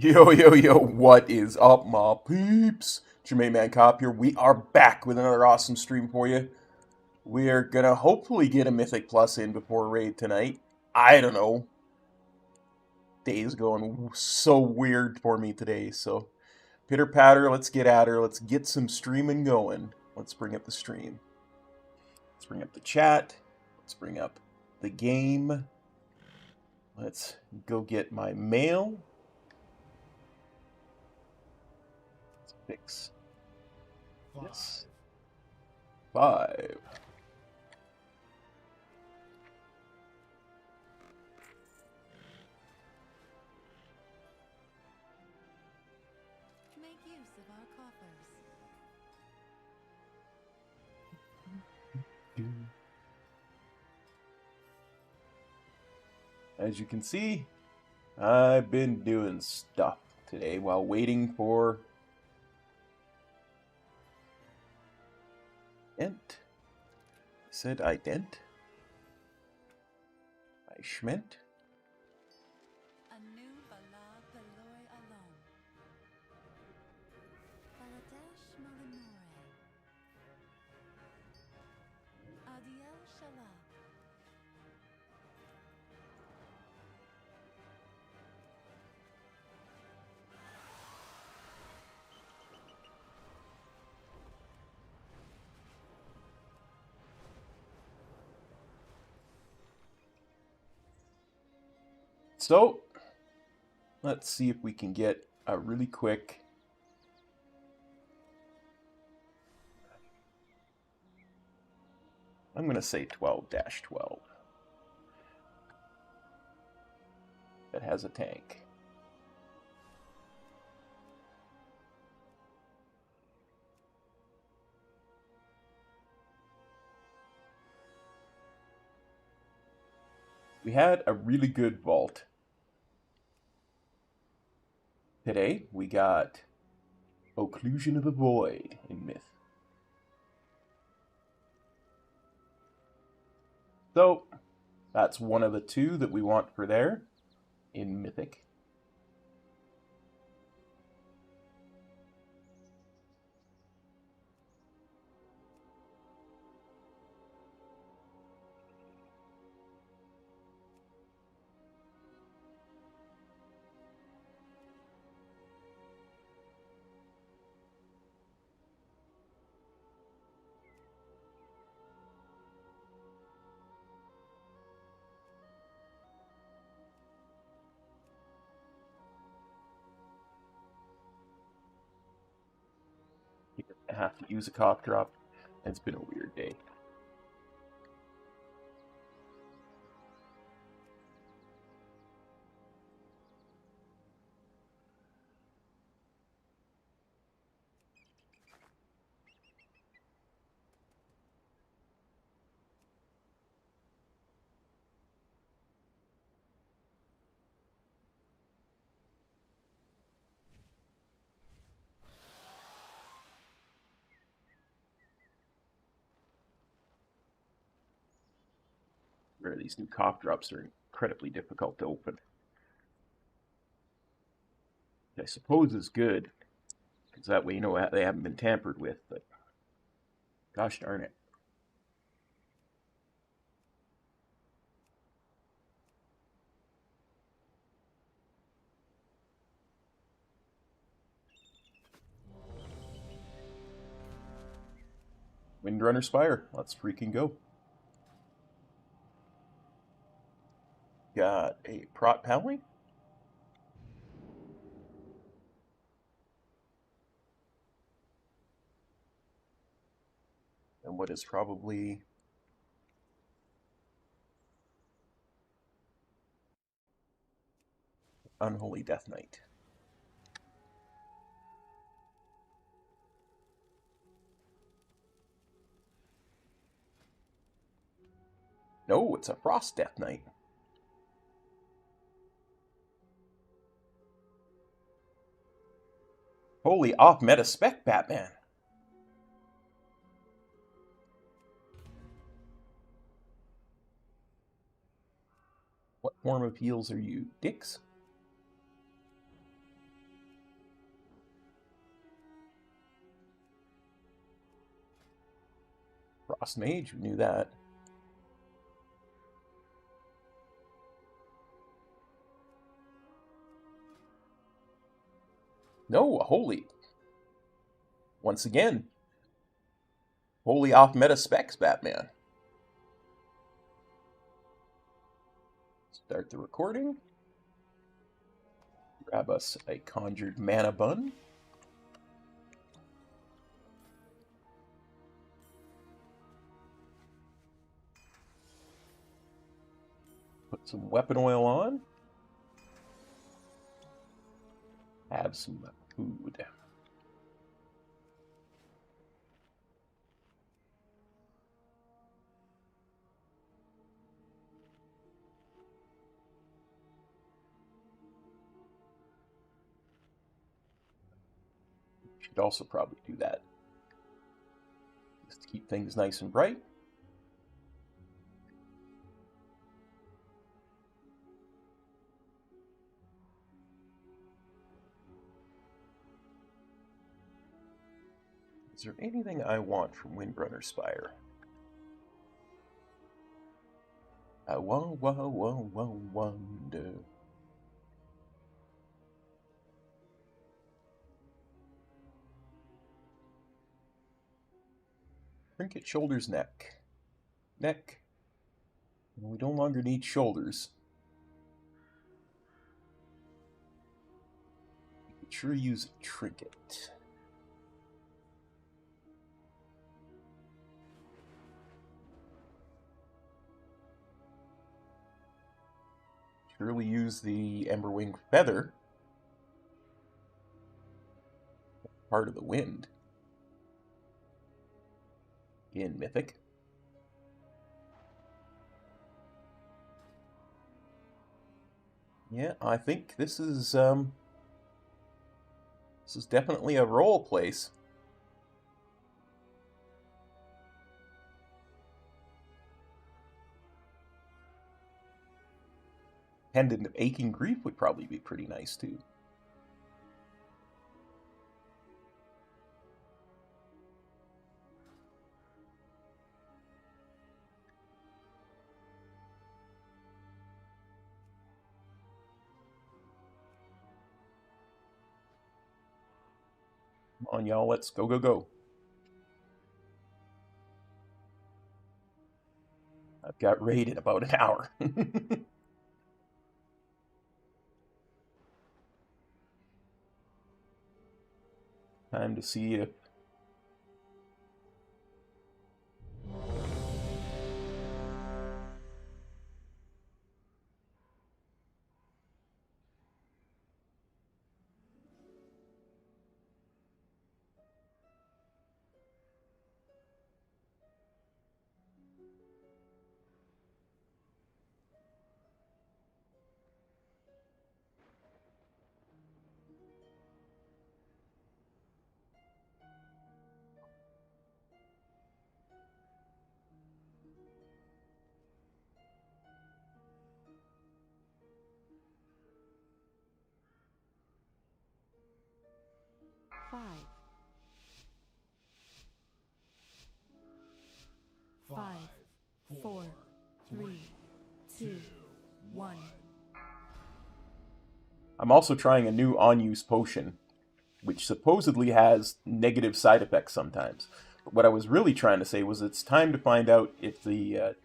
Yo, yo, yo, what is up, my peeps? Jermaine Man Kop here. We are back with another awesome stream for you. We are gonna hopefully get a Mythic Plus in before Raid tonight. I don't know. Day's going so weird for me today, so pitter patter, let's get at her. Let's get some streaming going. Let's bring up the stream. Let's bring up the chat. Let's bring up the game. Let's go get my mail. Fix this. 5. Make use of our coffers. As you can see, I've been doing stuff today while waiting for Ident. Said ident. I schment. A new bala beloy alone. Baladash malinore. Adiel shalab. So, let's see if we can get a really quick I'm going to say 12-12 that has a tank. We had a really good vault. Today, we got Occlusion of the Void in Myth. So, that's one of the two that we want for there in Mythic. I have to use a cough drop. It's been a weird day. Where these new cop drops are incredibly difficult to open. Which I suppose is good, because that way you know they haven't been tampered with, but gosh darn it. Windrunner Spire, let's freaking go. Got a Prot Pally. And what is probably Unholy Death Knight. No, it's a Frost Death Knight. Holy off-meta spec Batman. What form of heals are you, Dix? Frost Mage, we knew that. No, holy. Once again, holy off-meta specs Batman. Start the recording. Grab us a Conjured Mana Bun. Put some weapon oil on. Have some food. Should also probably do that. Just to keep things nice and bright. Is there anything I want from Windrunner Spire? I wonder. Trinket, shoulders, neck. Neck. We no longer need shoulders. We could sure use a trinket. Surely use the Emberwing Feather. Part of the wind. In Mythic. Yeah, I think this is definitely a role place. Pendant of Aching Grief would probably be pretty nice too. Come on, y'all, let's go, go, go. I've got raid in about an hour. Time to see if 5, 5, 4, 3, 2, 1. I'm also trying a new on-use potion, which supposedly has negative side effects sometimes. But what I was really trying to say was it's time to find out if the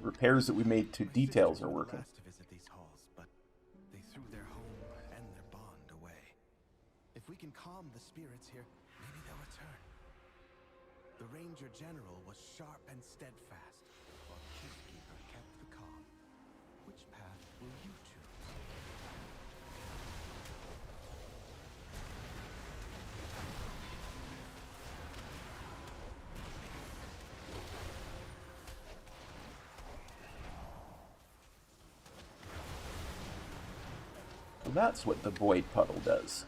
repairs that we made to details are working. Last to visit these halls, but they threw their home and their bond away. If we can calm the spirits here, maybe they'll return. The Ranger General was sharp and steadfast, while Chiefkeeper kept the calm. Which path will you choose? So that's what the void puddle does.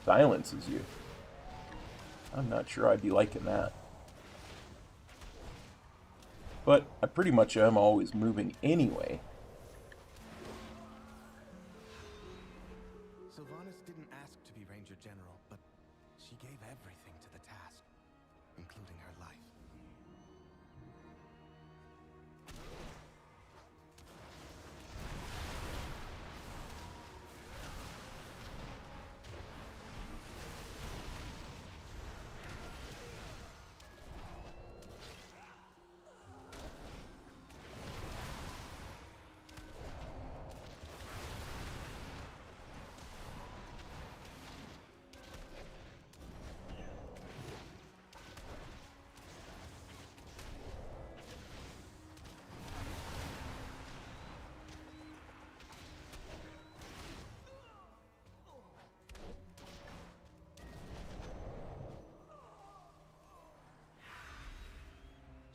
Silences you. I'm not sure I'd be liking that. But I pretty much am always moving anyway. Sylvanas didn't ask to be Ranger General, but she gave everything to the task, including her life.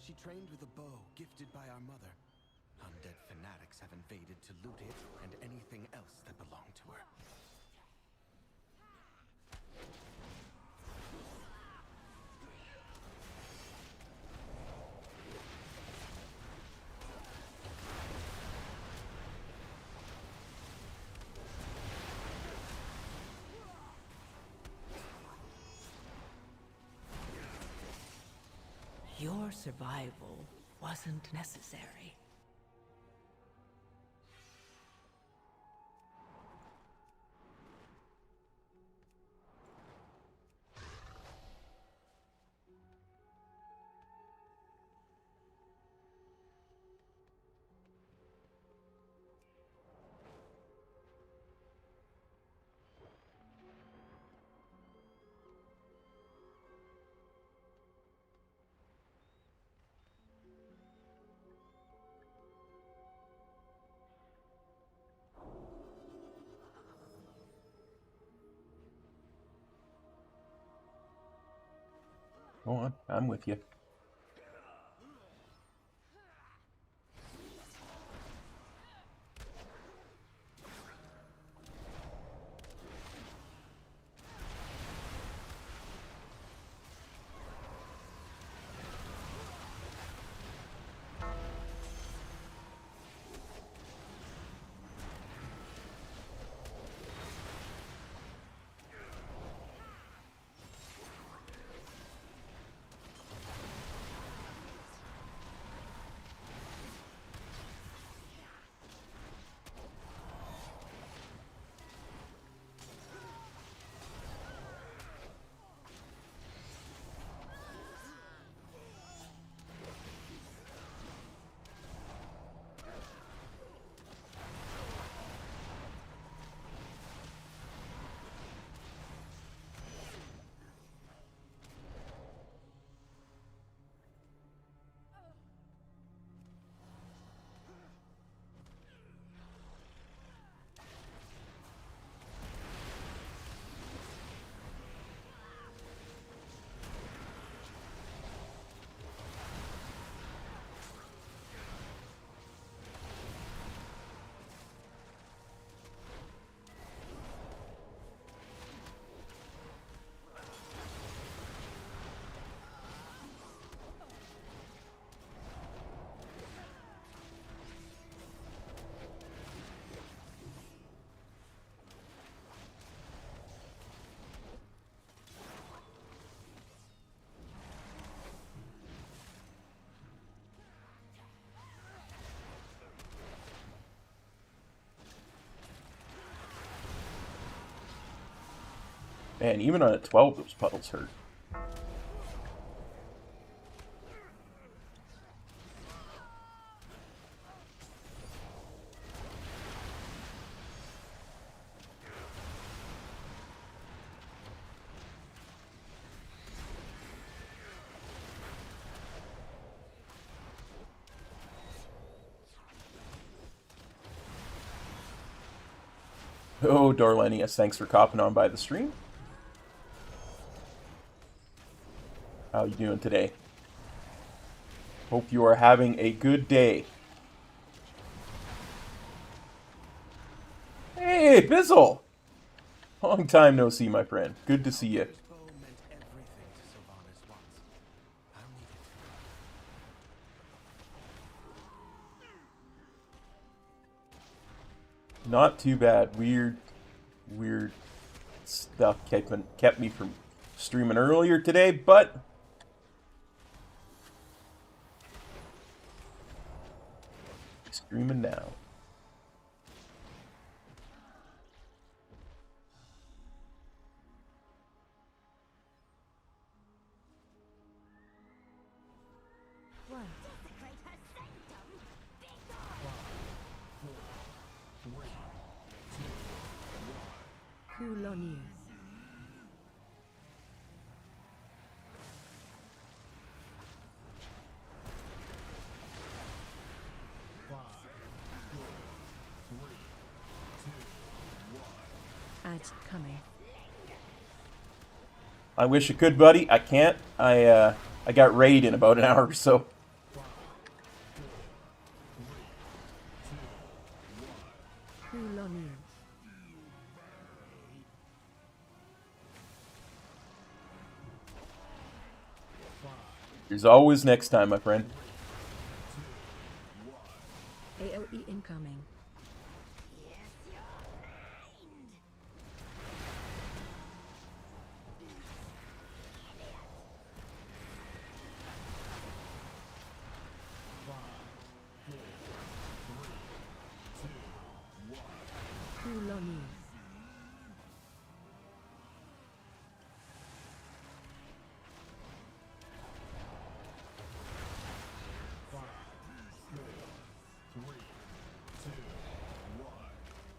She trained with a bow gifted by our mother. Undead fanatics have invaded to loot it and anything else that belonged to her. Your survival wasn't necessary. Go on, I'm with you. Man, even on a 12, those puddles hurt. Oh, Dorlenius, thanks for copping on by the stream. How you doing today? Hope you are having a good day. Hey, Bizzle! Long time no see, my friend. Good to see you. His bow meant everything to Sylvanas once. I'll need it. Not too bad. Weird stuff kept me from streaming earlier today, but streaming now. One. Quel'danas. Ads coming. I wish I could, buddy. I can't. I got raid in about an hour or so. Quel'danas. There's always next time, my friend. AOE incoming. Quel'danas.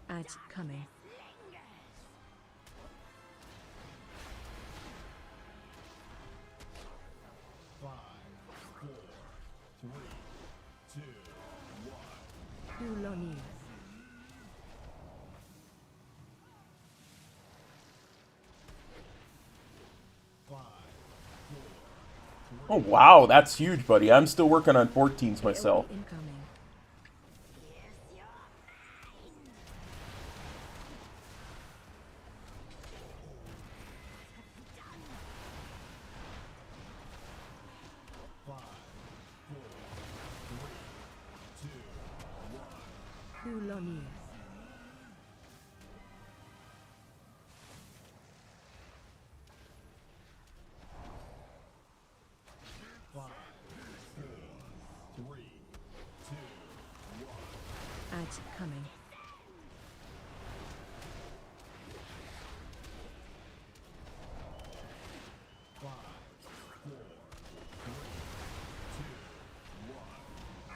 Ads coming. Quel'danas. Oh, wow. That's huge, buddy. I'm still working on 14s myself. AOE incoming. Quel'danas. Ads coming.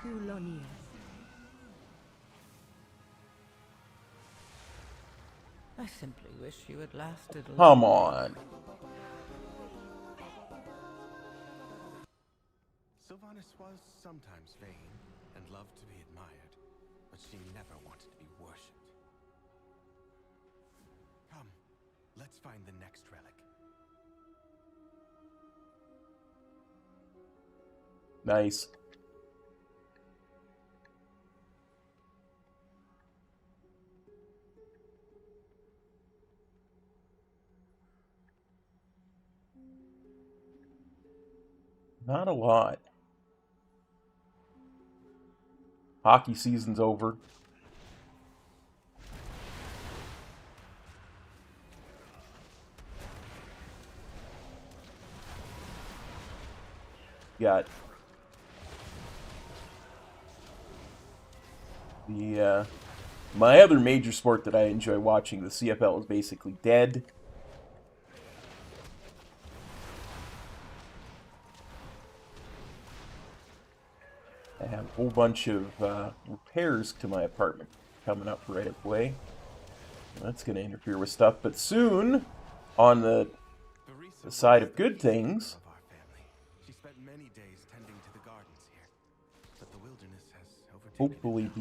Quel'danas. I simply wish you had lasted a Come on. Sylvanas was sometimes vain and loved to be admired, but she never wanted to be worshipped. Come, let's find the next relic. Nice. Not a lot. Hockey season's over. Got the my other major sport that I enjoy watching, the CFL, is basically dead. I have a whole bunch of repairs to my apartment coming up right away. That's going to interfere with stuff, but soon, on the side of good things, Of our family. She spent many days tending to the gardens here, but the wilderness has overtaken it hopefully now.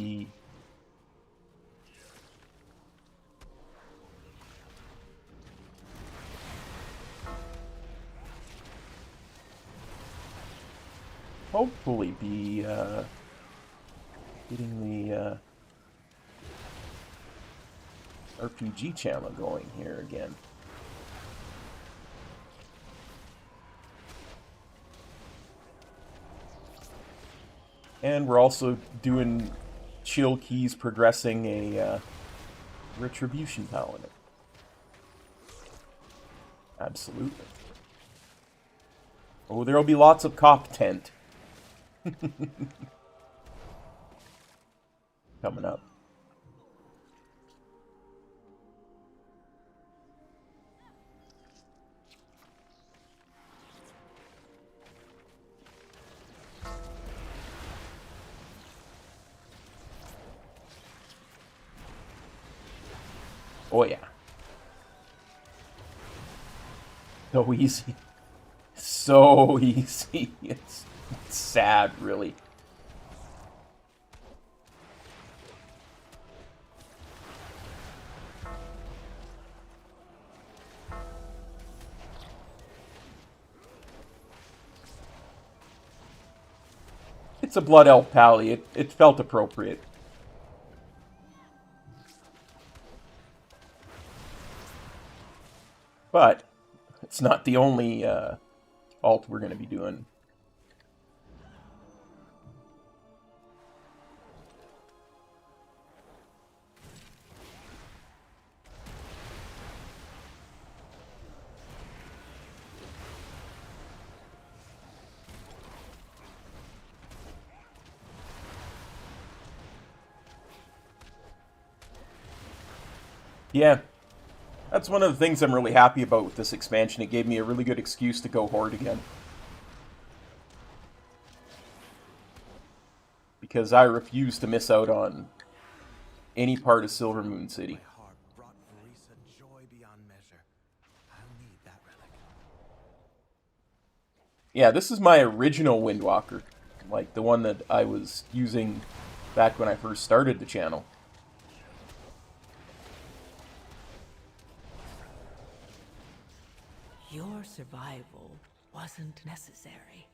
be getting the RPG channel going here again. And we're also doing Chill Keys progressing a Retribution Paladin. Absolutely. Oh, there'll be lots of Kop tent coming up. Oh yeah. So easy. So easy. It's sad, really. It's a Blood Elf Pally. It felt appropriate. But it's not the only alt we're going to be doing. Yeah. That's one of the things I'm really happy about with this expansion. It gave me a really good excuse to go Horde again. Because I refuse to miss out on any part of Silver Moon City. My heart brought Verisa joy beyond measure. I'll need that relic. Yeah, this is my original Windwalker. Like, the one that I was using back when I first started the channel. Your survival wasn't necessary.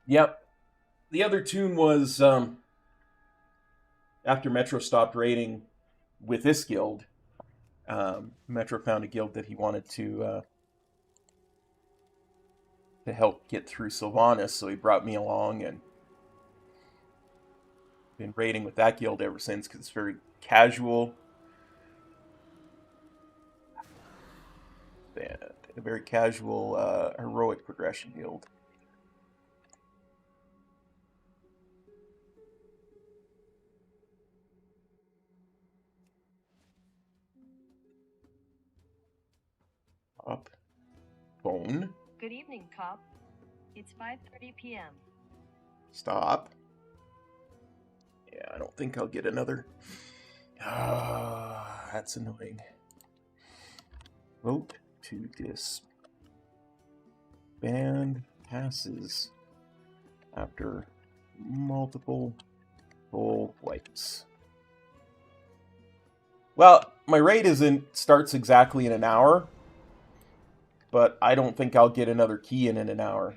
Yep. The other tune was, after Metro stopped raiding with this guild, Metro found a guild that he wanted to help get through Sylvanas, so he brought me along, and been raiding with that guild ever since, because it's very casual. And a very casual, heroic progression guild. Up. Phone. Good evening, Kop. It's 5:30 p.m. Stop. Yeah, I don't think I'll get another. Ah, that's annoying. Vote to disband passes after multiple full wipes. Well, my raid starts exactly in an hour, but I don't think I'll get another key in an hour.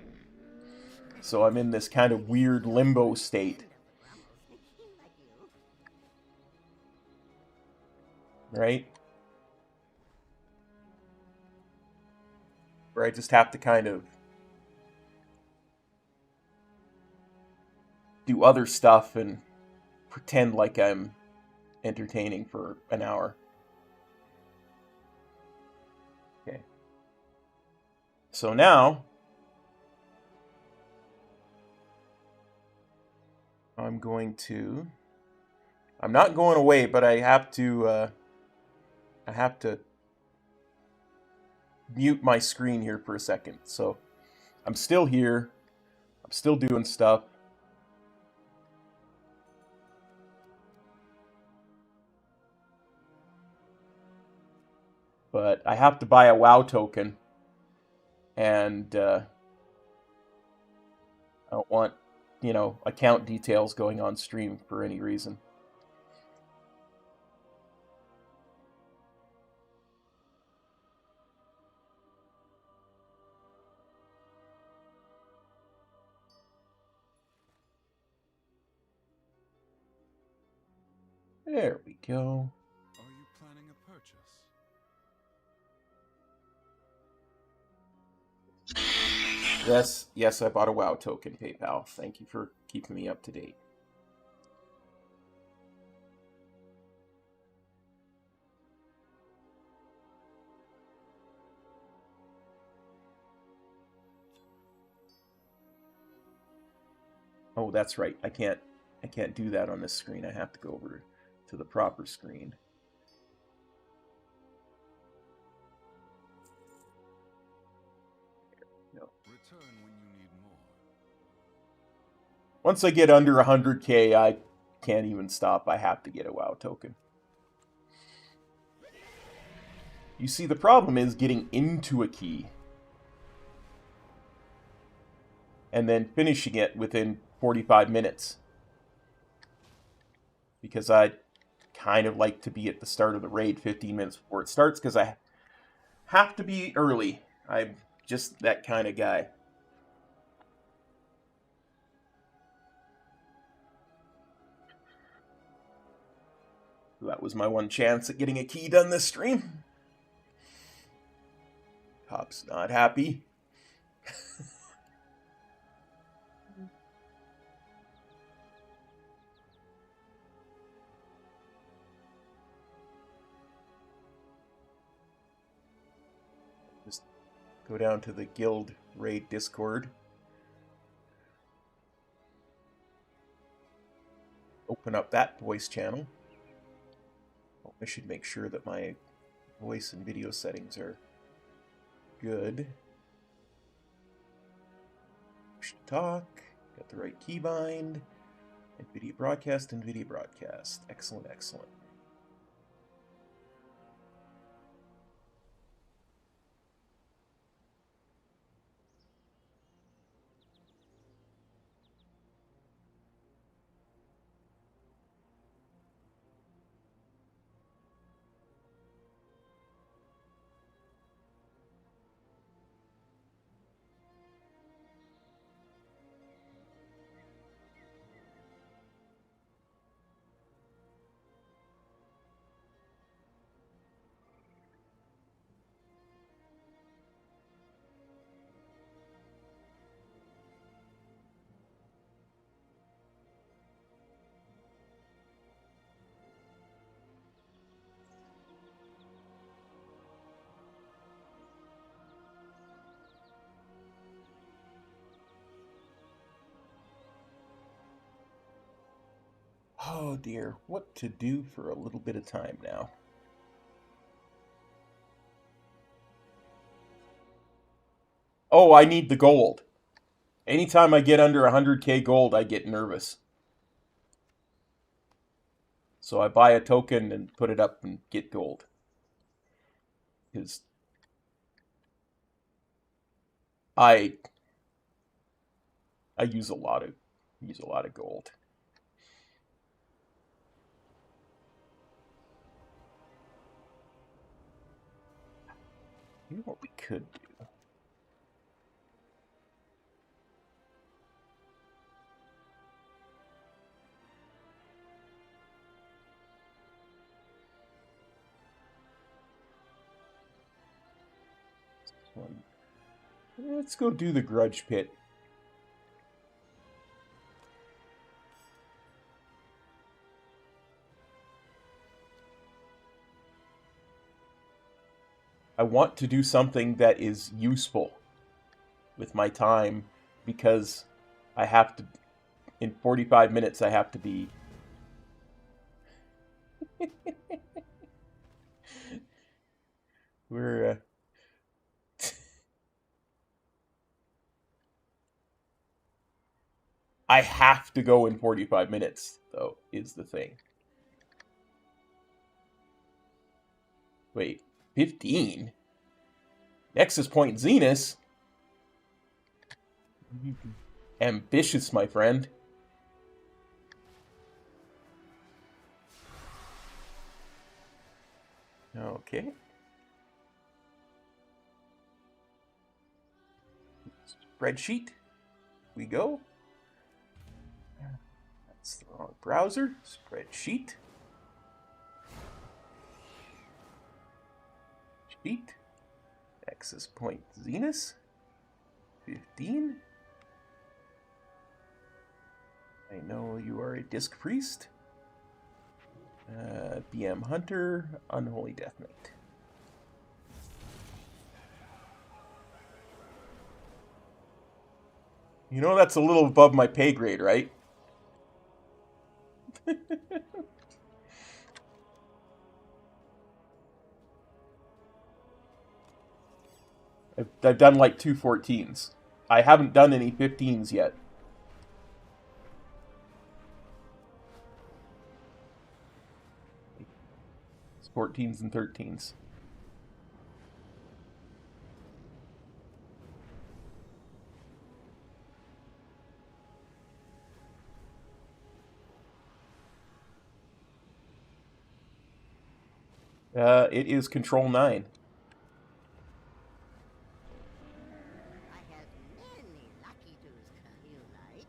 So I'm in this kind of weird limbo state. right? Where I just have to kind of do other stuff and pretend like I'm entertaining for an hour. Okay. So now I'm not going away, but I have to mute my screen here for a second. So I'm still here. I'm still doing stuff. But I have to buy a WoW token. And I don't want, account details going on stream for any reason. There we go. Are you planning a purchase? Yes, I bought a WoW token, PayPal. Thank you for keeping me up to date. Oh, that's right. I can't do that on this screen. I have to go over to the proper screen. No. Return when you need more. Once I get under 100k, I can't even stop. I have to get a WoW token. You see, the problem is getting into a key and then finishing it within 45 minutes. Because I kind of like to be at the start of the raid 15 minutes before it starts, because I have to be early. I'm just that kind of guy. That was my one chance at getting a key done this stream. Kop's not happy. Just go down to the guild raid Discord. Open up that voice channel. Oh, I should make sure that my voice and video settings are good. Push to talk. Got the right keybind. NVIDIA broadcast, NVIDIA broadcast. Excellent, excellent. Oh dear, what to do for a little bit of time now? Oh, I need the gold. Anytime I get under 100k gold, I get nervous. So I buy a token and put it up and get gold. Because I use a lot of gold. You know what we could do? Let's go do the Grudge Pit. I want to do something that is useful with my time, because I have to, in 45 minutes, I have to be... We're, I have to go in 45 minutes, though, is the thing. Wait, 15? Nexus Point Zenus? Ambitious, my friend. Okay. Spreadsheet. We go. That's the wrong browser. Spreadsheet. Sheet. Nexus Point Zenus. 15. I know you are a Disc Priest. BM Hunter. Unholy Death Knight. You know that's a little above my pay grade, right? I've done like 2 14s. I haven't done any 15s yet. It's 14s and 13s. It is Control 9. I have many lucky tools you like.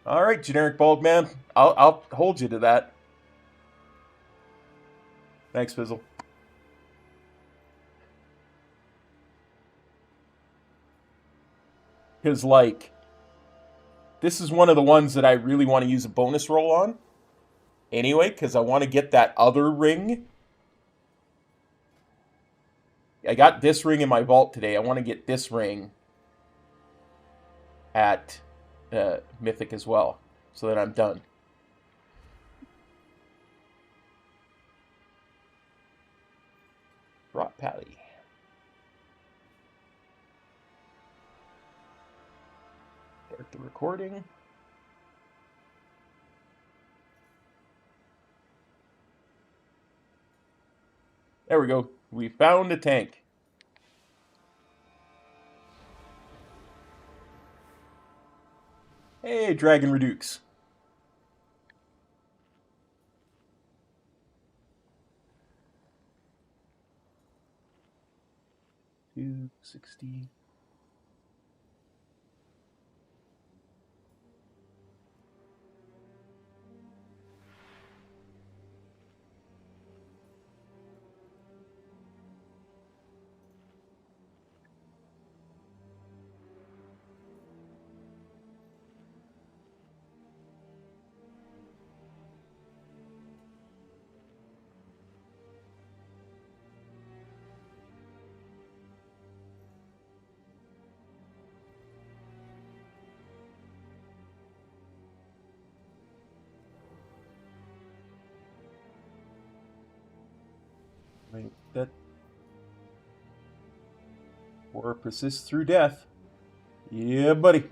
All right, generic bald man. I'll hold you to that. Thanks, Fizzle. Because, like, this is one of the ones that I really want to use a bonus roll on. Anyway, because I want to get that other ring. I got this ring in my vault today. I want to get this ring at Mythic as well, so that I'm done. Rot Pally. Start the recording. There we go. We found a tank. Hey, Dragon Redux. $260. Wait, that war persists through death. Yeah, buddy.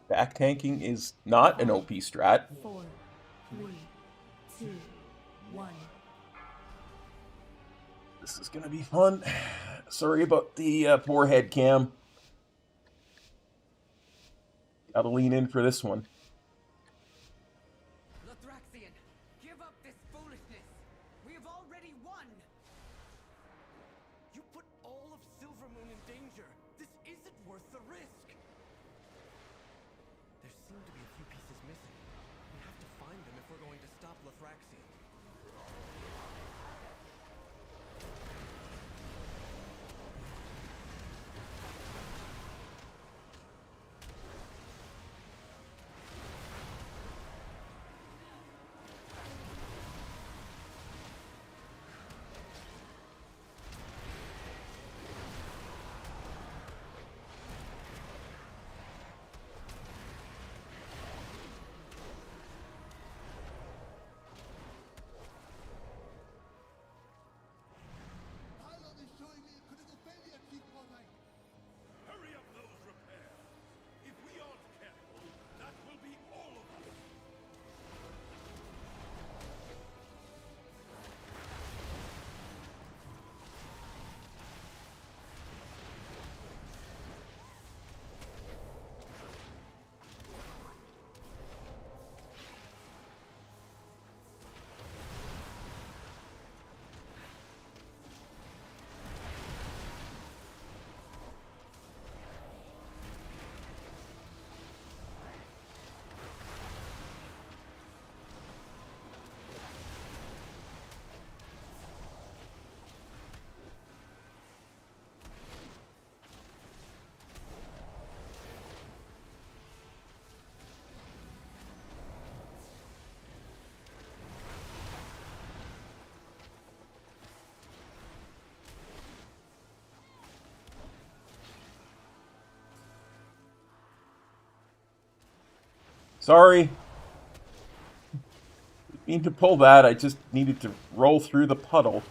Back tanking is not an OP strat. 4, 3, 2, 1. This is gonna be fun. Sorry about the poor head cam. Gotta lean in for this one. Lothraxian, give up this foolishness. We have already won. You put all of Silvermoon in danger. This isn't worth the risk. There seem to be a few pieces missing. We have to find them if we're going to stop Lothraxian. Hurry up those repairs. If we aren't careful, that will be all of us. Sorry. Didn't mean to pull that, I just needed to roll through the puddle.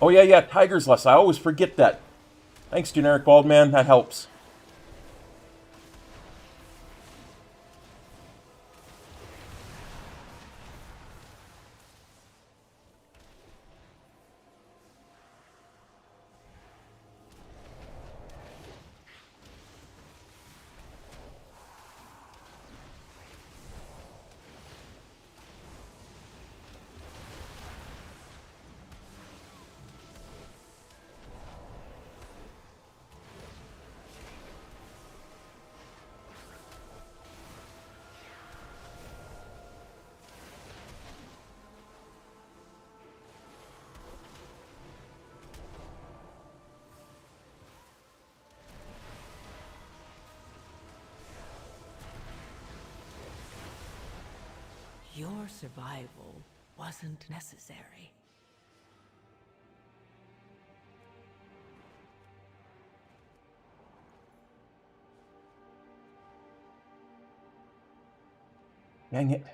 Oh yeah, Tiger's Lust. I always forget that. Thanks, Generic Baldman. That helps. Your survival wasn't necessary. Dang it.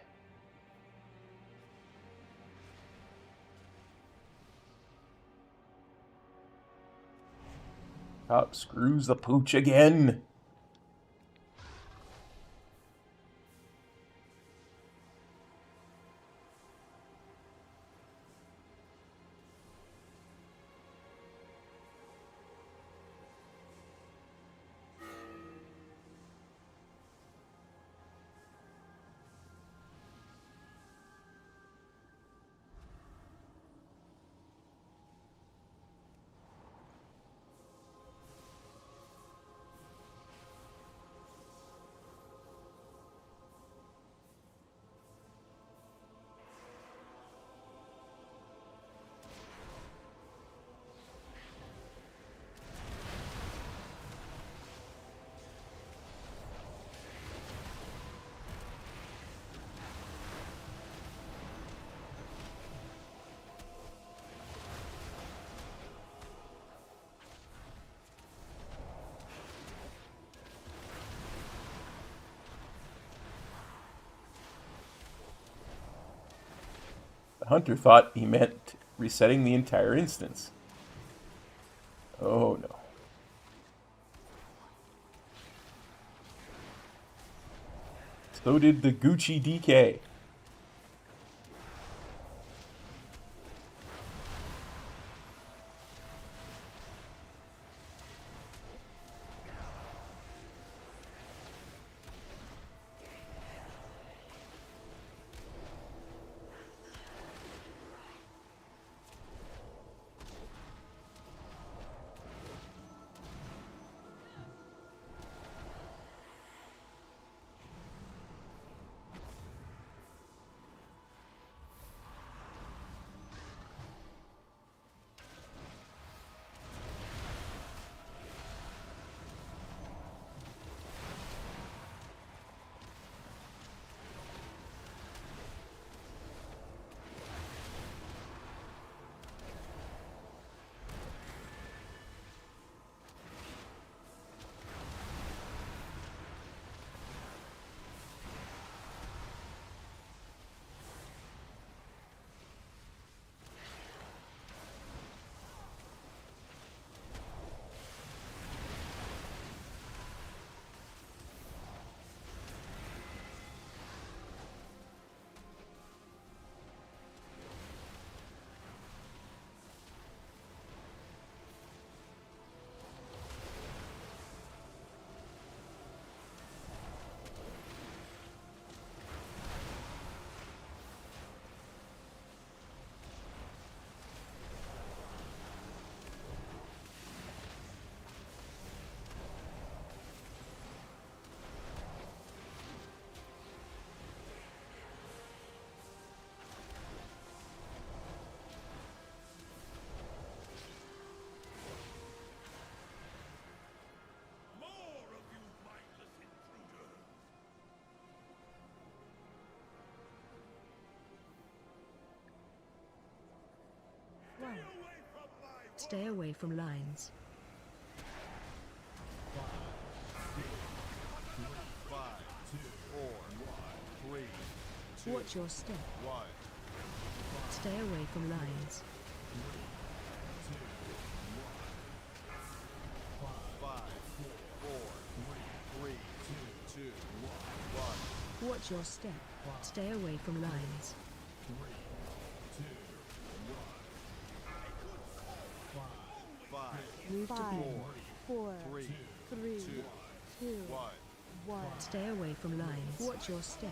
Top screws the pooch again. Hunter thought he meant resetting the entire instance. Oh no. So did the Gucci DK. More of you mindless intruders! One. Away from my Stay away from lines. 5, 4, 3, Watch your step. 1. Stay away from lines. 5, 4, 3, 2, 1. Watch your step. Stay away from lines. 5, Move to B. 4, 3, 2, 1. Stay away from lines. Watch your step.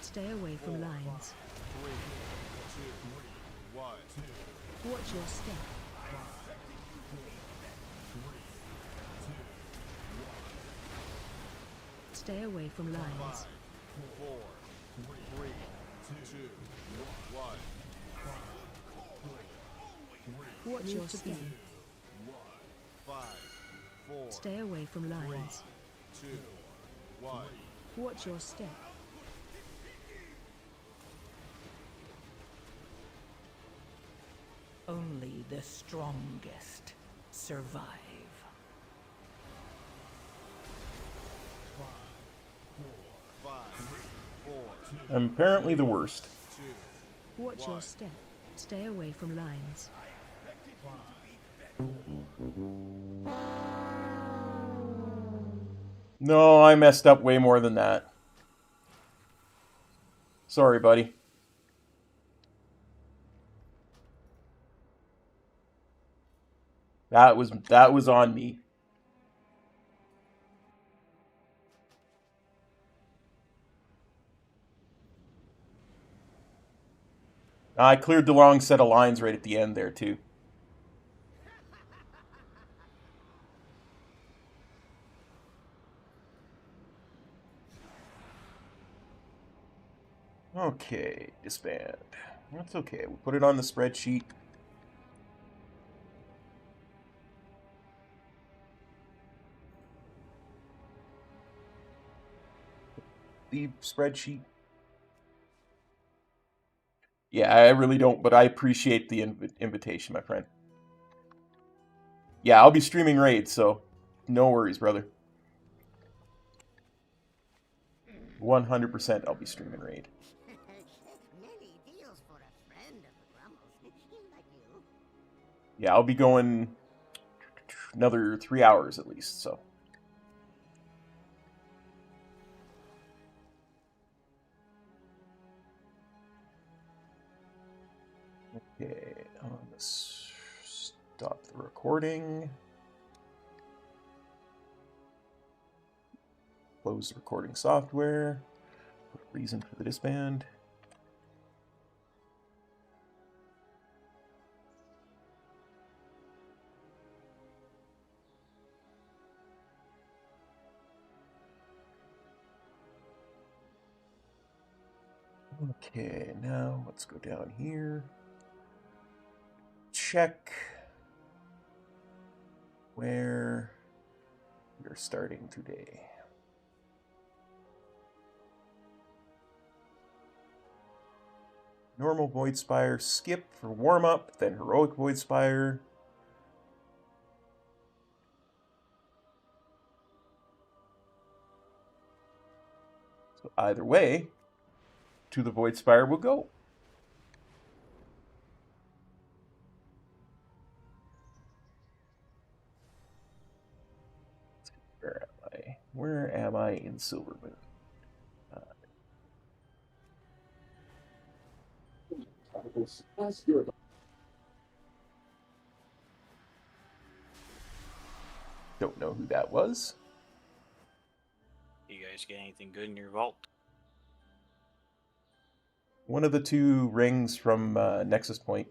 Stay away from lines. 3, 2, 1. Watch your step. Stay away from lines. 4, 3, 2, 1. Watch your step. 5, 4, Stay away from lines. 2, 1. Watch your step. Only the strongest survive. 5, 4, I'm apparently the worst. 2. Watch your step. Stay away from lines. No, I messed up way more than that. Sorry, buddy. That was on me. I cleared the wrong set of lines right at the end there, too. Okay, disband. That's okay. We'll put it on the spreadsheet. creepy spreadsheet. Yeah, I really don't, but I appreciate the invitation, my friend. Yeah, I'll be streaming Raid, so no worries, brother. 100% I'll be streaming Raid. Many deals for a friend of the Grumbles. Like you. Yeah, I'll be going another 3 hours at least, so. Okay, let's stop the recording. Close the recording software. Put a reason for the disband. Okay, now let's go down here. Check where we're starting today. Normal Void Spire, skip for warm-up, then Heroic Void Spire. So either way, to the Void Spire we'll go. Where am I? Where am I in Silvermoon? Don't know who that was. You guys get anything good in your vault? One of the 2 rings from Nexus Point.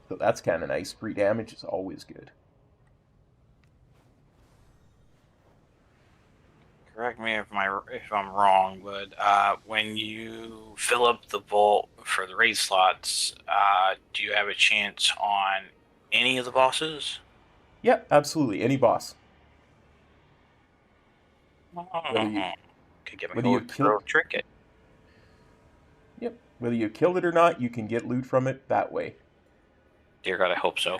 So that's kind of nice. Free damage is always good. Correct me if I'm wrong, but when you fill up the vault for the raid slots, do you have a chance on any of the bosses? Yeah, absolutely. Any boss. Whether you, Could get me whether you to kill, trinket. Yep. Whether you killed it or not, you can get loot from it that way. Dear God, I hope so.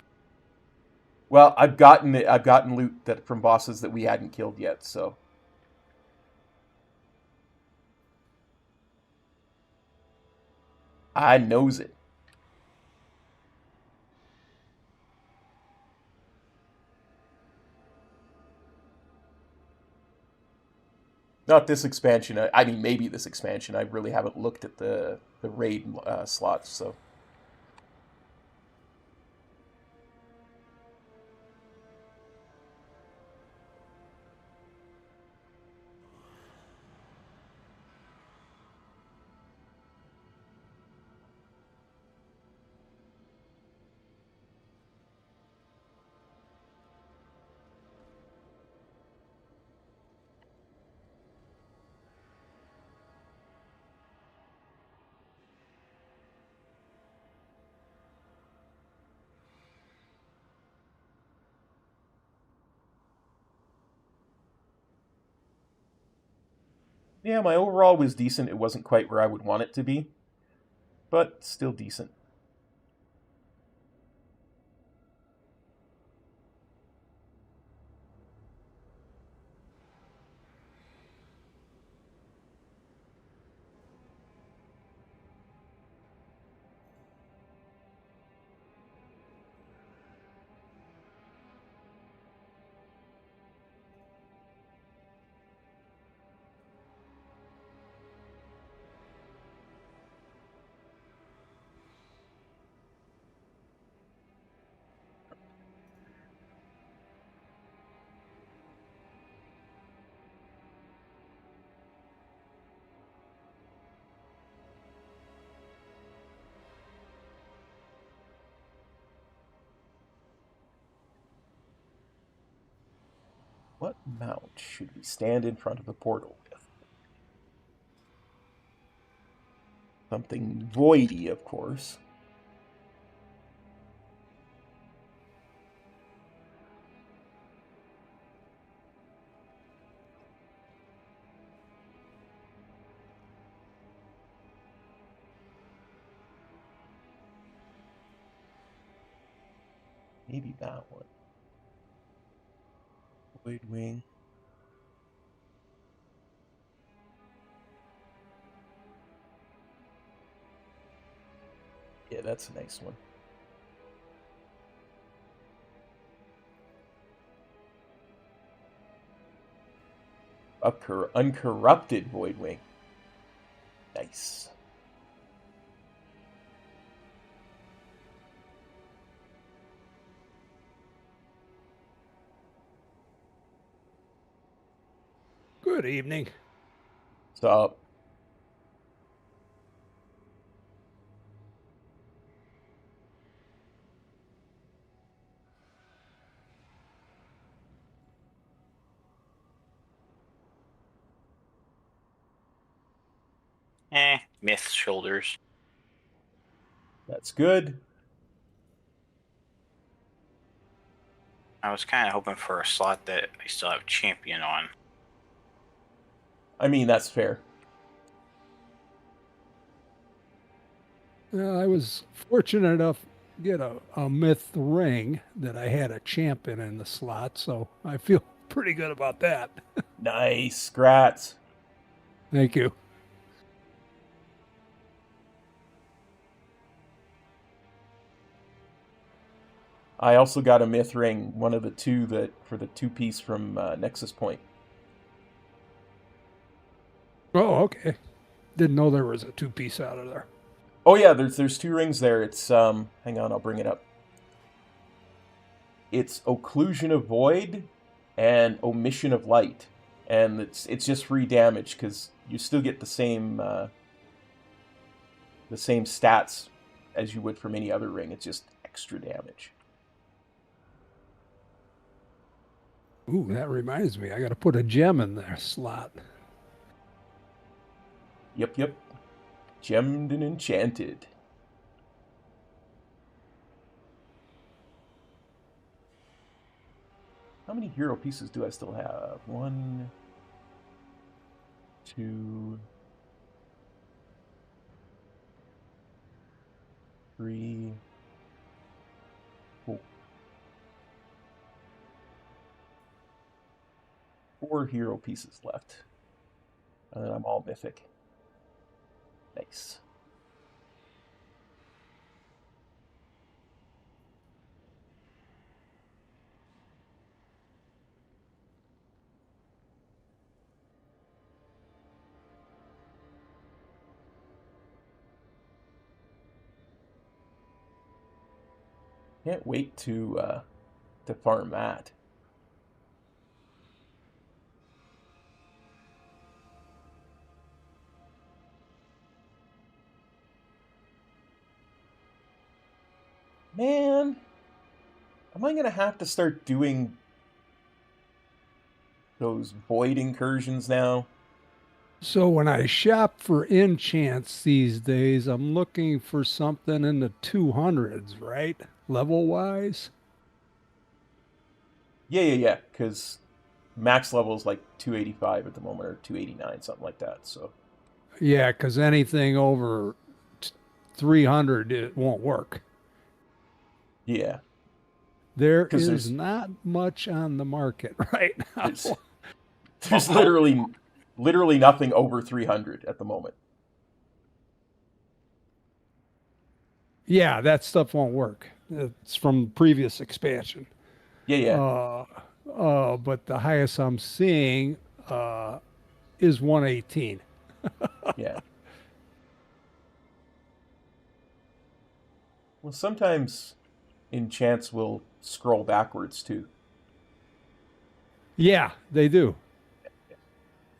Well, I've gotten loot that from bosses that we hadn't killed yet, so. I knows it. Not this expansion. I mean, maybe this expansion. I really haven't looked at the raid slots, so. Yeah, my overall was decent. It wasn't quite where I would want it to be, but still decent. What mount should we stand in front of the portal with? Something voidy, of course. Maybe that one. Void Wing. Yeah, that's a nice one. Uncorrupted Void Wing. Nice. Good evening. What's up? Myth shoulders. That's good. I was kind of hoping for a slot that I still have champion on. I mean, that's fair. I was fortunate enough to get a myth ring that I had a champion in the slot, so I feel pretty good about that. Nice. Grats. Thank you. I also got a myth ring, one of the two that for the 2-piece from Nexus Point. Oh, okay. Didn't know there was a 2-piece out of there. Oh yeah, there's 2 rings there. It's hang on, I'll bring it up. It's Occlusion of Void and Omission of Light, and it's just free damage because you still get the same stats as you would from any other ring. It's just extra damage. Ooh, that reminds me. I got to put a gem in their slot. Yep. Gemmed and enchanted. How many hero pieces do I still have? 1, 2, 3, 4. 4 hero pieces left. And then I'm all mythic. Nice. Can't wait to farm that. Man, am I gonna have to start doing those void incursions now? So when I shop for enchants these days, I'm looking for something in the 200s, right? Level wise. Yeah. Because max level is like 285 at the moment, or 289, something like that. So Yeah, because anything over 300, it won't work. yeah, There 'cause is not much on the market right now. there's literally nothing over 300 at the moment. Yeah, that stuff won't work. It's from previous expansion. Yeah. But the highest I'm seeing is 118. Yeah. Well, sometimes enchants will scroll backwards too. Yeah, they do.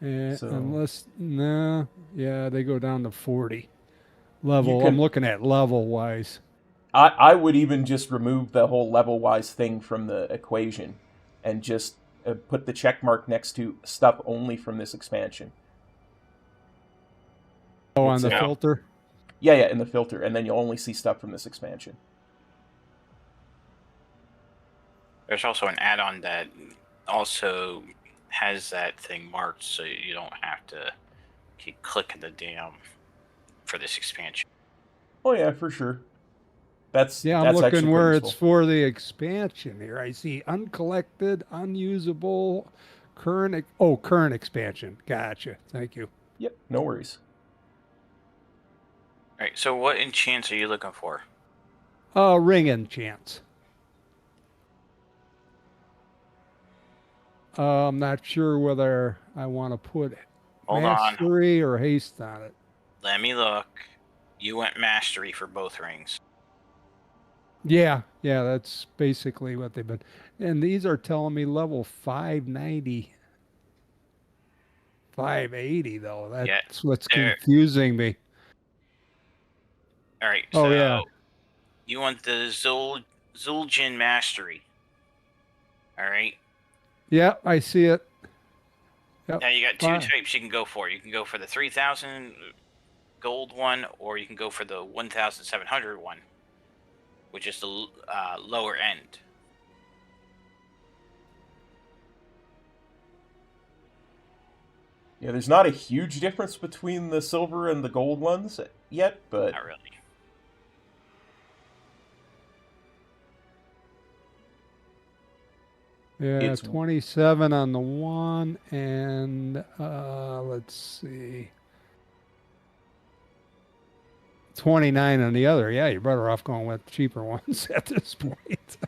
So- They go down to 40 level. can- I'm looking at level wise. I would even just remove the whole level-wise thing from the equation and just put the check mark next to stuff only from this expansion. Oh, on It's the a- filter. Yeah, in the filter, and then you'll only see stuff from this expansion. There's also an add-on that also has that thing marked, so you don't have to keep clicking the damn for this expansion. Oh yeah, for sure. That's Yeah, I'm actually looking quite where useful. it's for the expansion here. I see uncollected, unusable, current expansion. Gotcha. Thank you. Yep, no worries. All right, so what enchants are you looking for? Ring enchants. I'm not sure whether I want to put Hold on. mastery or haste on it. Let me look. You went mastery for both rings. Yeah, that's basically what they've been. And these are telling me level 590, 580 though. That's what's there- confusing me. All right, Oh so yeah. you want the Zul'jin mastery. All right. Yeah, I see it. Yep. Now you got two Fine. types you can go for. You can go for the 3,000 gold one, or you can go for the 1,700 one, which is the lower end. Yeah, there's not a huge difference between the silver and the gold ones yet, but Not really. Yeah, It's 27 on the one, and let's see, 29 on the other. Yeah, you're better off going with cheaper ones at this point.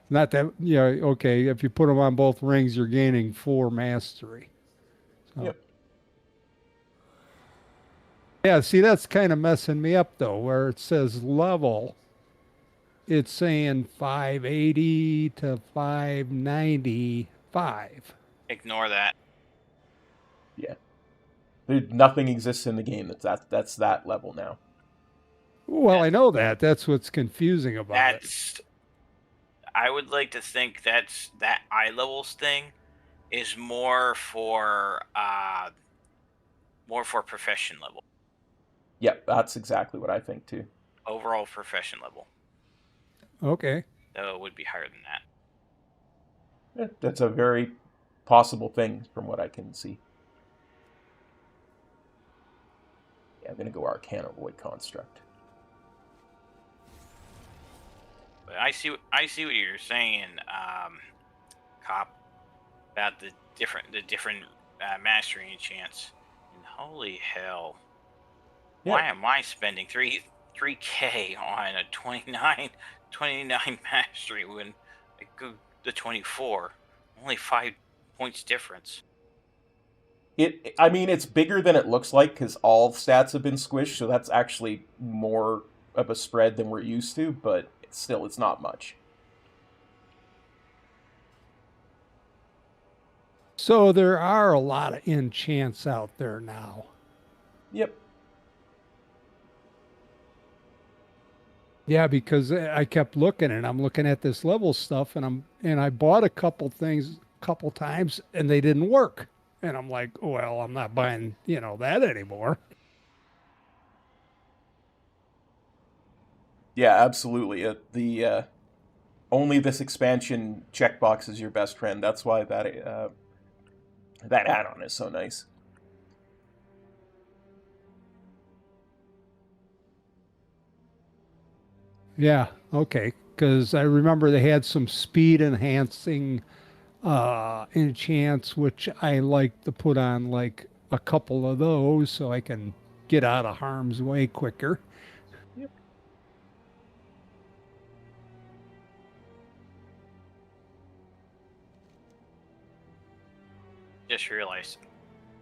Not that, yeah, okay, if you put them on both rings, you're gaining 4 mastery. So. Yep. Yeah, see, that's kind of messing me up, though, where it says level. It's saying 580 to 595. Ignore that. Yeah. Nothing exists in the game that's that level now. Well, I know that. That's what's confusing about it. I would like to think that eye levels thing is more for profession level. Yep, that's exactly what I think too. Overall profession level. Okay. Though it would be higher than that. Yeah, that's a very possible thing from what I can see. Yeah, I'm gonna go Arcana Void Construct. But I see what you're saying, Kop, about the different mastery enchants. And holy hell! Yeah. Why am I spending 3K on a 29 mastery when I go to 24? Only 5 points difference. I mean, it's bigger than it looks like because all stats have been squished, so that's actually more of a spread than we're used to, but still, it's not much. So there are a lot of enchants out there now. Yep. Yeah, because I kept looking and I'm looking at this level stuff and I bought a couple things a couple times and they didn't work. And I'm like, well, I'm not buying, that anymore. Yeah, absolutely. The only this expansion checkbox is your best friend. That's why that add-on is so nice. Yeah, okay. Because I remember they had some speed enhancing enchants, which I like to put on like a couple of those so I can get out of harm's way quicker. Yep. Just realized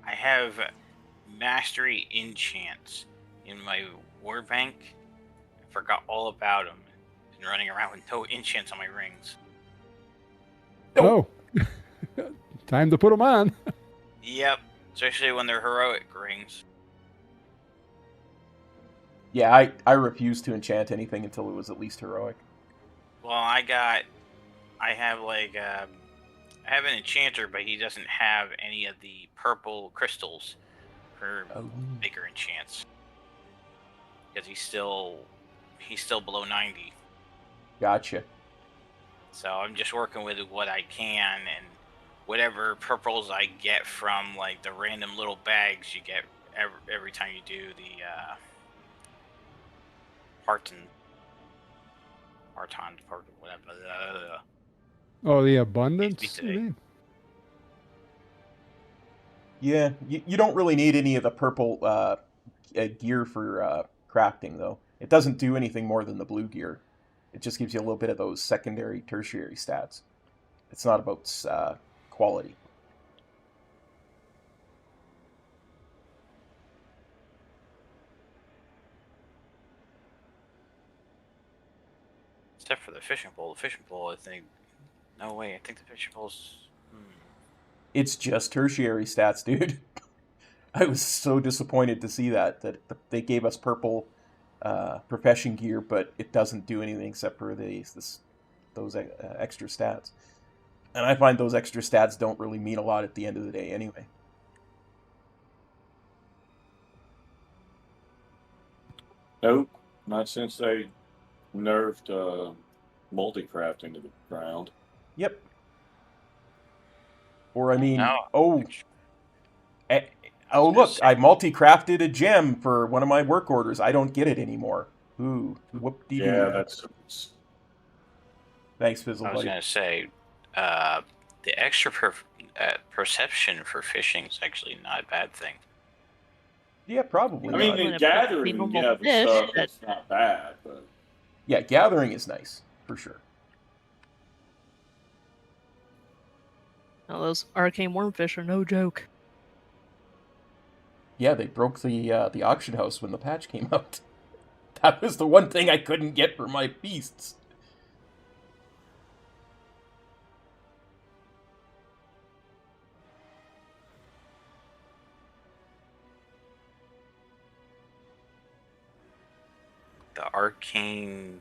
I have mastery enchants in my war bank. I forgot all about them. Been running around with no enchants on my rings. Oh, time to put them on. Yep, especially when they're heroic rings. Yeah, I refused to enchant anything until it was at least heroic. Well, I have I have an enchanter, but he doesn't have any of the purple crystals for Oh. bigger enchants. Because he's still below 90. Gotcha. So I'm just working with what I can, and whatever purples I get from like the random little bags you get every time you do the whatever. Oh, the abundance. Today. You mean? Yeah, you don't really need any of the purple gear for crafting, though. It doesn't do anything more than the blue gear. It just gives you a little bit of those secondary, tertiary stats. It's not about quality. Except for the fishing pole. The fishing pole, I think... No way, I think the fishing pole's... It's just tertiary stats, dude. I was so disappointed to see that they gave us purple profession gear, but it doesn't do anything except for those extra stats. And I find those extra stats don't really mean a lot at the end of the day anyway. Nope, not since they nerfed multi-craft into the ground. Yep. Or I mean, No. oh look, I multi-crafted a gem for one of my work orders. I don't get it anymore. Ooh, whoop-de-doo. Yeah, that's... Thanks, Fizzle. I was going to say, the extra perception for fishing is actually not a bad thing. Yeah, probably. I mean, in gathering, yeah, the stuff, it's not bad, but... Yeah, gathering is nice, for sure. Oh, those arcane wormfish are no joke. Yeah, they broke the auction house when the patch came out. That was the one thing I couldn't get for my beasts. The arcane...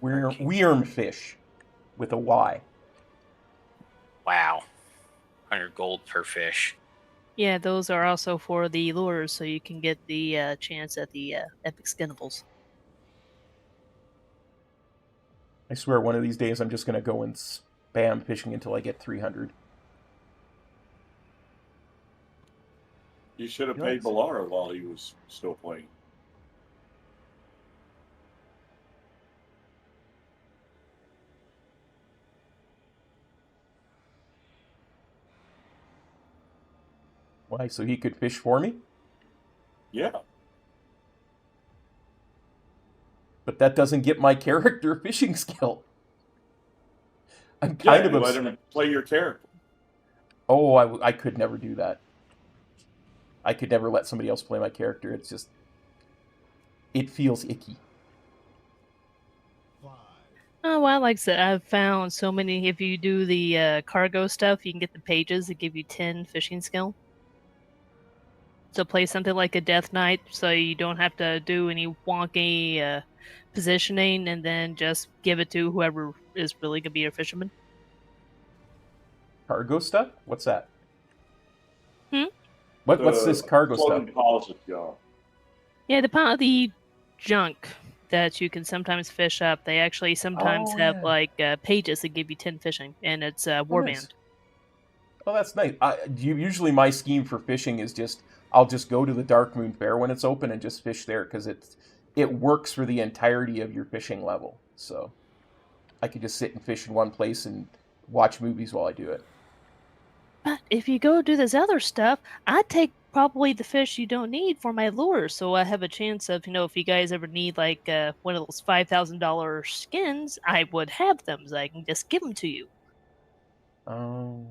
Wormfish with a Y. Wow. 100 gold per fish. Yeah, those are also for the lures, so you can get the chance at the epic skinnables. I swear one of these days I'm just going to go and spam fishing until I get 300. You should have paid Balara while he was still playing. Why, so he could fish for me? Yeah. But that doesn't get my character fishing skill. I'm kind of let him play your character. Oh, I could never do that. I could never let somebody else play my character. It's just... It feels icky. Oh, well, like I said, I've found so many... If you do the cargo stuff, you can get the pages that give you 10 fishing skill. So play something like a Death Knight, so you don't have to do any wonky positioning, and then just give it to whoever is really going to be your fisherman. Cargo stuff? What's that? Hmm? What's this cargo stuff? Yeah, the junk that you can sometimes fish up. They actually sometimes have like pages that give you 10 fishing, and it's Warband. Nice. Oh, that's nice. Usually my scheme for fishing is just... I'll just go to the Dark Moon Fair when it's open and just fish there, because it works for the entirety of your fishing level. So I could just sit and fish in one place and watch movies while I do it. But if you go do this other stuff, I take probably the fish you don't need for my lure, so I have a chance of, if you guys ever need like one of those $5,000 skins, I would have them, so I can just give them to you. Oh.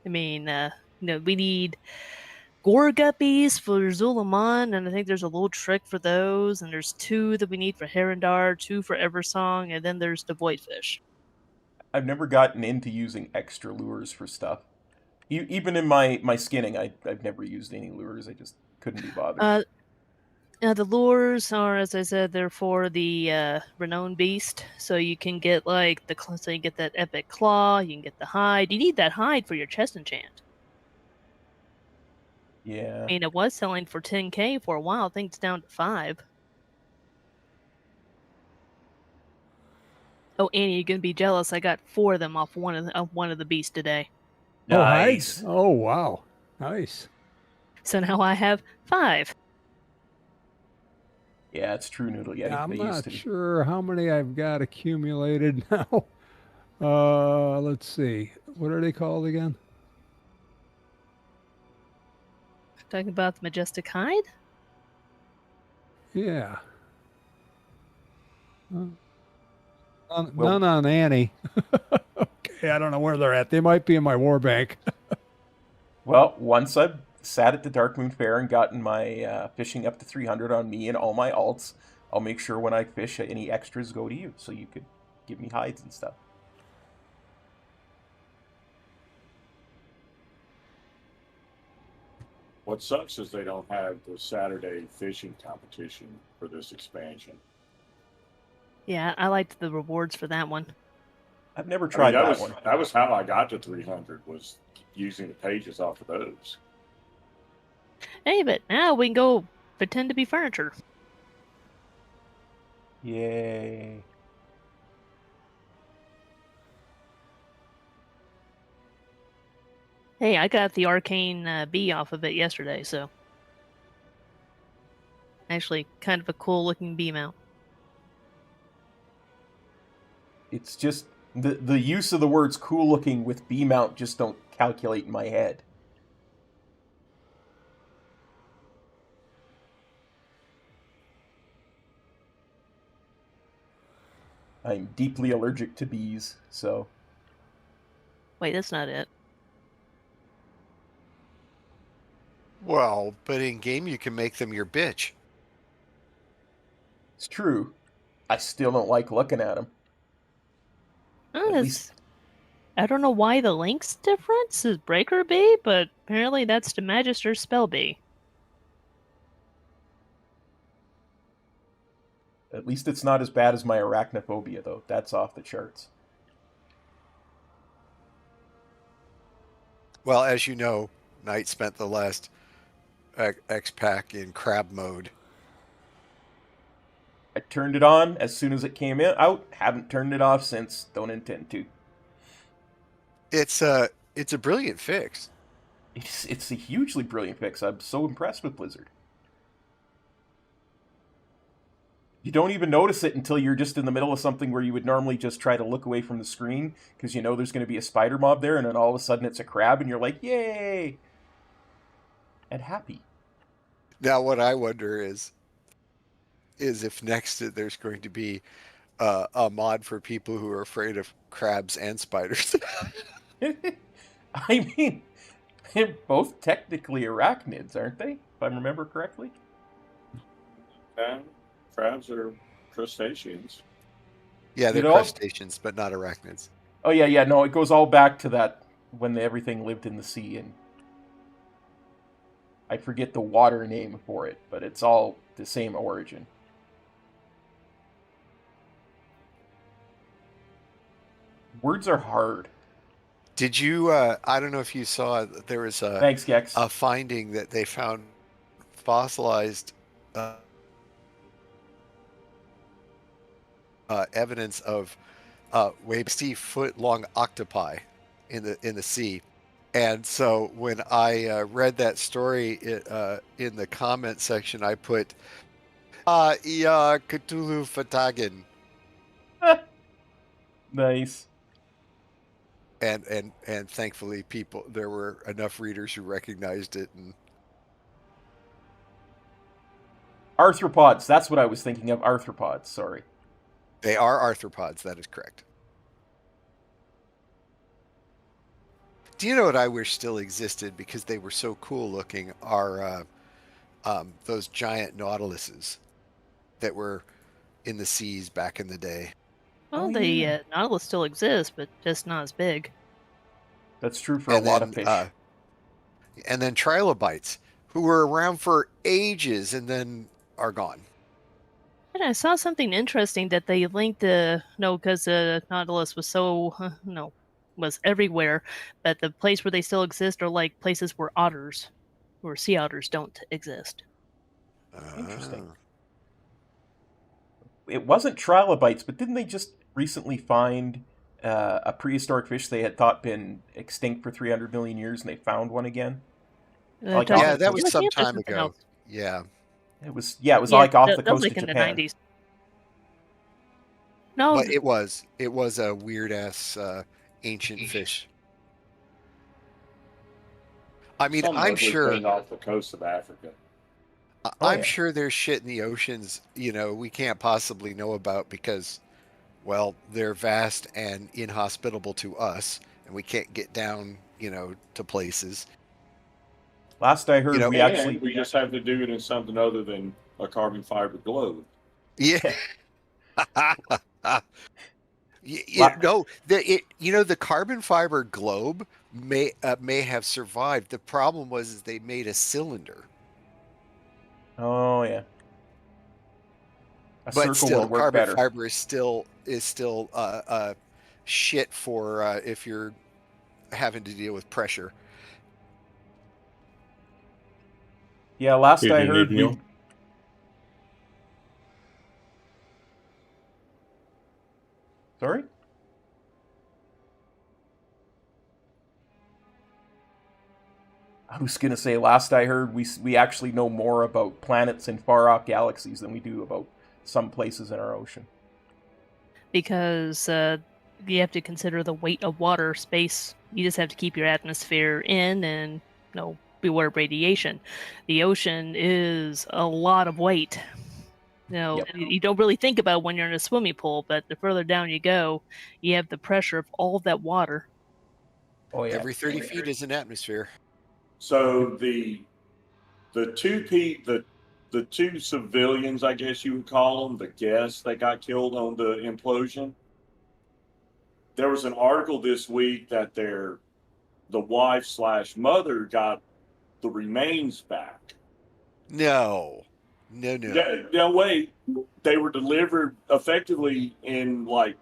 I mean, we need gore guppies for Zulaman, and I think there's a little trick for those, and there's 2 that we need for Herondar, 2 for Eversong, and then there's the Voidfish. I've never gotten into using extra lures for stuff. Even in my skinning, I've never used any lures. I just couldn't be bothered. The lures are, as I said, they're for the renowned beast, so you can get like so you get that epic claw, you can get the hide. You need that hide for your chest enchant. Yeah. I mean, it was selling for 10K for a while. I think it's down to 5. Oh, Annie, you're gonna be jealous. I got 4 of them off one of the beasts today. Oh, hides? Nice. Oh, wow. Nice. So now I have 5. Yeah, it's true, Noodle Yeti. I'm They used not to be. sure how many I've got accumulated now. Let's see. What are they called again? Talking about the majestic hide? Yeah. Well- None on Annie. Okay, I don't know where they're at. They might be in my war bank. Well, once I've sat at the Dark Moon Fair and gotten my fishing up to 300 on me and all my alts, I'll make sure when I fish any extras go to you, so you could give me hides and stuff. What sucks is they don't have the Saturday fishing competition for this expansion. Yeah, I liked the rewards for that one. I've never tried that one. That was how I got to 300, was using the pages off of those. Hey, but now we can go pretend to be furniture. Yay. Hey, I got the arcane bee off of it yesterday, so actually kind of a cool looking bee mount. It's just the use of the words cool looking with bee mount just don't calculate in my head. I'm deeply allergic to bees, so Wait, that's not it. Well, but in game you can make them your bitch. it's true. I still don't like looking at them. Oh, At that's... least- I don't know why the link's difference is Breaker Bee, but apparently that's the Magister Spell Bee. At least it's not as bad as my arachnophobia, though. That's off the charts. Well, as you know, Knight spent the last X-Pack in crab mode. I turned it on as soon as it came out. Haven't turned it off since. Don't intend to. It's a brilliant fix. It's a hugely brilliant fix. I'm so impressed with Blizzard. You don't even notice it until you're just in the middle of something where you would normally just try to look away from the screen because you know there's going to be a spider mob there, and then all of a sudden it's a crab, and you're like, yay! And happy. Now, what I wonder is if next there's going to be a mod for people who are afraid of crabs and spiders. I mean, they're both technically arachnids, aren't they? If I remember correctly. Crabs are crustaceans. Yeah, they're You know- crustaceans, but not arachnids. Oh yeah, no, it goes all back to that when everything lived in the sea, and I forget the water name for it, but it's all the same origin. Words are hard. Did you? I don't know if you saw. There was Thanks, Gex. a finding that they found fossilized evidence of 60-foot long octopi in the sea. And so when I read that story in the comment section, I put "Ia Cthulhu Fatagan." Nice. And thankfully there were enough readers who recognized it. And Arthropods, that's what I was thinking of. Arthropods, sorry. they are arthropods, that is correct. Do you know what I wish still existed because they were so cool looking? Are those giant nautiluses that were in the seas back in the day. Well, Oh, the yeah. Nautilus still exists, but just not as big. That's true for a lot of fish. And then trilobites, who were around for ages and then are gone. And I saw something interesting that they linked because the Nautilus was so, was everywhere, but the place where they still exist are like places where otters where sea otters don't exist. Interesting. It wasn't trilobites, but didn't they just recently find a prehistoric fish they had thought been extinct for 300 million years, and they found one again? Yeah, that was some time ago. Yeah. It was like off the coast of in Japan. The 90s. No, But it was a weird ass ancient fish. I mean, I'm sure off the coast of Africa. I'm sure there's shit in the oceans, we can't possibly know about because, well, they're vast and inhospitable to us, and we can't get down, to places. Last I heard, we just have to do it in something other than a carbon fiber globe. Yeah. The carbon fiber globe may have survived. The problem was they made a cylinder. Oh yeah. But still, carbon fiber is still shit for if you're having to deal with pressure. Yeah, last I heard, Sorry? I was gonna say, last I heard, we actually know more about planets in far-off galaxies than we do about some places in our ocean. Because you have to consider the weight of water, space. You just have to keep your atmosphere in and beware of radiation. The ocean is a lot of weight. You don't really think about it when you're in a swimming pool, but the further down you go, you have the pressure of all of that water. Oh yeah. Every 30 feet is an atmosphere. So the two civilians, I guess you would call them, the guests that got killed on the implosion. There was an article this week that the wife/mother got the remains back. No. No way. They were delivered effectively in like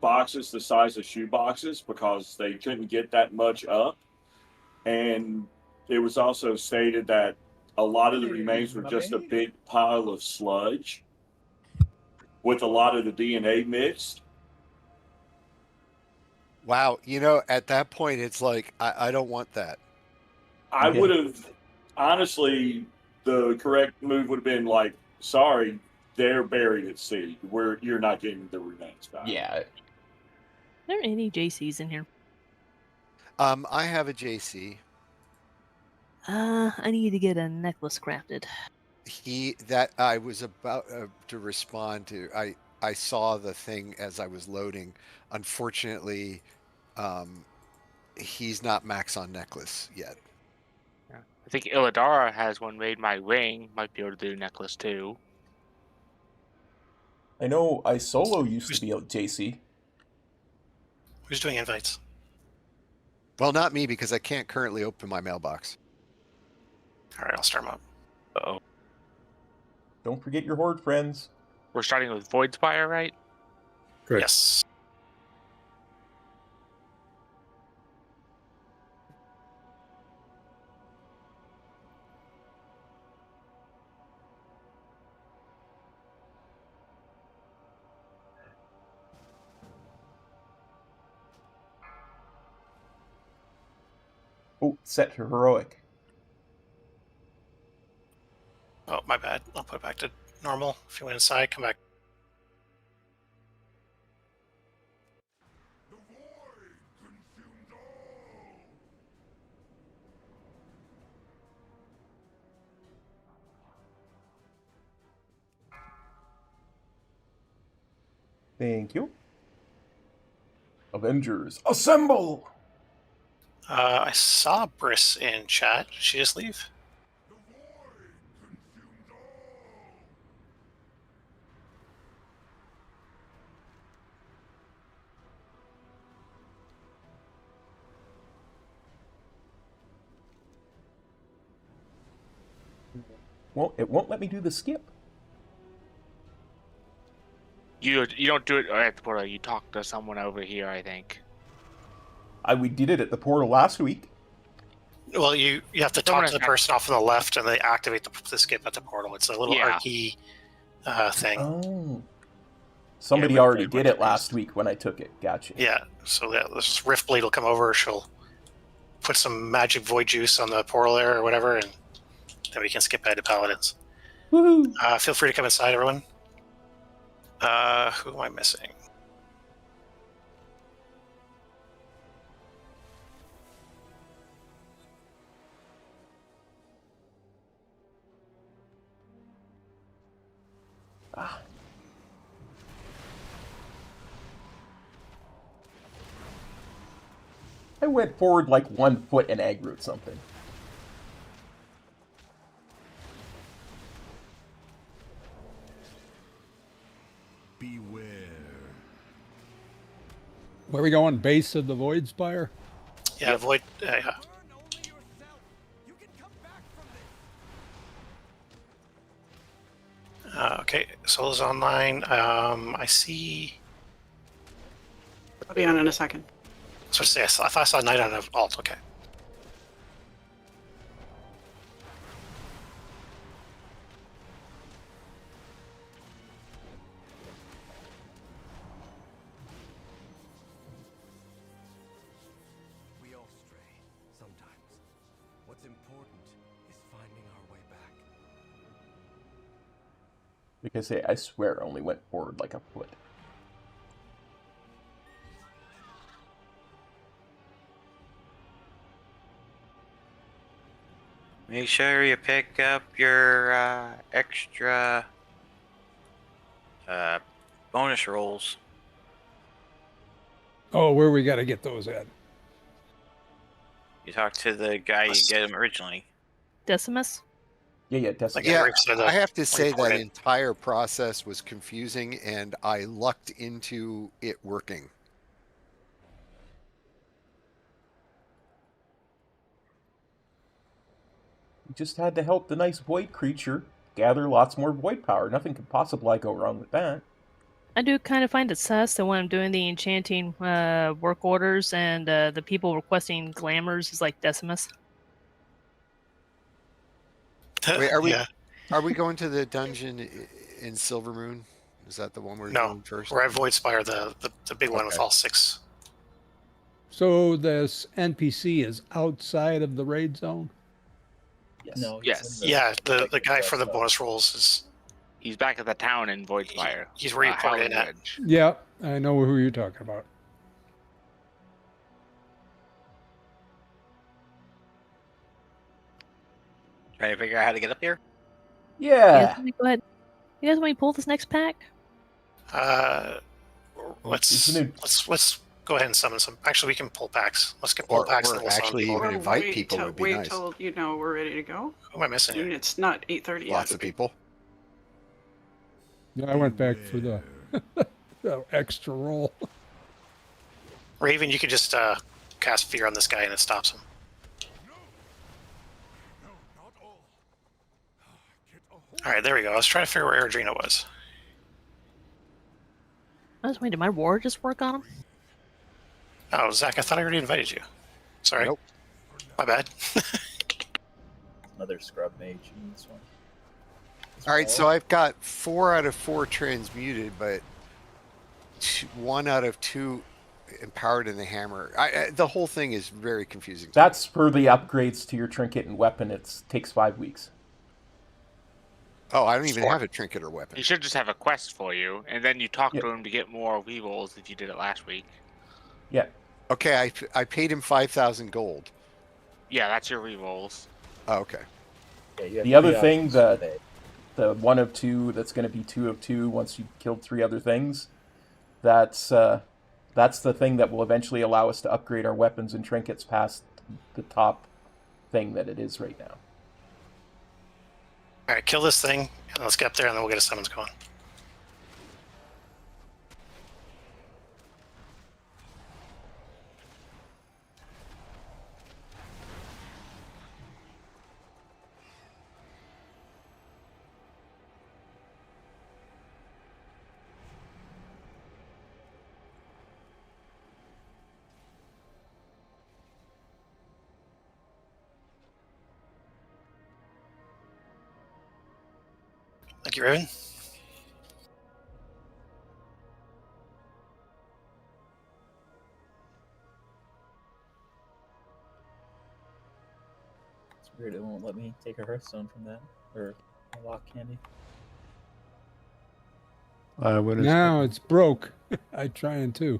boxes the size of shoe boxes because they couldn't get that much up. And it was also stated that a lot of the remains were just a big pile of sludge with a lot of the DNA mixed. Wow. At that point, it's like, I don't want that. I would have, honestly, the correct move would have been like, sorry, they're buried at sea. You're not getting the remains back. Yeah. Are there any JCs in here? I have a JC. I need to get a necklace crafted. I was about to respond to. I saw the thing as I was loading. Unfortunately, he's not max on necklace yet. Yeah. I think Illadara has one made. My ring might be able to do necklace too. I know Isolo used to be a JC. Who's doing invites? Well, not me, because I can't currently open my mailbox. All right, I'll start them up. Uh-oh. Don't forget your horde friends. We're starting with Voidspire, right? Correct. Yes. Oh, set to heroic. Oh, my bad. I'll put it back to normal. If you went inside, come back. Thank you. Avengers, assemble! I saw Briss in chat. Did she just leave? Well, it won't let me do the skip. You don't do it at the portal. You talk to someone over here, I think. We did it at the portal last week. Well, you have to Someone talk to the has- person off on the left, and they activate the skip at the portal. It's a little Yeah. archy thing. Oh. Somebody with the already did what's it last week when I took it. Gotcha. Yeah, so this Riftblade will come over. She'll put some magic void juice on the portal there or whatever, and then we can skip ahead to Paladins. Woohoo! Feel free to come inside, everyone. Who am I missing? I went forward like 1 foot and aggroed something. Beware. Where are we going? Base of the Void Spire? Yeah, void. Yeah. Okay, Solo's online. I see. I'll be on in a second. So to say, I thought I saw Knight on an alt. Okay. We all stray, sometimes. What's important is finding our way back. Like I say, I swear I only went forward like a foot. Make sure you pick up your extra bonus rolls. Oh, where we got to get those at? You talk to the guy you get them originally. Decimus? Yeah, Decimus. Yeah, I have to say that entire process was confusing, and I lucked into it working. You just had to help the nice void creature gather lots more void power. Nothing could possibly go wrong with that. I do kind of find it sus that when I'm doing the enchanting work orders and the people requesting glamours is like Decimus. Wait, are we Yeah. are we going to the dungeon in Silvermoon? Is that the one we're No, doing first? we're at Void Spire, the big one with Okay. all 6. So this NPC is outside of the raid zone? Yes. No, yes. Yeah, the guy for the bonus rolls is. He's back at the town in Voidspire. He's where you put it in at. Yeah, I know who you're talking about. Trying to figure out how to get up here? Yeah. Go ahead. You guys want me to pull this next pack? Let's go ahead and summon some. Actually, we can pull packs. Let's get pull Or- packs or and we'll summon actually people. even invite wait people till, would be wait nice. till you know we're ready to go. Who am I missing I mean, here? it's not 8:30 yet. Lots of people. Yeah, I went back for the, the extra roll. Raven, you could just cast fear on this guy and it stops him. All right, there we go. I was trying to figure where Eridrina was. I was waiting. Did my war just work on him? Oh, Zach, I thought I already invited you. Sorry. Nope. My bad. Another scrub mage in this one. All right, so I've got 4 out of 4 transmuted, but 1 out of 2 empowered in the hammer. The whole thing is very confusing. That's for the upgrades to your trinket and weapon. It takes 5 weeks. Oh, I don't even have a trinket or weapon. He should just have a quest for you, and then you talk to him to get more weevils if you did it last week. Yeah. Okay, I paid him 5,000 gold. Yeah, that's your rerolls. Oh, okay. Yeah, The other thing, the 1 of 2, that's going to be 2 of 2 once you've killed 3 other things, that's the thing that will eventually allow us to upgrade our weapons and trinkets past the top thing that it is right now. All right, kill this thing, and let's get up there, and then we'll get a summons going. Thank you, Raven. It's weird. It won't let me take a Hearthstone from that or a lock candy. Now it's broke. I trying too.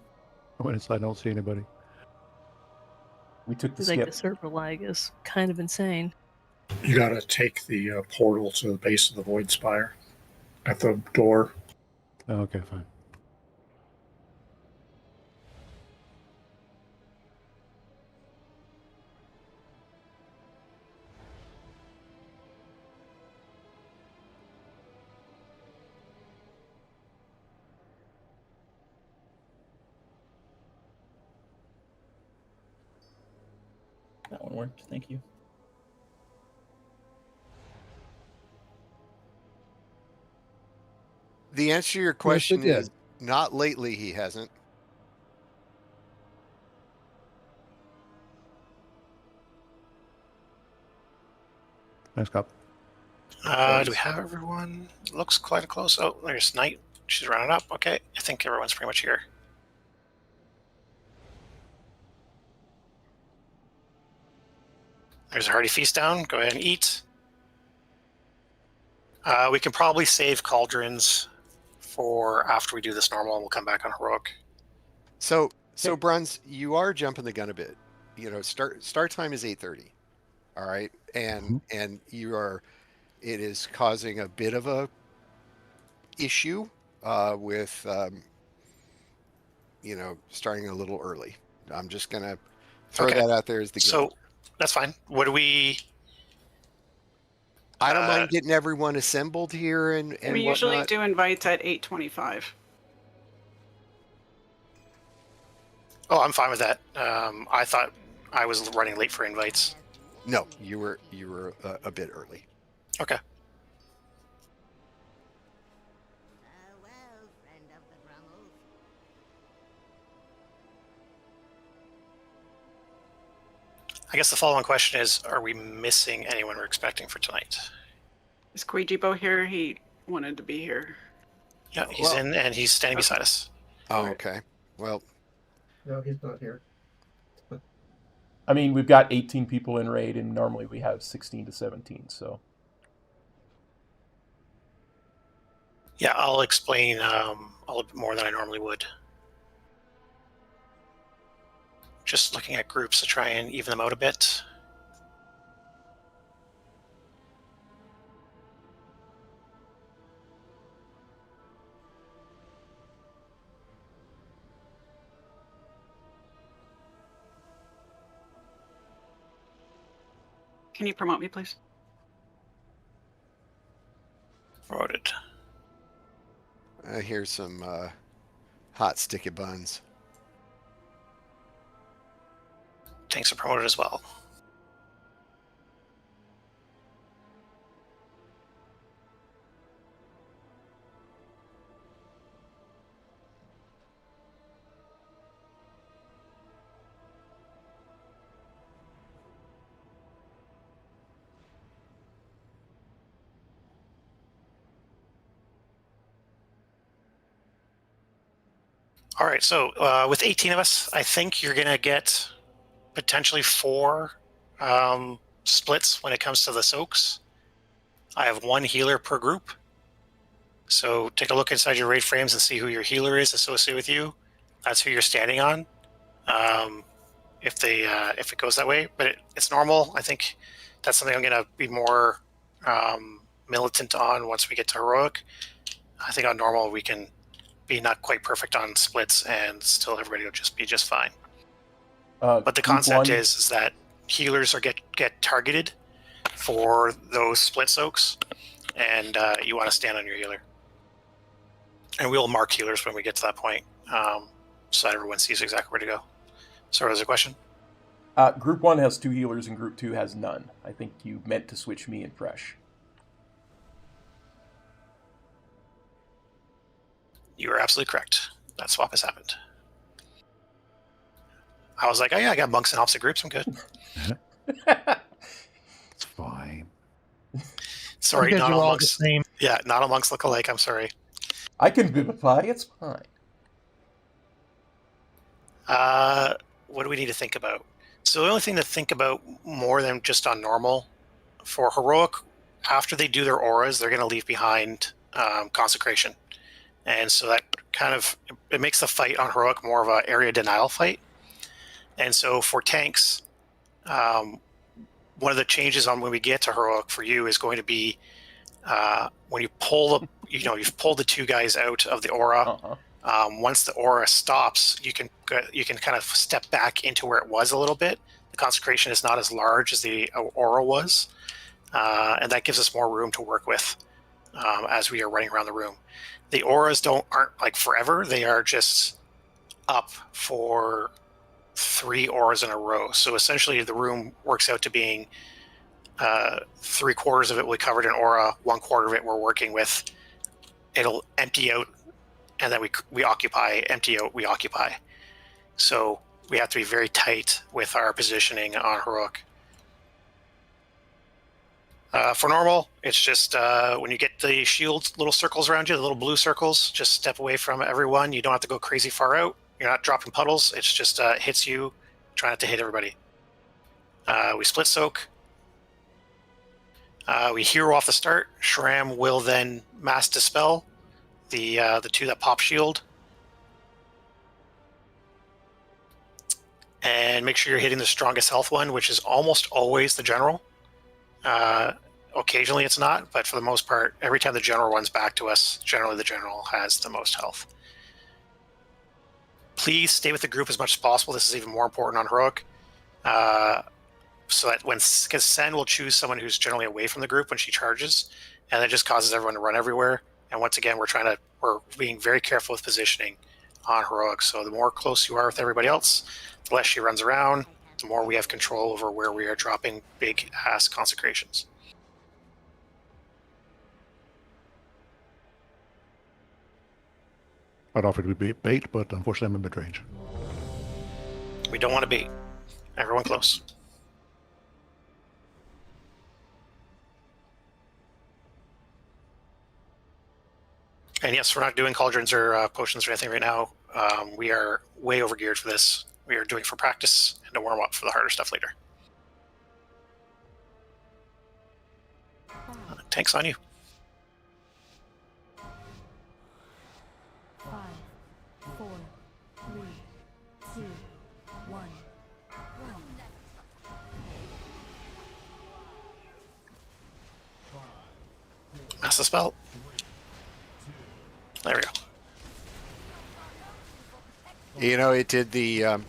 When it's I don't see anybody. We took the Like skip. the server lag is kind of insane. You gotta take the portal to the base of the Void Spire at the door. Oh, okay, fine. That one worked. Thank you. The answer to your question is not lately. He hasn't. Nice cop. Do we have everyone? Looks quite close. Oh, there's Knight. She's running up. Okay, I think everyone's pretty much here. There's a hearty feast down. Go ahead and eat. We can probably save cauldrons for after we do this normal, and we'll come back on heroic. So Bruns, you are jumping the gun a bit. You know, start time is 8:30. All right, and you are. It is causing a bit of a issue with you know, starting a little early. I'm just gonna throw that out there as the so that's fine. What do we? I don't mind getting everyone assembled here and We usually whatnot. do invites at 8:25. Oh, I'm fine with that. I thought I was running late for invites. No, you were a bit early. Okay. I guess the following question is, are we missing anyone we're expecting for tonight? Is Koijibo here? He wanted to be here. Yeah, he's in and he's standing beside us. Oh, okay. Well, no, he's not here. I mean, we've got 18 people in raid, and normally we have 16 to 17, so. Yeah, I'll explain a little bit more than I normally would. Just looking at groups to try and even them out a bit. Can you promote me, please? Promoted. Here's some hot sticky buns. Tanks are promoted as well. All right, so with 18 of us, I think you're going to get potentially 4 splits when it comes to the soaks. I have 1 healer per group. So take a look inside your raid frames and see who your healer is associated with you. That's who you're standing on. If it goes that way, but it's normal. I think that's something I'm going to be more militant on once we get to heroic. I think on normal we can be not quite perfect on splits and still everybody will just be just fine. But the concept is that healers are get targeted for those split soaks, and you want to stand on your healer. And we'll mark healers when we get to that point, so that everyone sees exactly where to go. So, there's a question? Group 1 has 2 healers and Group 2 has none. I think you meant to switch me and Fresh. You are absolutely correct. That swap has happened. I was like, oh yeah, I got monks in opposite groups. I'm good. It's fine. Sorry, Because not you're all the amongst. same. Yeah, not amongst look-alike. I'm sorry. I can vivify. It's fine. What do we need to think about? So the only thing to think about more than just on normal, for heroic, after they do their auras, they're going to leave behind consecration, and so that kind of it makes the fight on heroic more of an area denial fight. And so for tanks, one of the changes on when we get to heroic for you is going to be when you pull the, you've pulled the two guys out of the aura. Once the aura stops, you can kind of step back into where it was a little bit. The consecration is not as large as the aura was, and that gives us more room to work with as we are running around the room. The auras aren't like forever; they are just up for 3 auras in a row. So essentially, the room works out to being 3/4 of it will be covered in aura, 1/4 of it we're working with. It'll empty out, and then we occupy, empty out, we occupy. So we have to be very tight with our positioning on heroic. For normal, it's just when you get the shield little circles around you, the little blue circles, just step away from everyone. You don't have to go crazy far out. You're not dropping puddles. It's just hits you. Try not to hit everybody. We split soak. We hero off the start. Shram will then mass dispel the 2 that pop shield. And make sure you're hitting the strongest health one, which is almost always the general. Occasionally it's not, but for the most part, every time the general runs back to us, generally the general has the most health. Please stay with the group as much as possible. This is even more important on heroic. So that because Sen will choose someone who's generally away from the group when she charges, and that just causes everyone to run everywhere. And once again, we're being very careful with positioning on heroic. So the more close you are with everybody else, the less she runs around, the more we have control over where we are dropping big ass consecrations. I'd offer to be bait, but unfortunately I'm in mid-range. We don't want to bait. Everyone close. And yes, we're not doing cauldrons or potions or anything right now. We are way over geared for this. We are doing for practice and to warm up for the harder stuff later. Tanks on you. 5, 4, 3, 2, 1. Mass the spell. There we go. You know, it did the.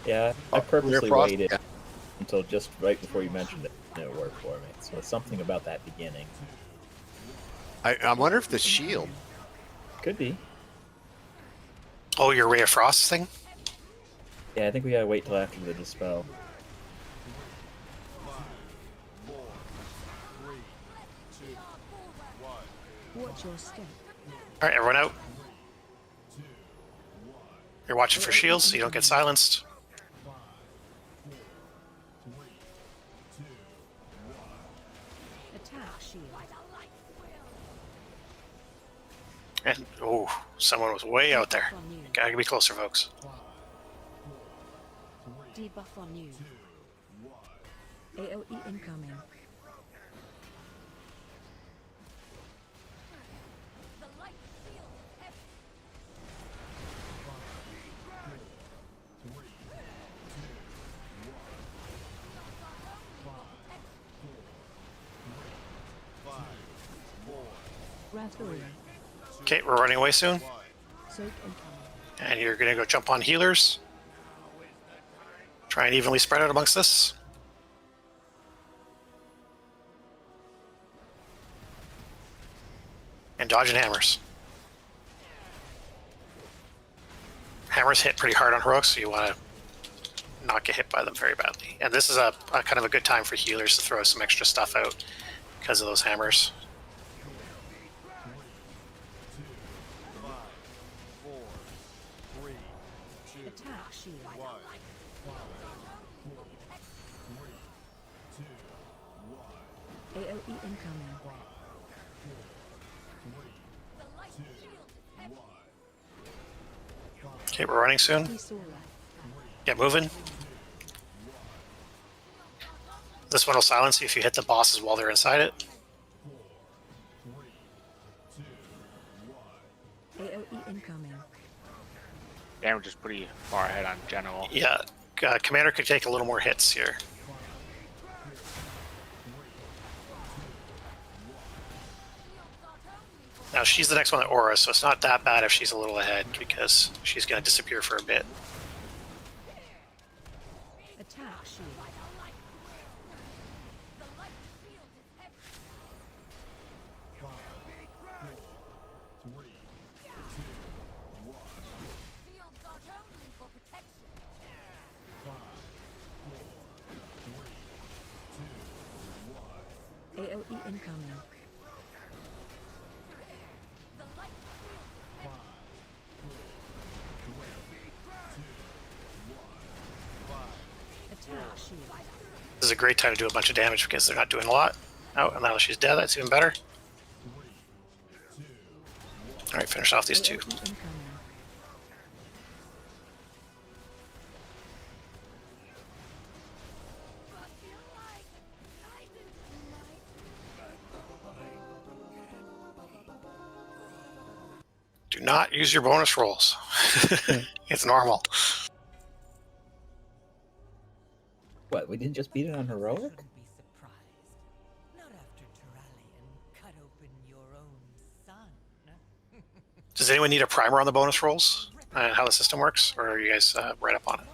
Yeah, I purposely frost- waited yeah. until just right before you mentioned it, and it worked for me. So something about that beginning. I wonder if the shield. Could be. Oh, your Ray of Frost thing? Yeah, I think we gotta wait till after the dispel. Watch your step. All right, everyone out. You're watching for shields so you don't get silenced. Attack shield. And oh, someone was way out there. Gotta be closer, folks. Debuff on you. AOE incoming. Okay, we're running away soon. Soak incoming. And you're gonna go jump on healers. Try and evenly spread out amongst this. And dodging hammers. Hammers hit pretty hard on heroics, so you want to not get hit by them very badly. And this is a kind of a good time for healers to throw some extra stuff out because of those hammers. Attack shield. AOE incoming. Okay, we're running soon. Get moving. This one will silence you if you hit the bosses while they're inside it. AOE incoming. Damage is pretty far ahead on general. Yeah, Commander could take a little more hits here. Now she's the next one at Aura, so it's not that bad if she's a little ahead because she's going to disappear for a bit. Attack shield. AOE incoming. Attack shield. This is a great time to do a bunch of damage because they're not doing a lot. Oh, and now she's dead. That's even better. All right, finish off these two. Do not use your bonus rolls. It's normal. What, we didn't just beat it on heroic? Does anyone need a primer on the bonus rolls and how the system works, or are you guys right up on it?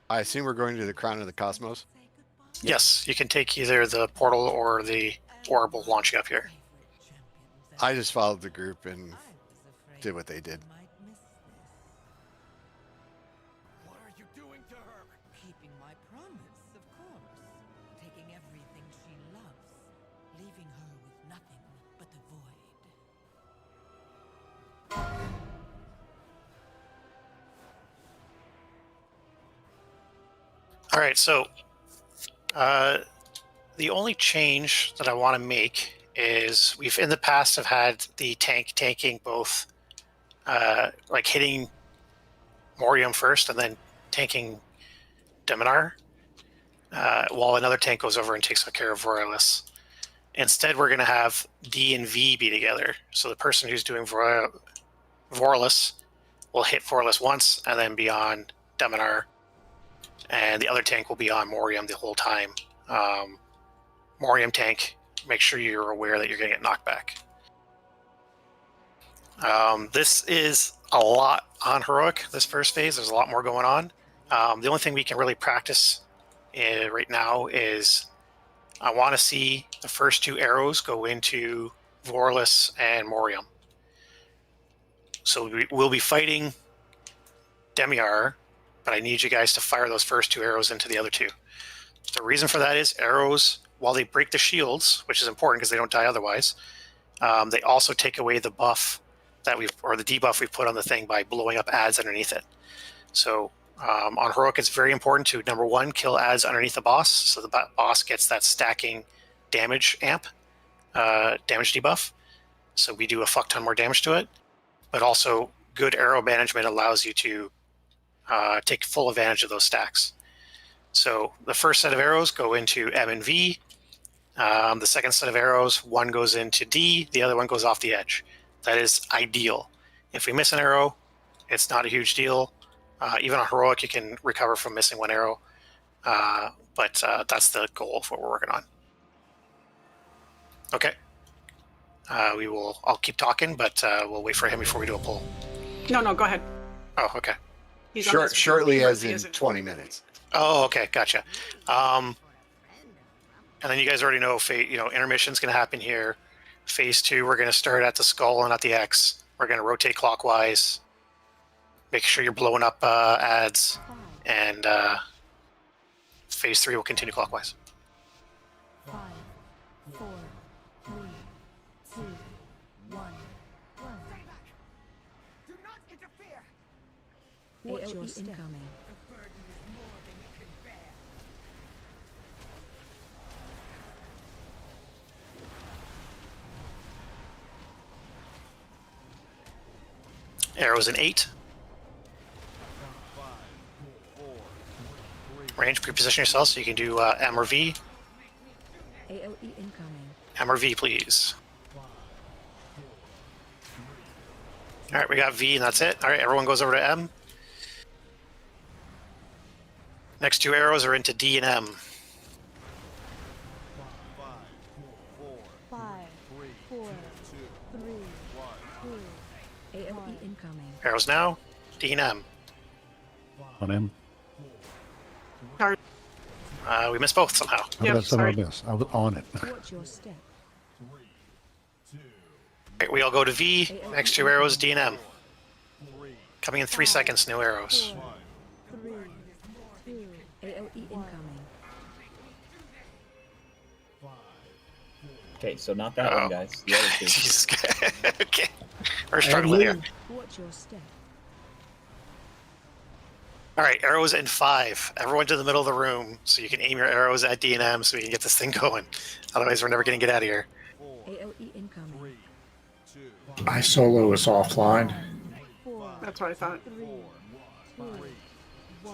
I assume we're going to the Crown of the Cosmos. Yes, you can take either the portal or the orb will launch you up here. I just followed the group and did what they did. What are you doing to her? Keeping my promise, of course. Taking everything she loves, leaving her with nothing but the void. All right, so the only change that I want to make is we've in the past have had the tank tanking both, like hitting Morium first and then tanking Deminar, while another tank goes over and takes care of Vorlis. Instead, we're going to have D and V be together. So the person who's doing Vorlis will hit Vorlis once and then be on Deminar, and the other tank will be on Morium the whole time. Morium tank, make sure you're aware that you're going to get knocked back. This is a lot on Heroic, this first phase. There's a lot more going on. The only thing we can really practice right now is I want to see the first two arrows go into Vorlis and Morium. So we'll be fighting Demiar, but I need you guys to fire those first two arrows into the other two. The reason for that is arrows, while they break the shields, which is important because they don't die otherwise, they also take away the buff that or the debuff we've put on the thing by blowing up ads underneath it. So on Heroic, it's very important to, number one, kill ads underneath the boss, so the boss gets that stacking damage amp, damage debuff. So we do a fuck ton more damage to it. But also, good arrow management allows you to take full advantage of those stacks. So the first set of arrows go into M and V. The second set of arrows, one goes into D, the other one goes off the edge. That is ideal. If we miss an arrow, it's not a huge deal. Even on Heroic, you can recover from missing one arrow. But that's the goal of what we're working on. Okay. I'll keep talking, but we'll wait for him before we do a poll. No, go ahead. Oh, okay. He's on his Shortly, computer, as he in isn't 20 minutes. Oh, okay, gotcha. And then you guys already know, intermission's going to happen here. Phase 2, we're going to start at the skull and at the X. We're going to rotate clockwise. Make sure you're blowing up ads, and phase 3 will continue clockwise. 5, 4, 3, 2, 1. Do not interfere! Watch your step. Incoming. Arrows in 8. Range, pre-position yourself so you can do M or V. AOE incoming. M or V, please. All right, we got V, and that's it. All right, everyone goes over to M. Next 2 arrows are into D and M. 5, 4, 3, 2. AOE incoming. Arrows now, D and M. On M. We missed both somehow. How did I miss? I was on it. Watch your step. Right, we all go to V. Next 2 arrows, D and M. Coming in 3 seconds, no arrows. 3, 2. AOE incoming. Okay, so not that one, guys. The other 2. Jesus. Okay. We're struggling here. Watch your step. All right, arrows in 5. Everyone to the middle of the room so you can aim your arrows at D and M so we can get this thing going. Otherwise, we're never going to get out of here. AOE incoming. I solo is offline. 4, That's what I thought. 3, 2,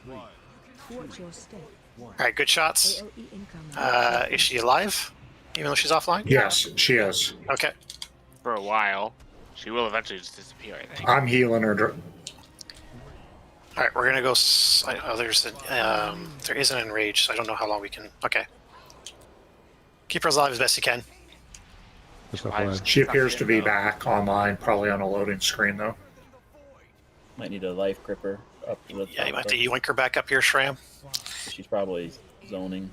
1. Watch your step. All right, good shots. AOE incoming. Is she alive? Even though she's offline? Yes, she is. Okay. For a while. She will eventually just disappear, I think. I'm healing her. All right, we're gonna go. There is an enrage, so I don't know how long we can. Okay. Keep her alive as best you can. She appears to be back online, probably on a loading screen though. Might need a life gripper up to the Yeah, you might have to top. yoink her back up here, Shram. She's probably zoning.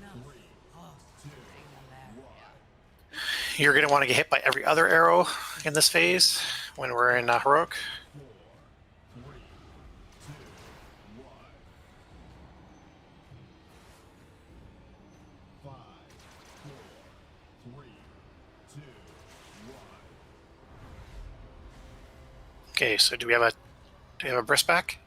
You're gonna want to get hit by every other arrow in this phase when we're in heroic. Okay, so do we have a brisk back?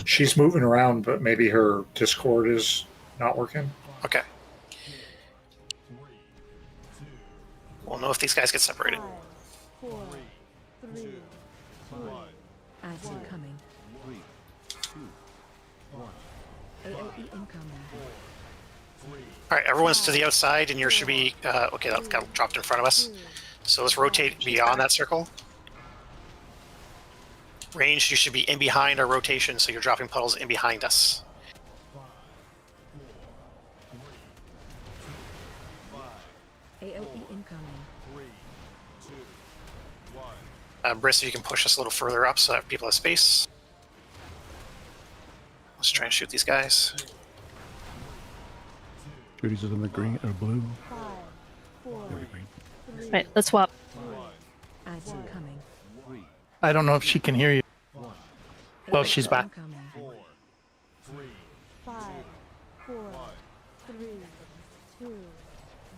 She's moving around, but maybe her Discord is not working. Okay. We'll know if these guys get separated. 4, 3, 2. Ads incoming. AOE incoming. All right, everyone's to the outside, and yours should be okay. That got dropped in front of us. So let's rotate beyond that circle. Range, you should be in behind our rotation, so you're dropping puddles in behind us. AOE incoming. Briss, if you can push us a little further up so that people have space. Let's try and shoot these guys. Judy's is in the green or blue. 5, 4, There we green. 3, Right, let's swap. Ads incoming. I don't know if she can hear you. Oh, she's back. Incoming. 5, 4, 3, 2,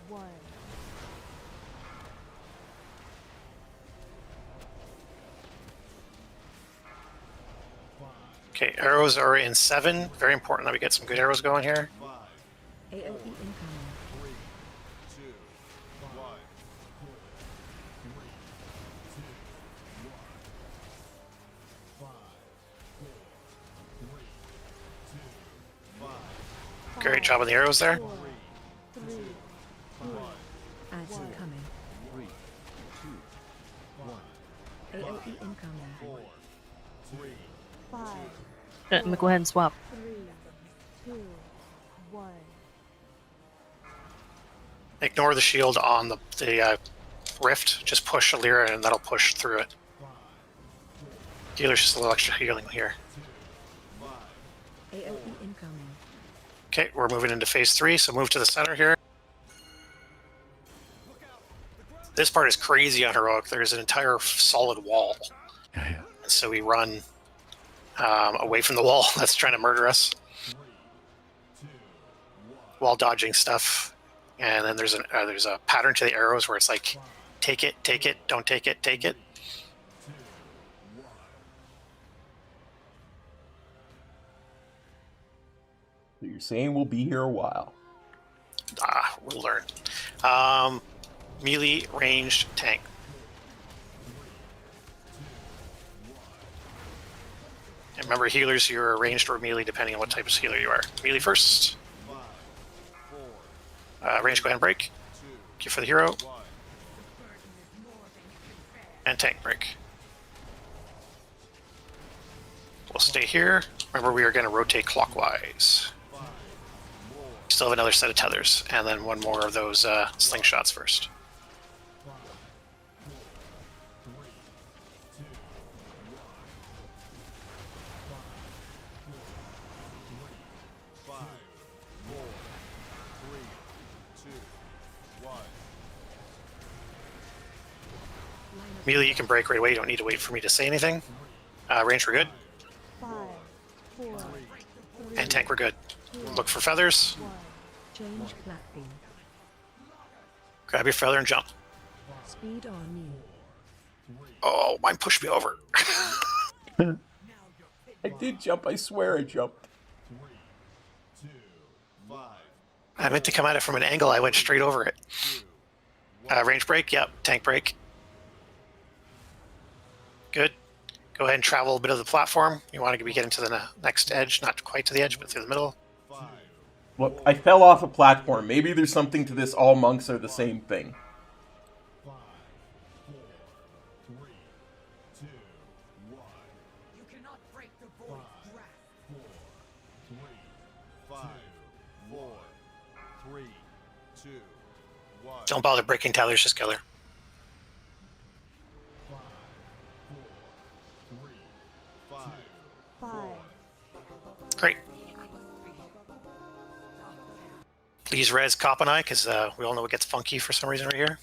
1. Okay, arrows are in 7. Very important that we get some good arrows going here. AOE incoming. Great job on the arrows there. 4, 3, 2. Ads incoming. AOE incoming. 5, I'm gonna go ahead and swap. 3, 2, 1. Ignore the shield on the rift. Just push Alira and that'll push through it. Healer's just a little extra healing here. AOE incoming. Okay, we're moving into phase 3, so move to the center here. This part is crazy on Heroic. There's an entire solid wall. And so we run away from the wall that's trying to murder us while dodging stuff. And then there's a pattern to the arrows where it's like, take it, don't take it, take it. So you're saying we'll be here a while. We'll learn. Melee ranged tank. And remember, healers, you're ranged or melee depending on what type of healer you are. Melee first. Range, go ahead and break. Cue for the hero. And tank break. We'll stay here. Remember, we are going to rotate clockwise. Still have another set of tethers, and then one more of those slingshots first. Melee, you can break right away. You don't need to wait for me to say anything. Range, we're good. 5, 4, 3, And tank, we're good. Look for feathers. 1. Change platform. Grab your feather and jump. Speed on you. Oh, mine pushed me over. I did jump. I swear I jumped. I meant to come at it from an angle. I went straight over it. Range break. Yep. Tank break. Good. Go ahead and travel a bit of the platform. You want to be getting to the next edge. Not quite to the edge, but through the middle. Look, I fell off a platform. Maybe there's something to this. All monks are the same thing. 5, 4, 3, 2, 1. You cannot break the void's grasp. 4, 3, 5, 4, 3, 2, 1. Don't bother breaking tethers, just kill her. 5, 5. Great. Please res Kop and I, because we all know it gets funky for some reason right here.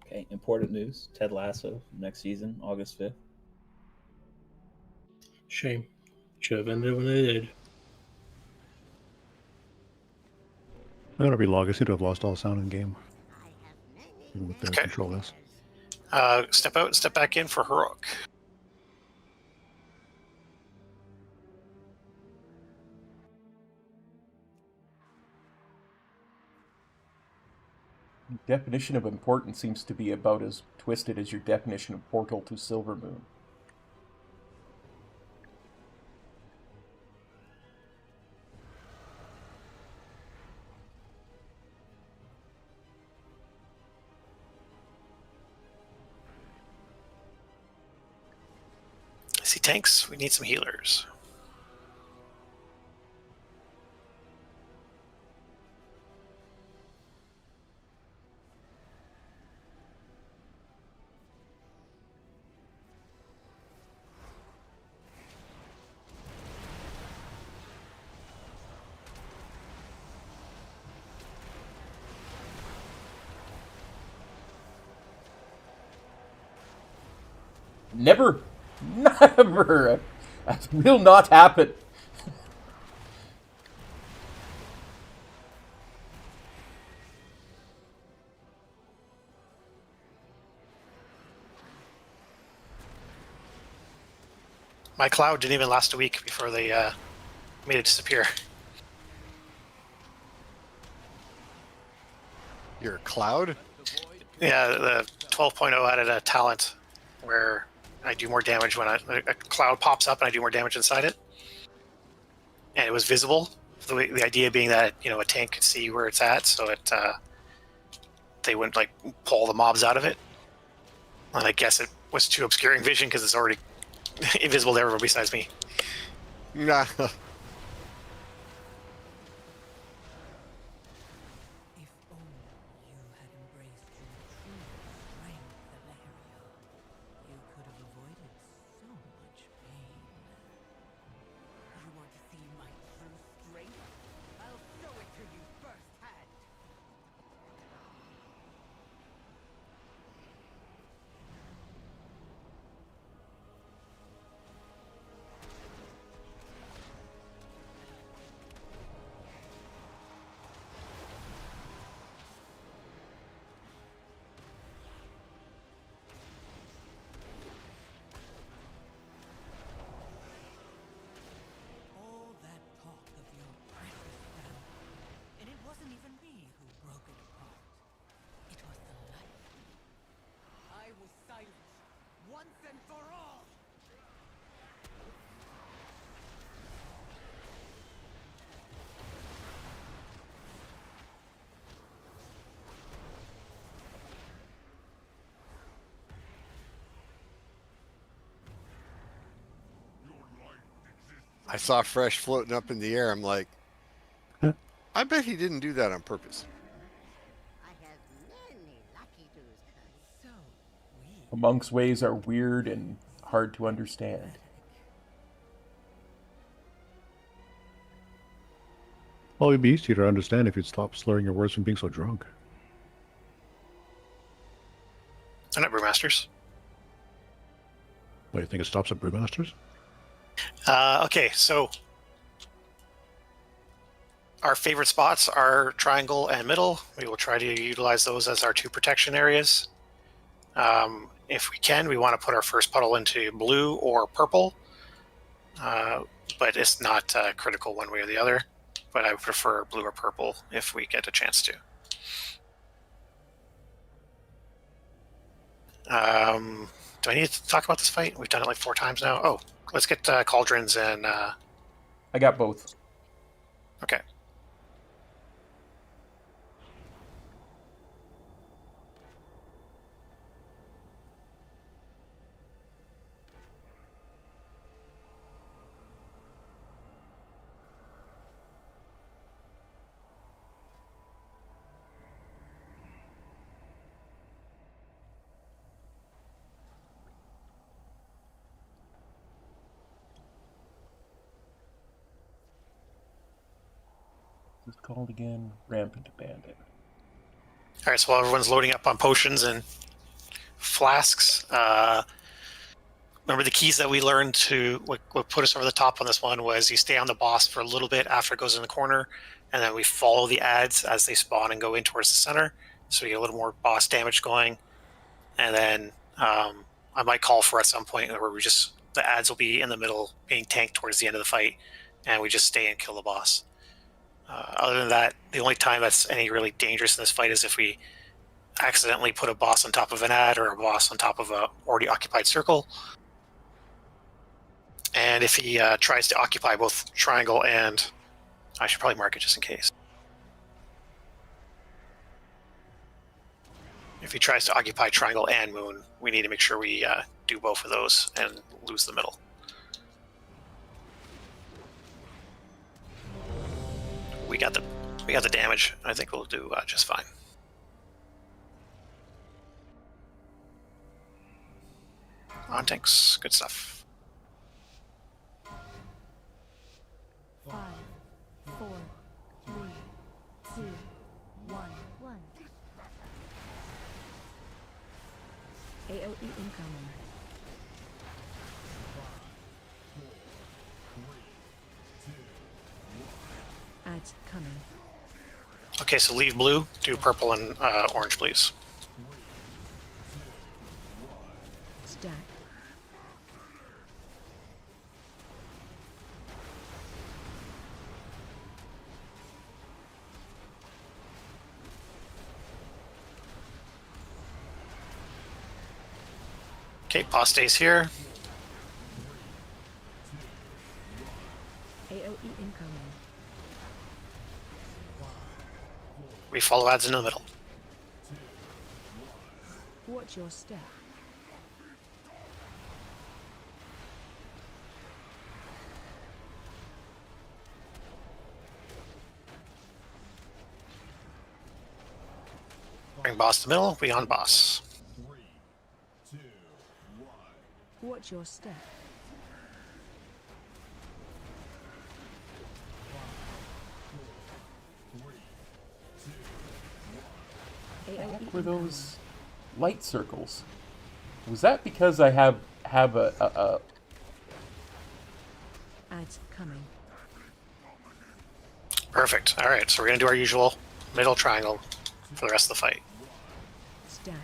Okay, important news. Ted Lasso, next season, August 5th. Shame. Should have ended when they did. I'm gonna relog. I seem to have lost all sound in game. Even with their Okay. control S. Step out and step back in for Heroic. Definition of important seems to be about as twisted as your definition of portal to Silver Moon. I see tanks. We need some healers. Never, never. That will not happen. My cloud didn't even last a week before they made it disappear. Your cloud? Yeah, the 12.0 added a talent where I do more damage when a cloud pops up and I do more damage inside it. And it was visible. The idea being that a tank could see where it's at, so they wouldn't like pull the mobs out of it. And I guess it was too obscuring vision because it's already invisible to everyone besides me. Nah. All that talk of your precious family, and it wasn't even me who broke it apart. It was the light. I was silent, once and for all. I saw Fresh floating up in the air. I'm like, I bet he didn't do that on purpose. A monk's ways are weird and hard to understand. Well, it'd be easier to understand if you'd stop slurring your words from being so drunk. I'm not Brewmasters. What, you think it stops at Brewmasters? Okay, so our favorite spots are triangle and middle. We will try to utilize those as our two protection areas. If we can, we want to put our first puddle into blue or purple, but it's not critical one way or the other. But I would prefer blue or purple if we get a chance to. Do I need to talk about this fight? We've done it like 4 times now. Oh, let's get cauldrons and... I got both. Okay. What's it called again? Rampant Bandit. All right, so while everyone's loading up on potions and flasks, remember the keys that we learned to what put us over the top on this one was you stay on the boss for a little bit after it goes in the corner, and then we follow the ads as they spawn and go in towards the center, so we get a little more boss damage going. And then I might call for at some point where the ads will be in the middle, being tanked towards the end of the fight, and we just stay and kill the boss. Other than that, the only time that's any really dangerous in this fight is if we accidentally put a boss on top of an ad or a boss on top of a already occupied circle. And if he tries to occupy both triangle and... I should probably mark it just in case. If he tries to occupy triangle and moon, we need to make sure we do both of those and lose the middle. We got the damage. I think we'll do just fine. On tanks, good stuff. 5, 4, 3, 2, 1. AOE incoming. Ads coming. Okay, so leave blue, do purple and orange, please. Stack. Okay, boss stays here. AoE incoming. We follow ads into the middle. Watch your step. Bring boss to the middle. We on boss. Watch your step. What were those light circles? Was that because I have a Ads coming. Perfect. All right, so we're gonna do our usual middle triangle for the rest of the fight. Stack.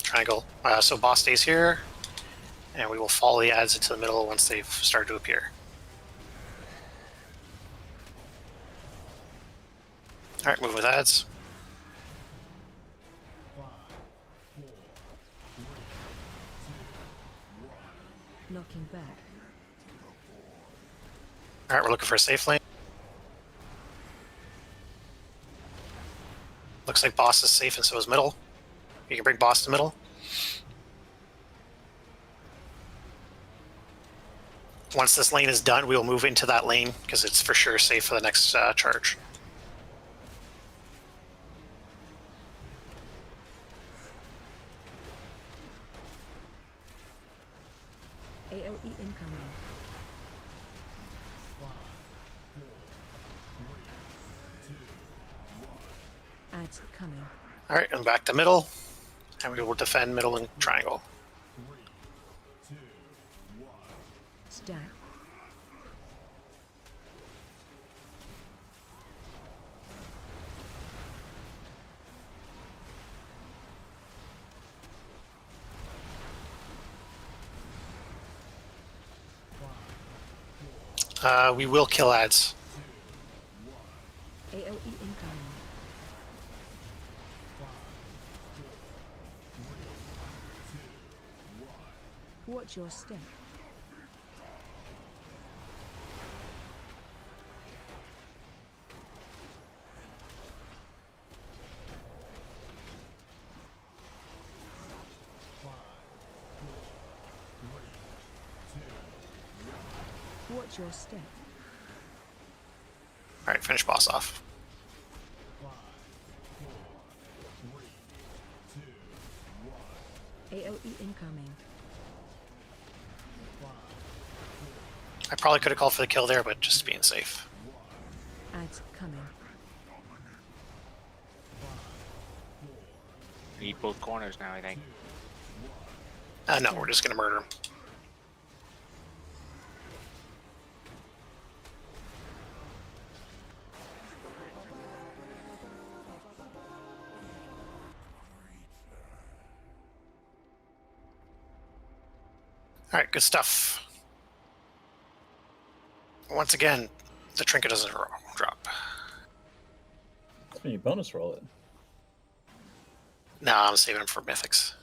Triangle. So boss stays here, and we will follow the ads into the middle once they've started to appear. All right, move with ads. Knocking back. All right, we're looking for a safe lane. Looks like boss is safe, and so is middle. You can bring boss to middle. Once this lane is done, we will move into that lane because it's for sure safe for the next charge. AoE incoming. Ads coming. All right, and back to middle, and we will defend middle and triangle. Stack. We will kill ads. AoE incoming. Watch your step. Watch your step. All right, finish boss off. AoE incoming. I probably could have called for the kill there, but just being safe. Ads coming. Need both corners now, I think. No, we're just gonna murder him. All right, good stuff. Once again, the trinket doesn't drop. That's when you bonus roll it. No, I'm saving him for mythics.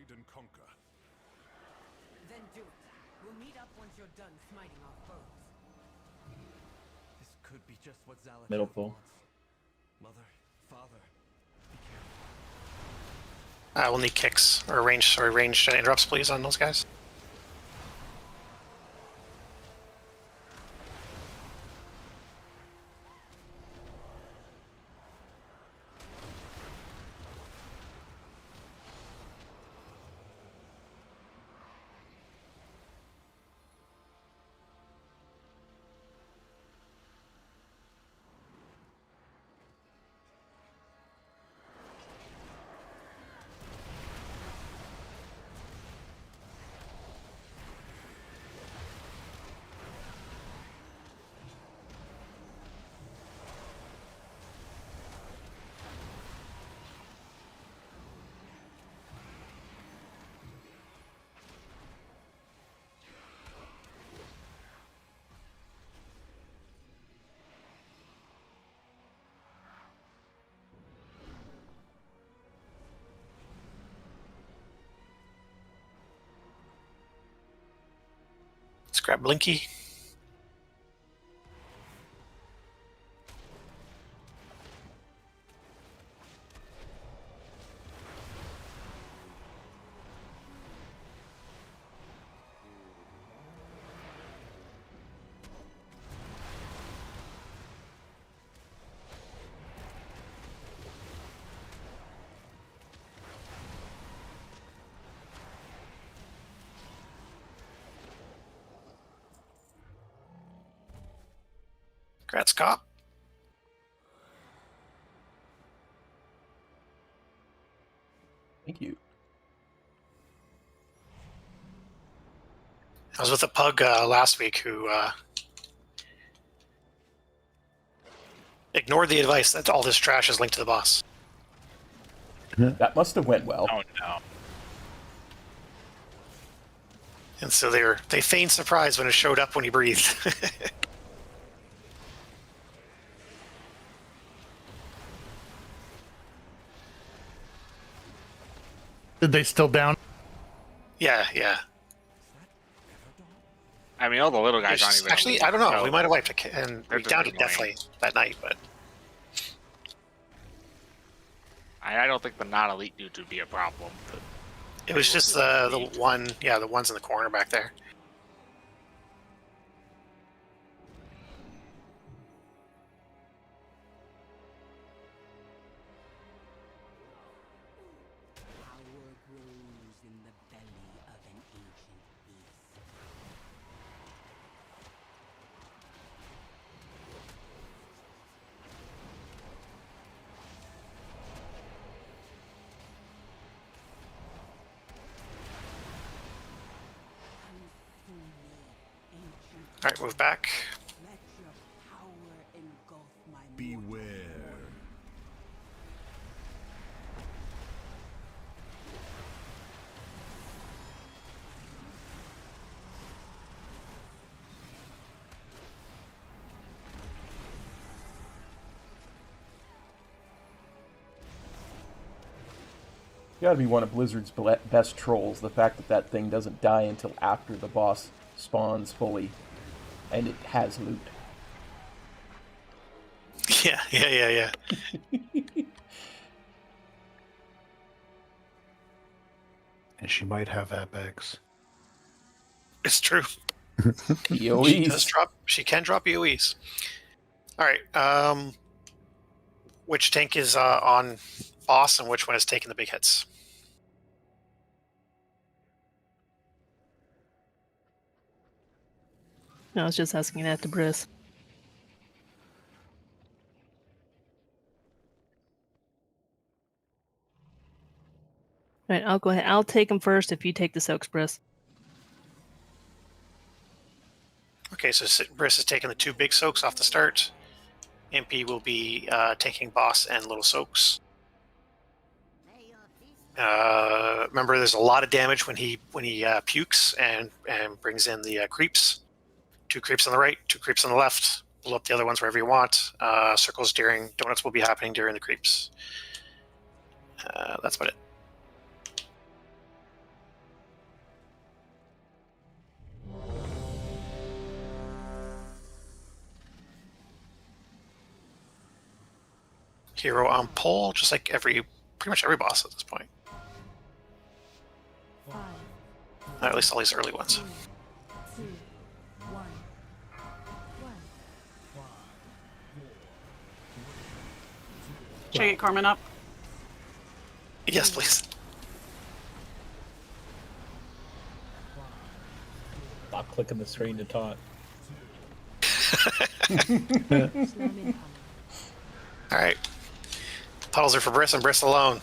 And conquer. Then do it. We'll meet up once you're done smiting our foes. This could be just what Zalak Middle pull. wants. Mother, father, be careful. We'll need kicks or ranged interrupts, please, on those guys. grab Blinky. Congrats, Kop. Thank you. I was with a pug last week who ignored the advice that all this trash is linked to the boss. That must have went well. Oh no. And so they feigned surprise when it showed up when he breathed. Did they still down? Yeah. I mean, all the little guys aren't even. Actually, I don't know. We might have wiped it, and we downed it definitely that night, but I don't think the non-elite dudes would be a problem. But it was just the one, the ones in the corner back there. All right, move back. Beware. Gotta be one of Blizzard's best trolls, the fact that that thing doesn't die until after the boss spawns fully, and it has loot. Yeah. And she might have Apex. It's true. PoEs. She can drop PoEs. All right. Which tank is on boss and which one is taking the big hits? No, I was just asking that to Briss. Right, I'll go ahead. I'll take him first if you take the soaks, Briss. Okay, so Briss is taking the two big soaks off the start. MP will be taking boss and little soaks. Remember, there's a lot of damage when he pukes and brings in the creeps. 2 creeps on the right, 2 creeps on the left. Blow up the other ones wherever you want. Circles during donuts will be happening during the creeps. That's about it. Hero on pole, just like pretty much every boss at this point. At least all these early ones. Should I get Carmen up? Yes, please. Stop clicking the screen to talk. All right. Puddles are for Briss and Briss alone.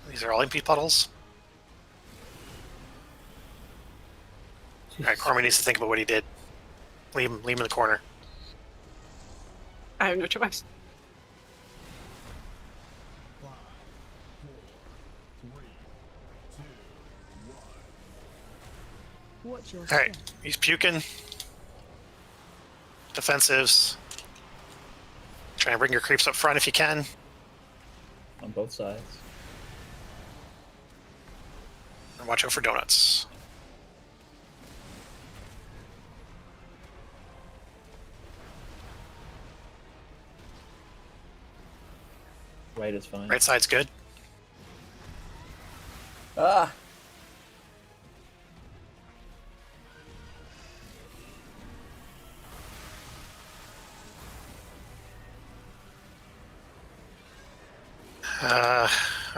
These are all MP puddles. All right, Corman needs to think about what he did. Leave him in the corner. I have no choice. Watch your All right, step. he's puking. Defensives. Try and bring your creeps up front if you can. On both sides. And watch out for donuts. Right is fine. Right side's good. Ah!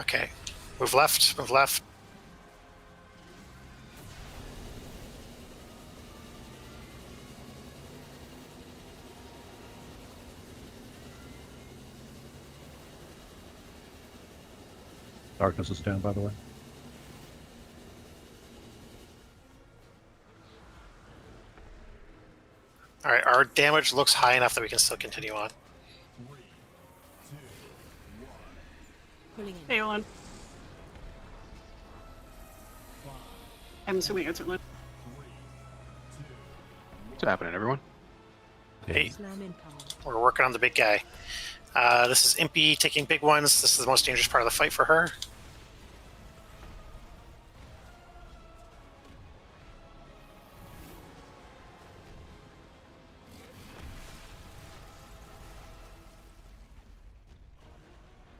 Okay. Move left, move left. Darkness is down, by the way. All right, our damage looks high enough that we can still continue on. Hey, on. I'm assuming it's Lynn. What's happening, everyone? Hey, we're working on the big guy. This is Impy taking big ones. This is the most dangerous part of the fight for her.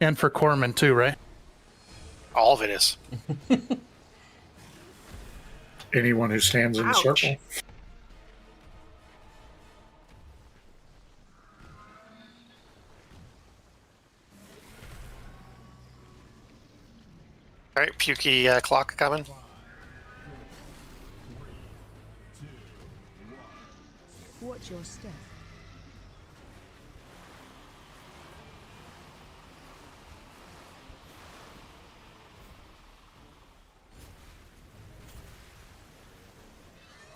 And for Corman too, right? All of it is. Anyone who stands in the Ouch. circle. All right, pukey clock coming. Watch your step.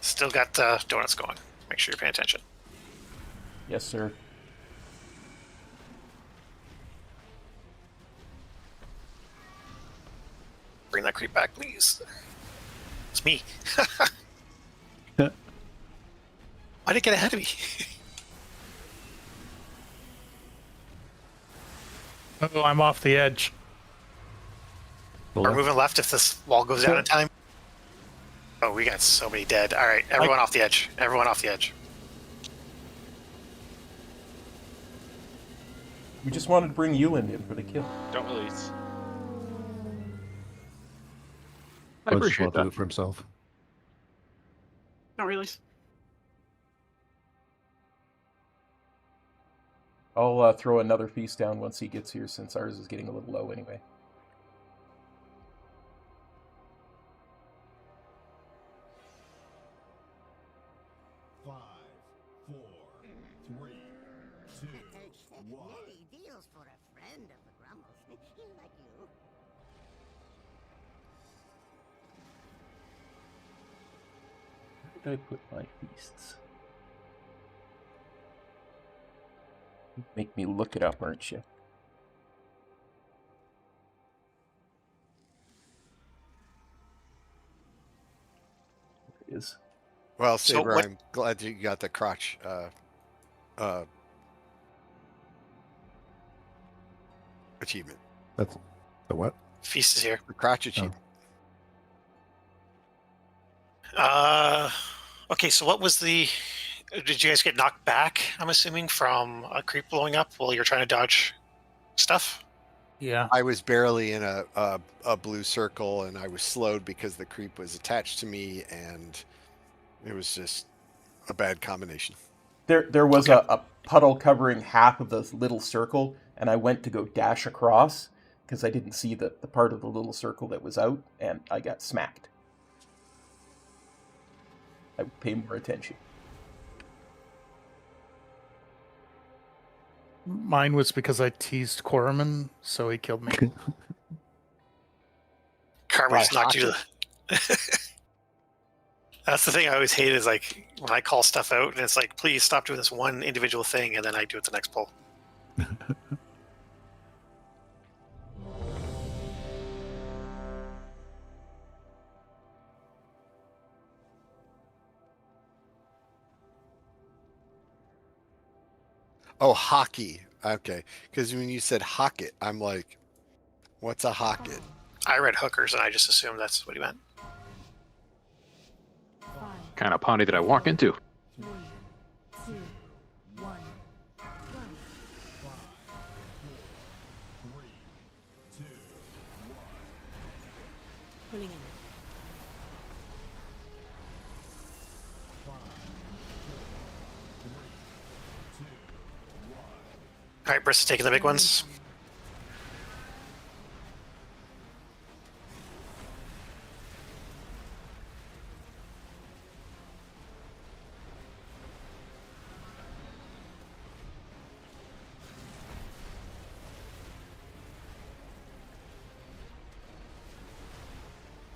Still got donuts going. Make sure you're paying attention. Yes, sir. Bring that creep back, please. It's me. Why did it get ahead of me? Oh, I'm off the edge. We're moving left if this wall goes down in time. Oh, we got so many dead. All right, everyone off the edge. Everyone off the edge. We just wanted to bring Ewan in for the kill. Don't release. I Just appreciate want to do that. it for himself. Don't release. I'll throw another piece down once he gets here, since ours is getting a little low anyway. Many deals for a friend of the Grumbles. Like you. Where did I put my beasts? Make me look it up, aren't you? There it is. Well, So Saber, what- I'm glad you got the crotch achievement. That's the what? Feast is here. The crotch achievement. Okay, so what was the... Did you guys get knocked back, I'm assuming, from a creep blowing up while you're trying to dodge stuff? Yeah. I was barely in a blue circle, and I was slowed because the creep was attached to me, and it was just a bad combination. There was a puddle covering half of the little circle, and I went to go dash across because I didn't see the part of the little circle that was out, and I got smacked. I would pay more attention. Mine was because I teased Corman, so he killed me. Karma just knocked you to the... That's the thing I always hate is like when I call stuff out and it's like, please stop doing this one individual thing, and then I do it the next pull. Oh, hockey. Okay. Because when you said hocket, I'm like, what's a hocket? I read hookers, and I just assumed that's what he meant. Kind of party did I walk into? 3, 2, 1. Pulling in. All right, Briss is taking the big ones.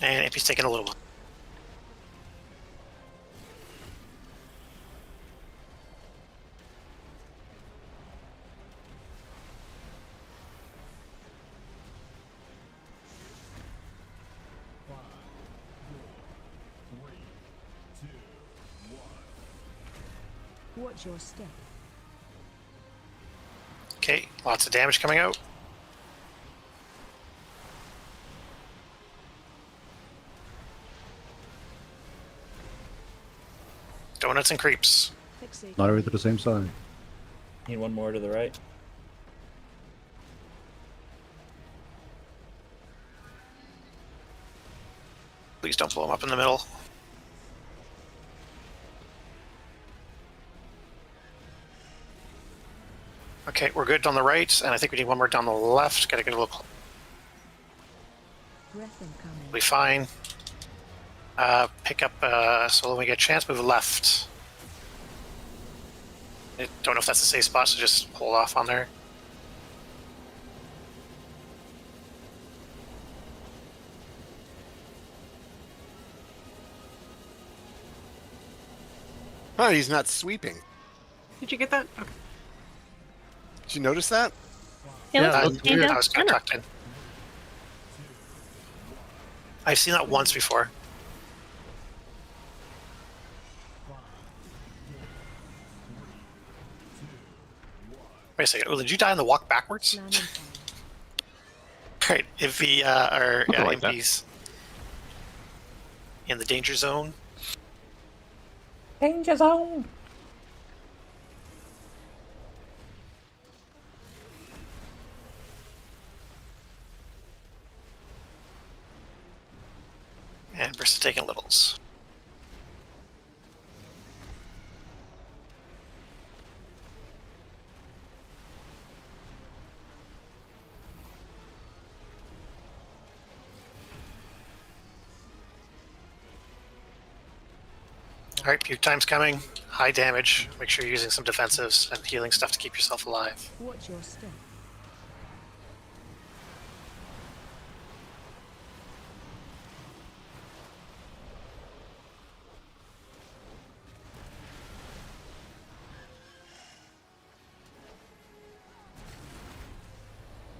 And AP's taking a little one. Watch your step. Okay, lots of damage coming out. Donuts and creeps. Not everything at the same side. Need one more to the right. Please don't blow him up in the middle. Okay, we're good on the right, and I think we need one more down the left. Gotta get a little. Breath incoming. We'll be fine. Pick up, so when we get a chance, move left. I don't know if that's a safe spot, so just hold off on there. Oh, he's not sweeping. Did you get that? Okay. Did you notice that? I was kind of tucked in. I've seen that once before. Wait a second. Oh, did you die on the walk backwards? Alright, if we are like MPs in the danger zone. Danger zone. And versus taking littles. Alright, puke time's coming. High damage. Make sure you're using some defensives and healing stuff to keep yourself alive. Watch your step.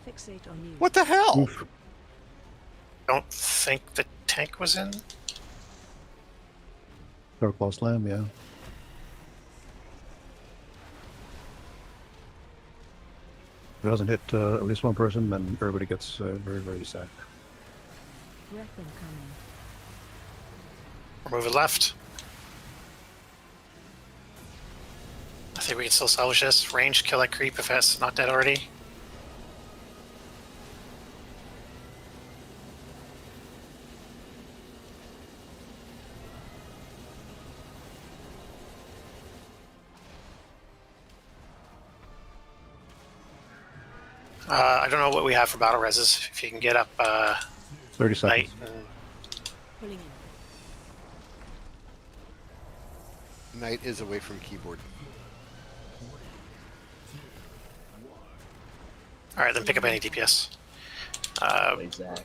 Fixate on you. What the hell? Oof. Don't think the tank was in. Dark Claw Slam, yeah. If it doesn't hit at least one person, then everybody gets very, very sad. Breath incoming. We're moving left. I think we can still salvage this. Range, kill that creep if it's not dead already. I don't know what we have for battle reses. If you can get up 30 seconds. Pulling in. Knight is away from keyboard. Alright, then pick up any DPS. Zach.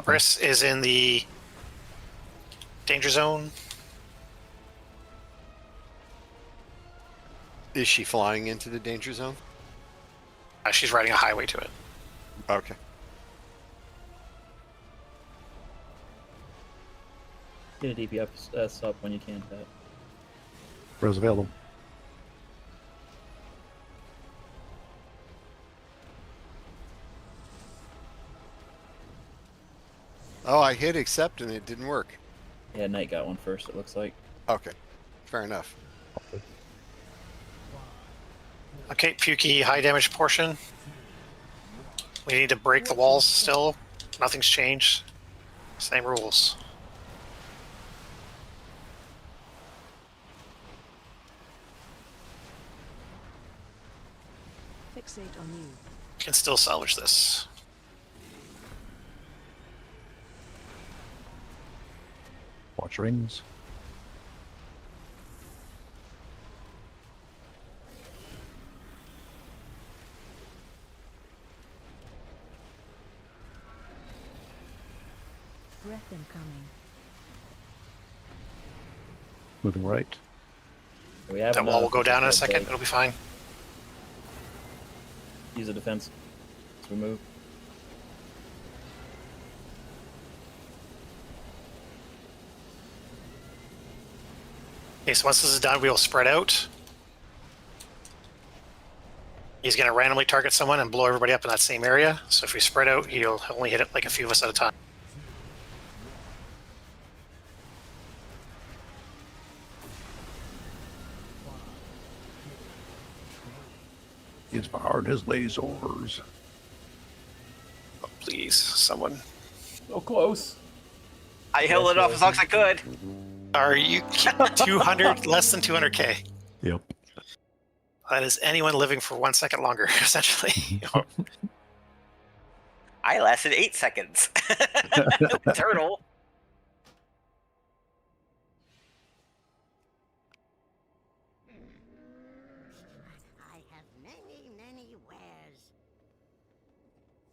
Briss is in the danger zone. Is she flying into the danger zone? She's riding a highway to it. Okay. Get a DPS up when you can, Pat. Rose available. Oh, I hit accept and it didn't work. Yeah, Knight got one first, it looks like. Okay, fair enough. Okay, Pukey, high damage portion. We need to break the walls still. Nothing's changed. Same rules. Fixate on you. Can still salvage this. Watch rings. Breath incoming. Moving right. We have That wall will enough. go down in a Just second. like- It'll be fine. Use a defense. Let's remove. Okay, so once this is done, we will spread out. He's going to randomly target someone and blow everybody up in that same area. So if we spread out, he'll only hit it like a few of us at a time. He's fired his lasers. Oh, please, someone. So close. I held it off as long as I could. Are you 200, less than 200k? Yep. That is anyone living for 1 second longer, essentially. I lasted 8 seconds. Turtle. I have many, many wares.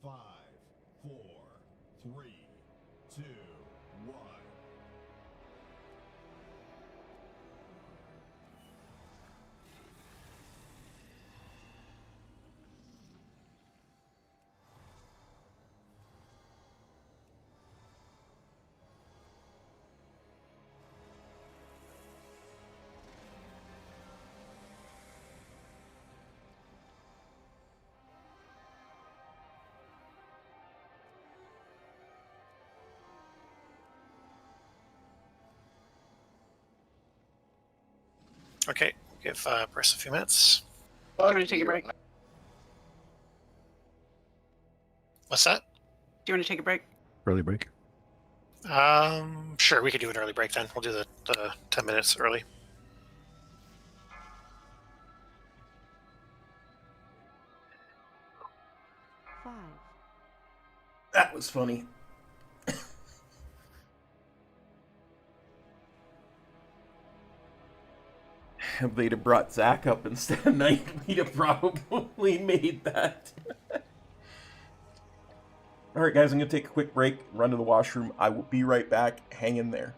5, 4, 3, 2, 1. Okay, give Briss a few minutes. Do you want to take a break? What's that? Do you want to take a break? Early break. Sure, we could do an early break then. We'll do the 10 minutes early. That was funny. If they'd have brought Zach up instead of Knight, we'd have probably made that. Alright guys, I'm going to take a quick break, run to the washroom. I will be right back. Hang in there.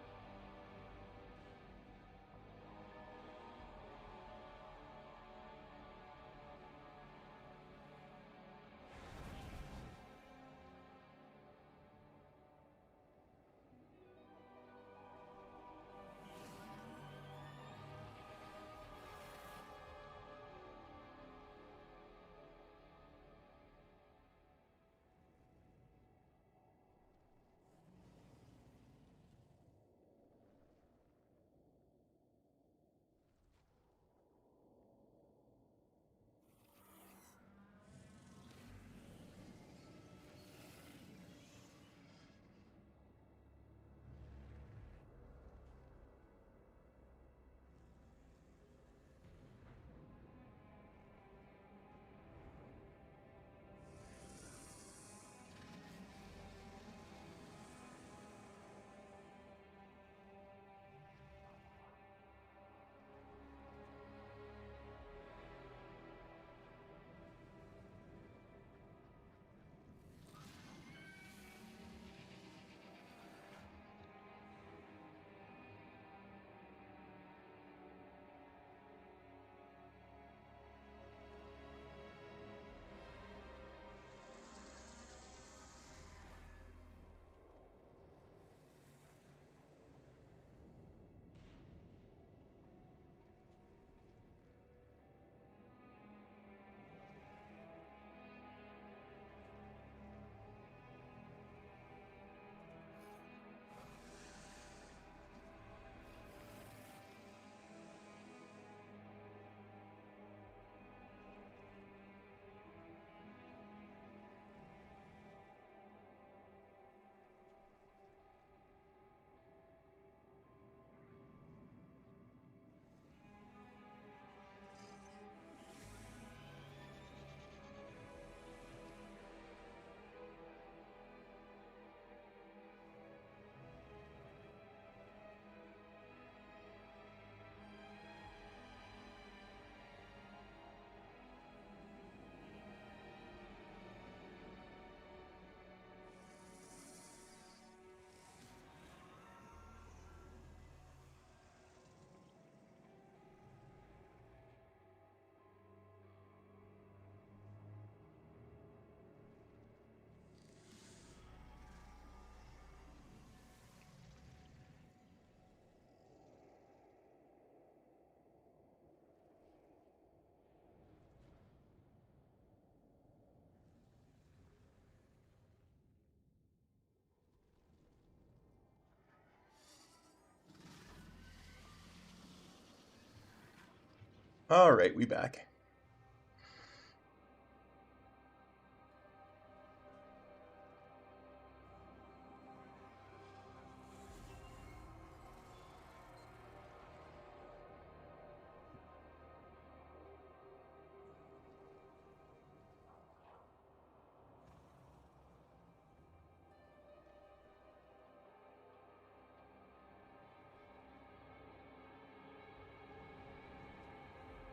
All right, we back.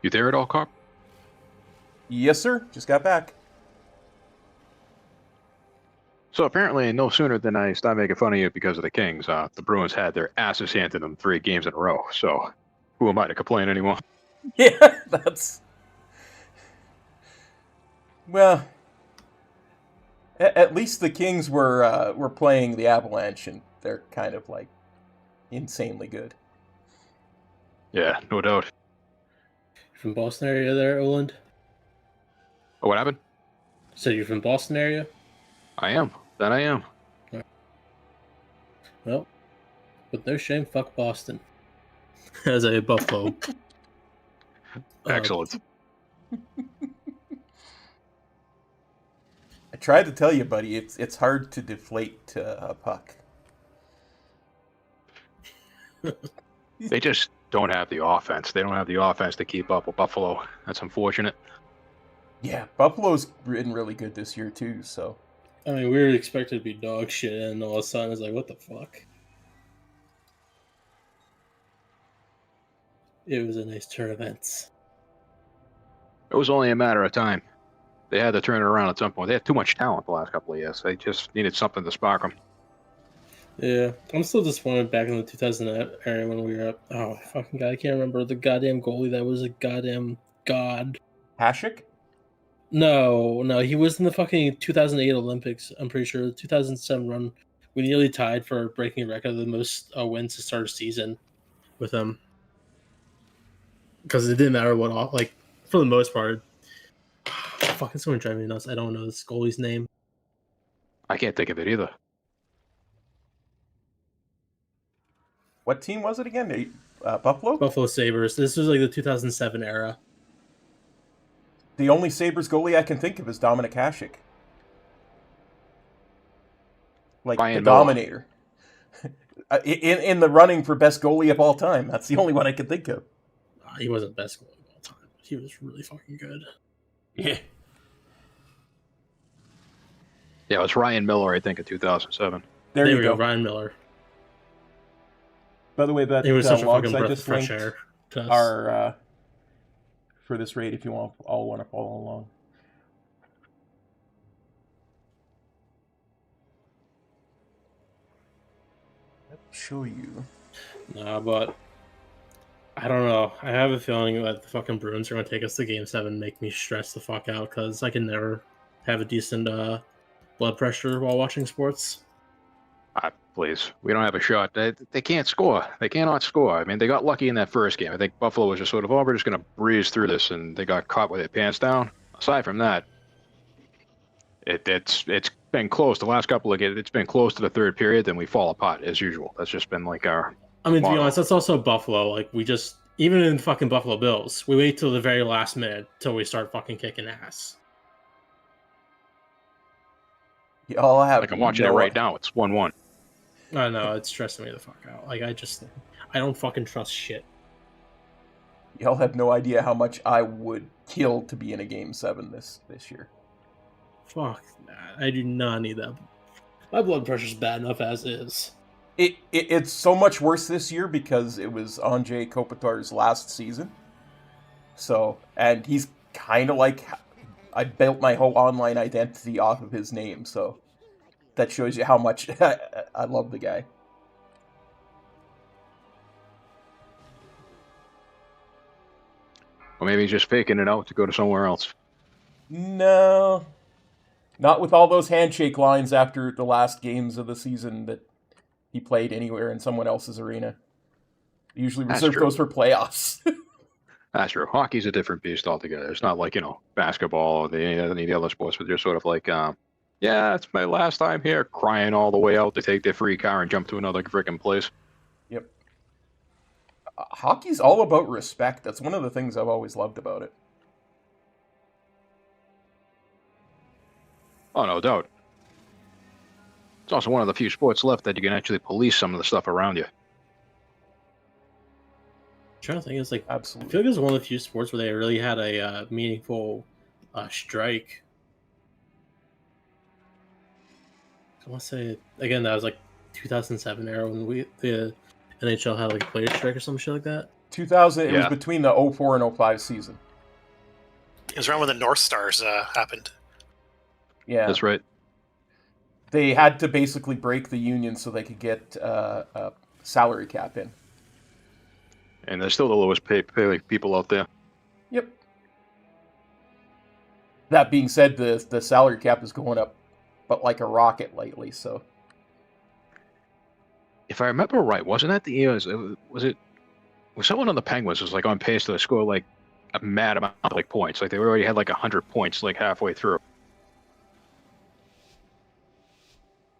You there at all, Kop? Yes, sir. Just got back. So apparently, no sooner than I stopped making fun of you because of the Kings, the Bruins had their asses handed them 3 games in a row. So who am I to complain anymore? Yeah, that's... Well, at least the Kings were playing the Avalanche, and they're kind of, like, insanely good. Yeah, no doubt. From Boston area there, Oland? Oh, what happened? So you're from Boston area? I am. That I am. Well, with no shame, fuck Boston. As a Buffalo. Excellent. I tried to tell you, buddy, it's hard to deflate a puck. They just don't have the offense. They don't have the offense to keep up with Buffalo. That's unfortunate. Yeah, Buffalo's been really good this year, too, so... I mean, we were expected to be dog shit, and all of a sudden it's like, what the fuck? It was a nice turn of events. It was only a matter of time. They had to turn it around at some point. They had too much talent the last couple of years. They just needed something to spark them. Yeah, I'm still disappointed back in the 2000 area when we were up. Oh, fucking god, I can't remember the goddamn goalie that was a goddamn god. Hasek? No, he was in the fucking 2008 Olympics. I'm pretty sure the 2007 run, we nearly tied for breaking a record of the most wins to start a season with him. Because it didn't matter what, like, for the most part. Fucking someone driving me nuts. I don't know this goalie's name. I can't think of it either. What team was it again? Buffalo? Buffalo Sabres. This was like the 2007 era. The only Sabres goalie I can think of is Dominic Hasek. Like, Ryan the Miller. Dominator. in the running for best goalie of all time. That's the only one I can think of. He wasn't best goalie of all time. He was really fucking good. Yeah. Yeah, it was Ryan Miller, I think, in 2007. There you go. Ryan Miller. By the way, that It was such a logs fucking I breath of just fresh linked air to us. are for this raid if you all want to follow along. Let me show you. Nah, but I don't know. I have a feeling that the fucking Bruins are going to take us to Game 7 and make me stress the fuck out because I can never have a decent blood pressure while watching sports. Please, we don't have a shot. They can't score. They cannot score. I mean, they got lucky in that first game. I think Buffalo was just sort of, oh, we're just going to breeze through this, and they got caught with their pants down. Aside from that, it's been close. The last couple of games, it's been close to the third period, then we fall apart as usual. That's just been like our. I mean, to be motto. honest, that's also Buffalo. Like, we just, even in fucking Buffalo Bills, we wait till the very last minute till we start fucking kicking ass. Y'all have Like, I'm watching it right now. It's 1-1. I know, it's stressing me the fuck out. Like, I don't fucking trust shit. Y'all have no idea how much I would kill to be in a Game 7 this year. Fuck that. I do not need that. My blood pressure's bad enough as is. It's so much worse this year because it was Andrei Kopitar's last season. So, and he's kind of like, I built my whole online identity off of his name, so that shows you how much I love the guy. Or maybe he's just faking it out to go to somewhere else. No. Not with all those handshake lines after the last games of the season that he played anywhere in someone else's arena. Usually reserve those for playoffs. That's true. Hockey's a different beast altogether. It's not like, basketball or any of the other sports, but they're sort of like, yeah, it's my last time here, crying all the way out to take their free car and jump to another freaking place. Yep. Hockey's all about respect. That's one of the things I've always loved about it. Oh, no doubt. It's also one of the few sports left that you can actually police some of the stuff around you. trying to think, it's like Absolutely. I feel like it's one of the few sports where they really had a meaningful strike. I want to say again that was like 2007 era when the NHL had like a player strike or some shit like that. 2000. It was between the 04 and 05 season. It was around when the North Stars happened. Yeah, that's right. They had to basically break the union so they could get a salary cap in. And they're still the lowest paid people out there. Yep. That being said, the salary cap is going up, but like a rocket lately. So, if I remember right, wasn't that the year? Was someone on the Penguins was like on pace to score like a mad amount of like points? Like they already had like 100 points like halfway through.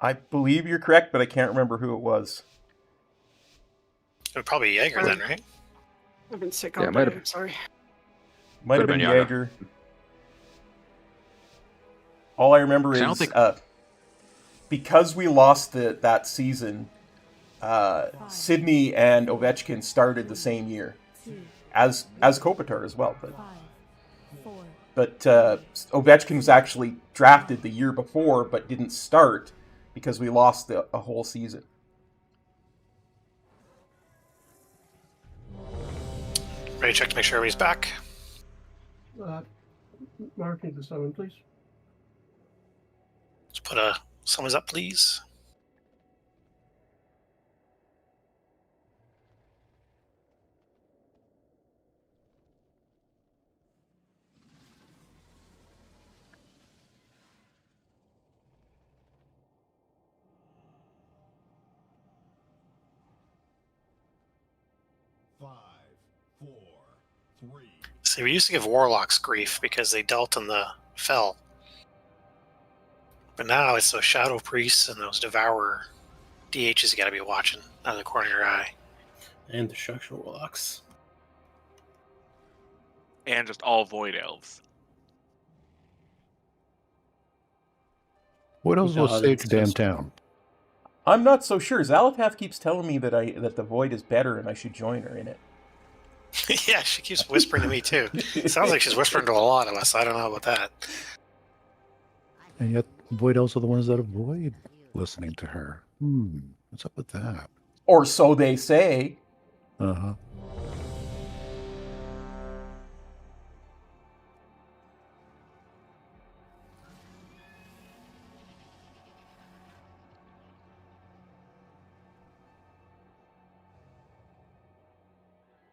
I believe you're correct, but I can't remember who it was. It would probably be Jaeger then, right? I've been sick Yeah, all might day. have- I'm sorry. Might have Could've been been Jaeger. All I remember 'Cause I don't is think- because we lost that season, Sydney and Ovechkin started the same year, as Kopitar as well. But Ovechkin was actually drafted the year before, but didn't start because we lost a whole season. Ready to check to make sure everybody's back. Mark, need the summon, please. Let's put summons up, please. See, we used to give warlocks grief because they dealt in the fell. But now it's those shadow priests and those devourer DHs you gotta be watching out of the corner of your eye. And destruction warlocks. And just all void elves. What else will God, save it's the damn just- town? I'm not so sure. Zalatath keeps telling me that the Void is better and I should join her in it. Yeah, she keeps whispering to me too. Sounds like she's whispering to a lot of us. I don't know about that. And yet, Void elves are the ones that avoid listening to her. What's up with that? Or so they say. Uh-huh.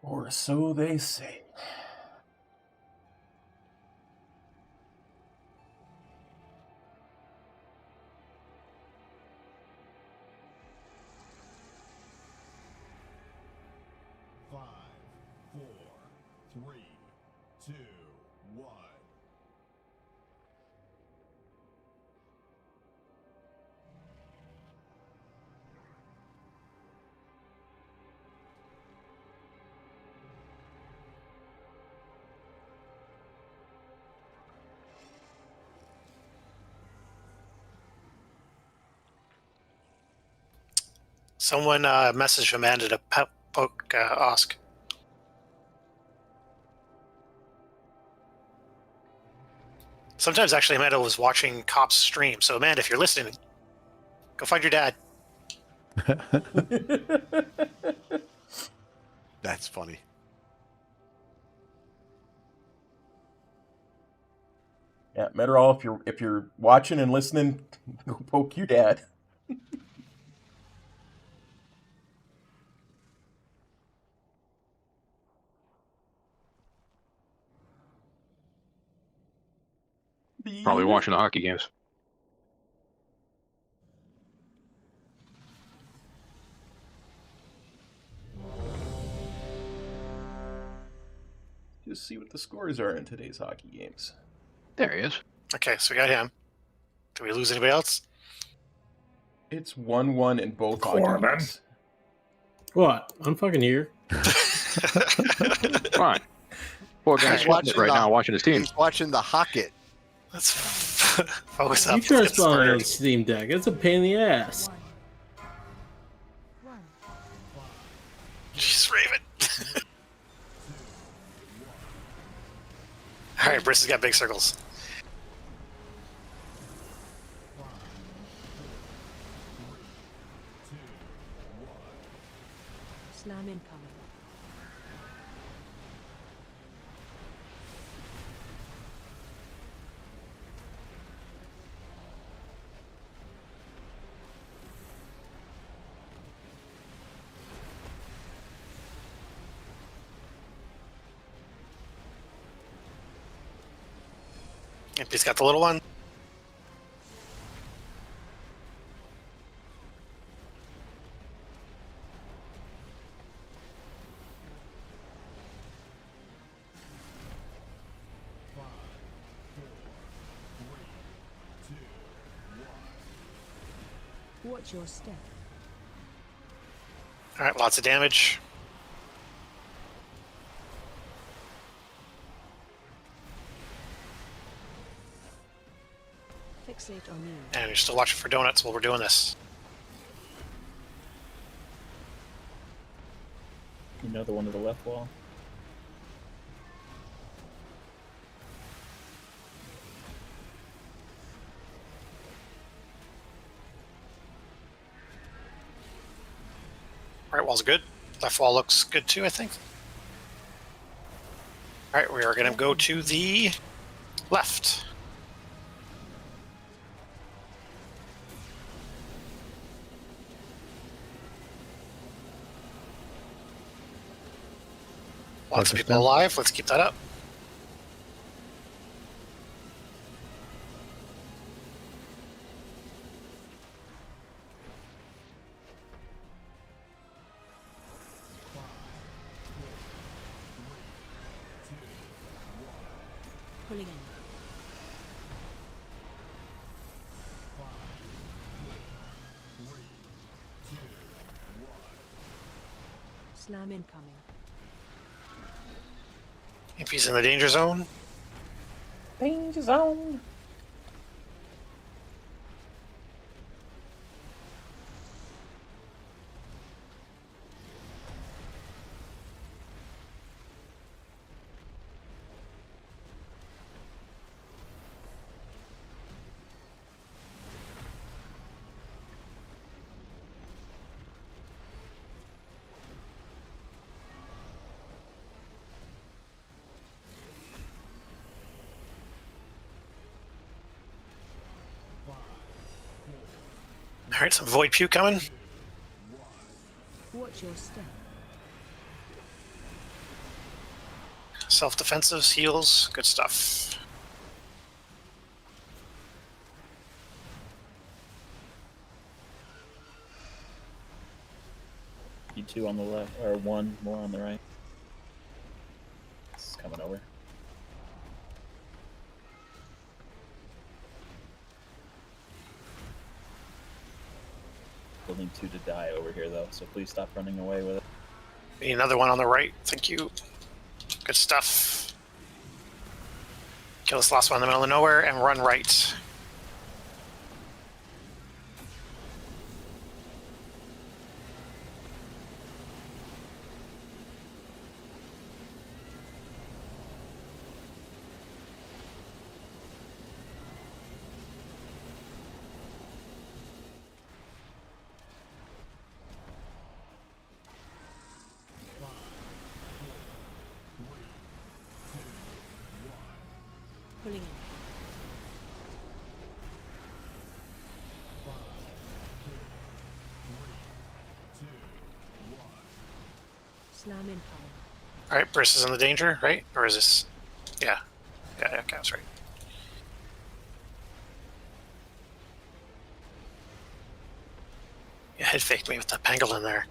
Or so they say. Someone messaged Amanda to poke Osk. Sometimes actually Amanda was watching Kop's stream. So Amanda, if you're listening, go find your dad. That's funny. Yeah, Meteorol, if you're watching and listening, go poke your dad. Probably watching the hockey games. Just see what the scores are in today's hockey games. There he is. Okay, so we got him. Did we lose anybody else? It's 1-1 in both hockey Corman. games. What? I'm fucking here. Come on. Poor guy's He's watching watching right the- now, watching his team. He's watching the Hocket. Let's focus up. You try Let's get spelling this on Steam Deck. It's a pain in the ass. Jeez, Raven. All right, Briss has got big circles. Slam incoming. Yep, he's got the little one. Watch your step. All right, lots of damage. Fixate on you. And you're still watching for donuts while we're doing this. You know the one to the left wall? Right wall's good. Left wall looks good too, I think. All right, we are going to go to the left. Lots of people alive. Let's keep that up. Pulling in. Slam incoming. If he's in the danger zone. Danger zone. All right, some void pew coming. Watch your step. Self-defensives, heals, good stuff. You two on the left, or one more on the right. It's coming over. Still need two to die over here though, so please stop running away with it. Need another one on the right. Thank you. Good stuff. Kill this last one in the middle of nowhere and run right. Pulling in. Slam incoming. All right, Briss is in the danger, right? Or is this? Yeah. Yeah, okay, that's right. Yeah, head faked me with that pangolin there.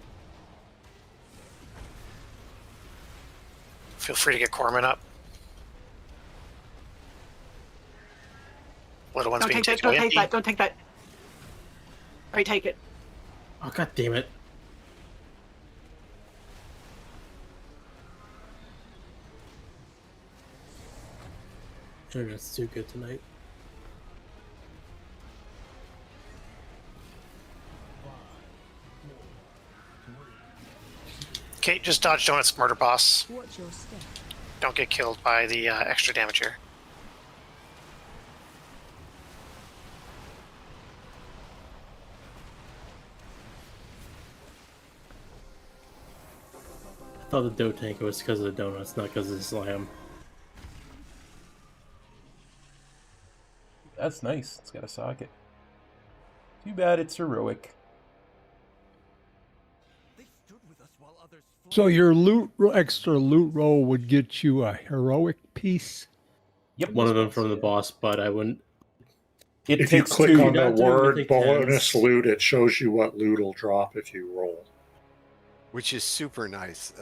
Feel free to get Corman up. Little one's Don't being take that. taken Don't away. take that. Don't take that. Right, take it. Oh, god damn it. Internet's too good tonight. Okay, just dodge Donut's murder boss. Watch your step. Don't get killed by the extra damage here. I thought the dough tank was because of the donuts, not because of the slam. That's nice. It's got a socket. Too bad it's heroic. So your extra loot roll would get you a heroic piece. Yep. One of them from the boss, but I wouldn't. If you click on the word Mythic bonus 10s. loot, it shows you what loot will drop if you roll. Which is super nice.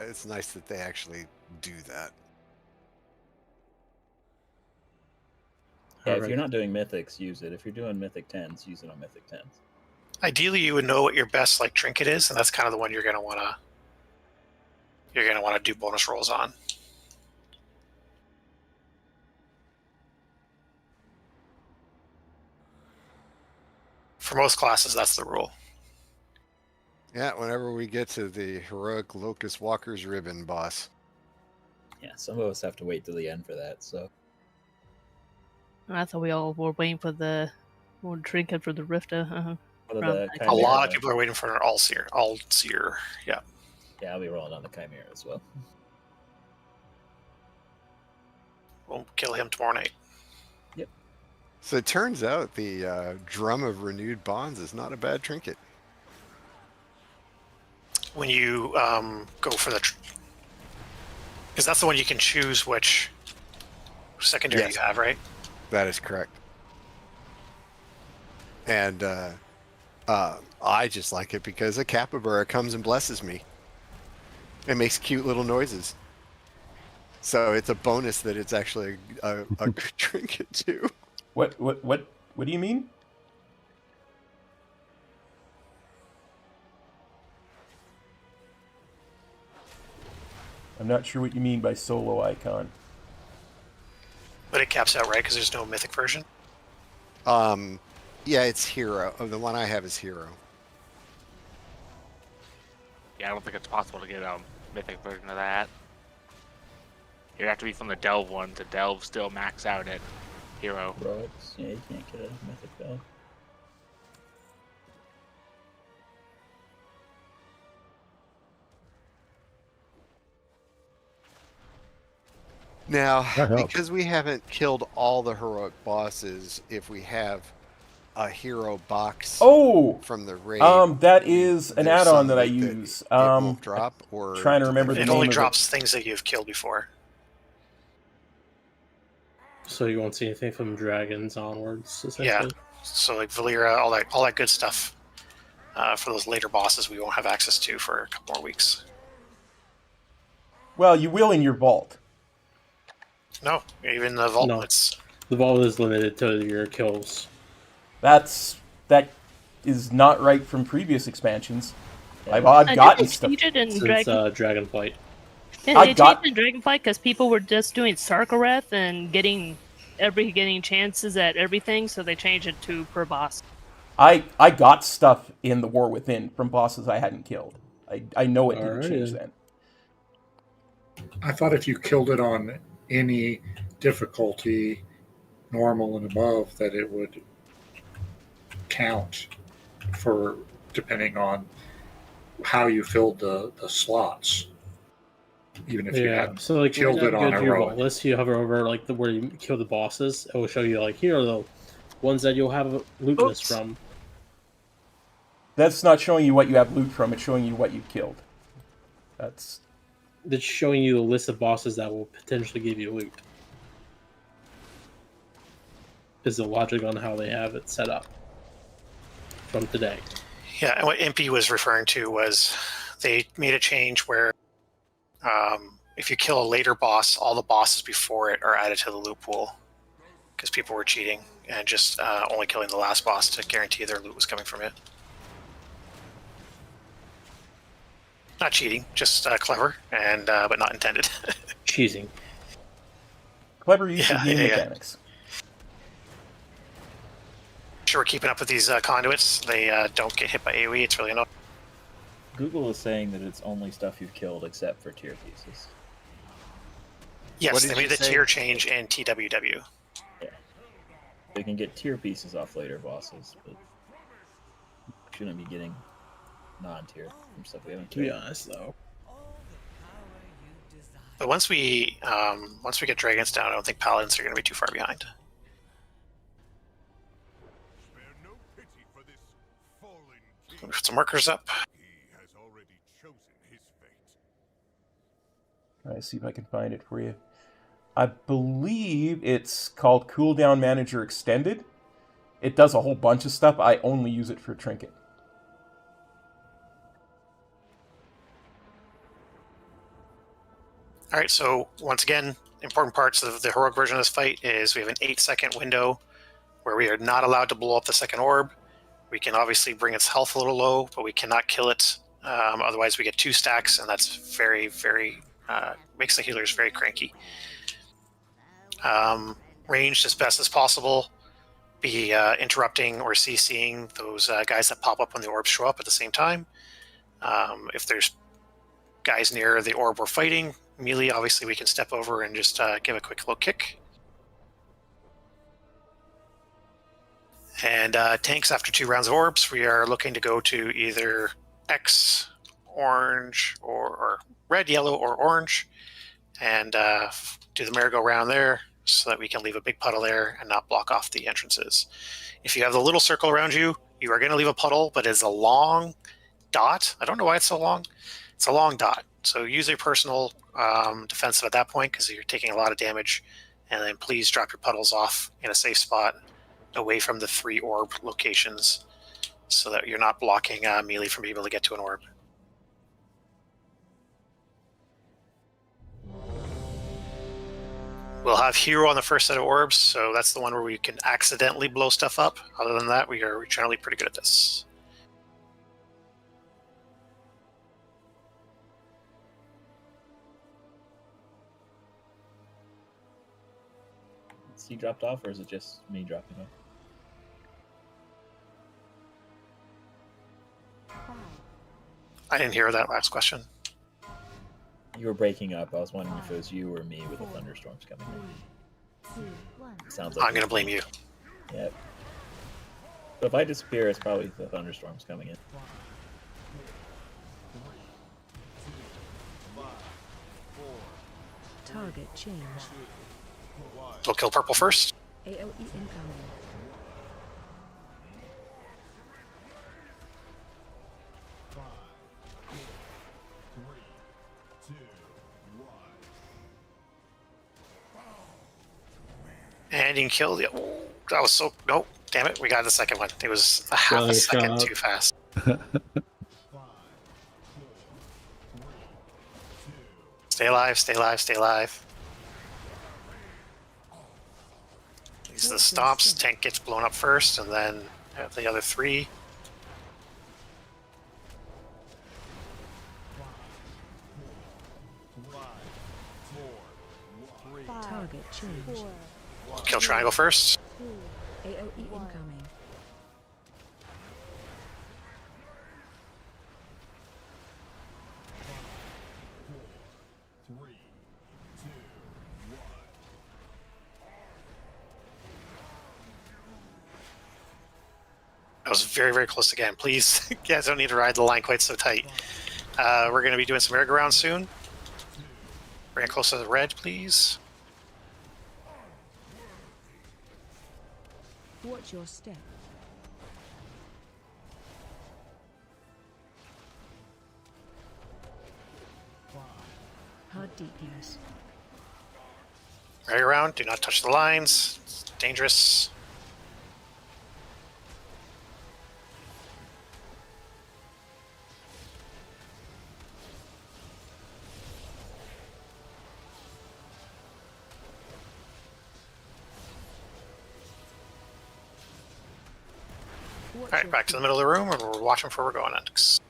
It's nice that they actually do that. Yeah, if you're not doing mythics, use it. If you're doing mythic 10s, use it on mythic 10s. Ideally, you would know what your best like trinket is, and that's kind of the one you're gonna wanna do bonus rolls on. For most classes, that's the rule. Yeah, whenever we get to the heroic Locust Walker's ribbon boss. Yeah, some of us have to wait till the end for that, so. I thought we all were waiting for the trinket for the Rifta. A lot of people are waiting for an all seer. Yeah. Yeah, I'll be rolling on the Chimera as well. We'll kill him tomorrow night. Yep. So it turns out the Drum of Renewed Bonds is not a bad trinket. When you go for the... Because that's the one you can choose which secondary Yes. you have, right? That is correct. And I just like it because a capybara comes and blesses me. It makes cute little noises. So it's a bonus that it's actually a good trinket too. What do you mean? I'm not sure what you mean by solo icon. But it caps out, right? Because there's no mythic version. Yeah, it's hero. Oh, the one I have is hero. Yeah, I don't think it's possible to get a mythic version of that. You'd have to be from the Delve one to Delve still max out at hero. Heroics, yeah, you can't get a mythic though. Now, That helps. because we haven't killed all the heroic bosses, if we have a hero box from the raid, that is an there's add-on some that I loot use. it will drop, or trying to remember the It name only of drops things that you've killed before. So you won't see anything from dragons onwards, essentially. Yeah. So like Valera, all that good stuff. For those later bosses, we won't have access to for a couple more weeks. Well, you will in your vault. No, even the vault. No. It's The vault is limited to your kills. That is not right from previous expansions. I've Did gotten they stuff. change it in Since Dragonflight. Yeah, they changed it in Dragonflight because people were just doing Sarkareth and getting chances at everything, so they changed it to per boss. I got stuff in the War Within from bosses I hadn't killed. I know it didn't Alright. change then. I thought if you killed it on any difficulty, normal and above, that it would count for depending on how you filled the slots. Even if you hadn't so like killed when it you on go to your vault heroic. list, you hover over like where you kill the bosses. It will show you like here are the ones that you'll have a loot list from. That's not showing you what you have loot from. It's showing you what you've killed. That's showing you a list of bosses that will potentially give you loot. Is the logic on how they have it set up from today. Yeah, and what MP was referring to was they made a change where if you kill a later boss, all the bosses before it are added to the loot pool because people were cheating and just only killing the last boss to guarantee their loot was coming from it. Not cheating, just clever and but not intended. Cheesing. Clever use of game yeah. mechanics. Sure, we're keeping up with these conduits. They don't get hit by AoE. It's really annoying. Google is saying that it's only stuff you've killed except for tier pieces. Yes, they made the tier change in TWW. Yeah. They can get tier pieces off later bosses, but shouldn't be getting non-tier from stuff we haven't To be killed. honest, though. But once we get dragons down, I don't think paladins are going to be too far behind. Put some markers up. All right, see if I can find it for you. I believe it's called Cooldown Manager Extended. It does a whole bunch of stuff. I only use it for Trinket. All right, so once again, important parts of the heroic version of this fight is we have an 8-second window where we are not allowed to blow up the second orb. We can obviously bring its health a little low, but we cannot kill it. Otherwise, we get 2 stacks, and that's very, very makes the healers very cranky. Ranged as best as possible. Be interrupting or CCing those guys that pop up when the orbs show up at the same time. If there's guys near the orb we're fighting, melee, obviously we can step over and just give a quick low kick. And tanks, after 2 rounds of orbs, we are looking to go to either X, orange, or red, yellow, or orange, and do the merry-go-round there so that we can leave a big puddle there and not block off the entrances. If you have the little circle around you, you are going to leave a puddle, but it's a long dot. I don't know why it's so long. It's a long dot. So use a personal defensive at that point because you're taking a lot of damage. And then please drop your puddles off in a safe spot away from the 3 orb locations so that you're not blocking melee from being able to get to an orb. We'll have hero on the first set of orbs, so that's the one where we can accidentally blow stuff up. Other than that, we are generally pretty good at this. Is he dropped off, or is it just me dropping off? I didn't hear that last question. You were breaking up. I was wondering if it was you or me with the thunderstorms coming in. Sounds like I'm going to blame you. Yep. So if I disappear, it's probably the thunderstorms coming in. Target change. We'll kill purple first. AoE incoming. And you can kill the... Oh, that was so... Nope. Damn it. We got the second one. It was a half a second too fast. Stay alive, stay alive, stay alive. These are the stomps. Tank gets blown up first, and then have the other 3. Target change. Kill triangle first. AoE incoming. That was very, very close again. Please, you guys don't need to ride the line quite so tight. We're going to be doing some merry-go-round soon. Bring it close to the red, please. Watch your step. Hard deepness. Merry-go-round. Do not touch the lines. It's dangerous. Alright, back to the middle of the room, and we're watching for where we're going next.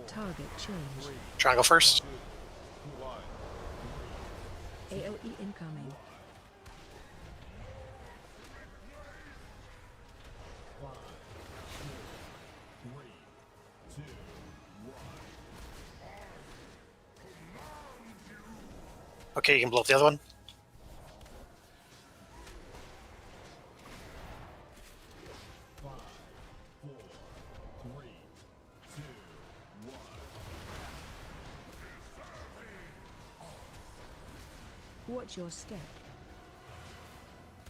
Target Target change. Triangle first. AoE incoming. Okay, you can blow up the other one. Watch your step.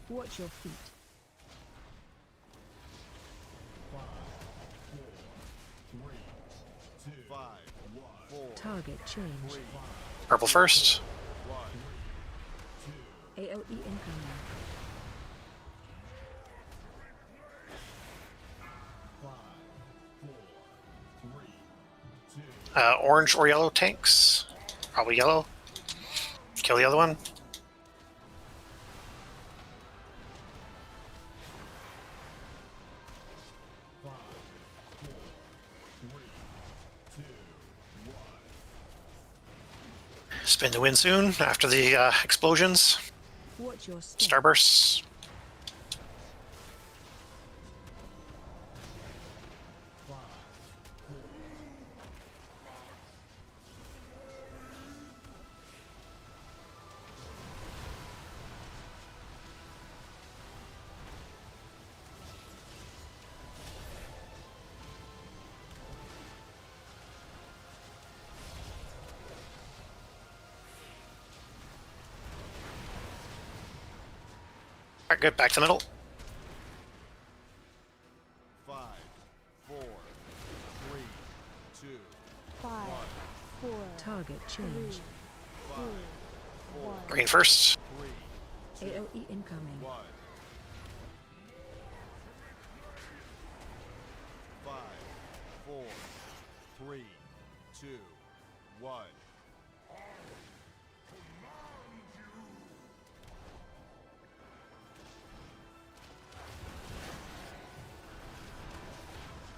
Watch your feet. Target change. Purple first. AoE incoming. Orange or yellow tanks. Probably yellow. Kill the other one. Spin to win soon after the explosions. Watch your step. Starbursts. Alright, good. Back to the middle. 5, 4, 3, 2, 5, 4. Target change. 5, 4, Green first. 3, AoE incoming. 1. 5, 4, 3, 2, 1.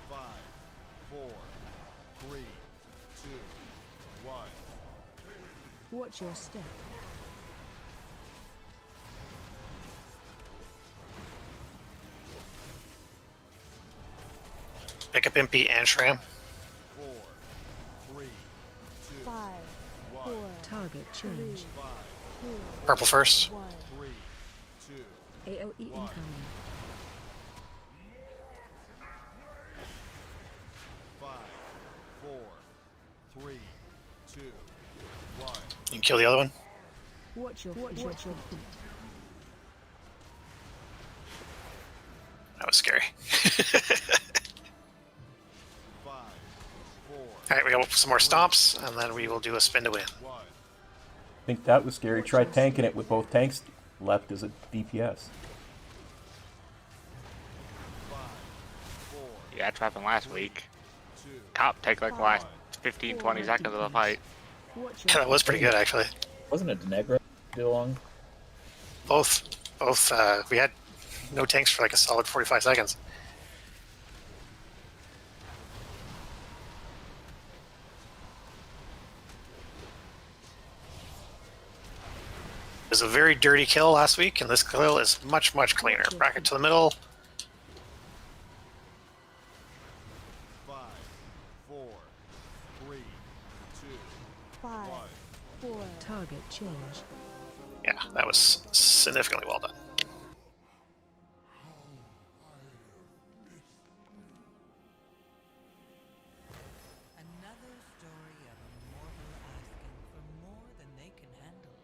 5, 4, 3, 2, 1. Watch your step. Pick up MP and Shram. 4, 3, 2, 5, 4. Target change. 5, Purple first. 3, 2, AoE incoming. 5, 4, 3, 2, 1. You can kill the other one. Watch your feet. That was scary. 5, 4, Alright, we got some more stomps, and then we will do a spin to win. 1. I think that was scary. Try tanking it with both tanks left as a DPS. Yeah, that happened last week. Kop take like the last 15, 20 seconds of the fight. That was pretty good, actually. Wasn't it Denebra too long? Both. We had no tanks for like a solid 45 seconds. It was a very dirty kill last week, and this kill is much, much cleaner. Bracket to the middle. 5, 4, 3, 2, 5, 4. Target change. Yeah, that was significantly well done. Another story of a mortal asking for more than they can handle.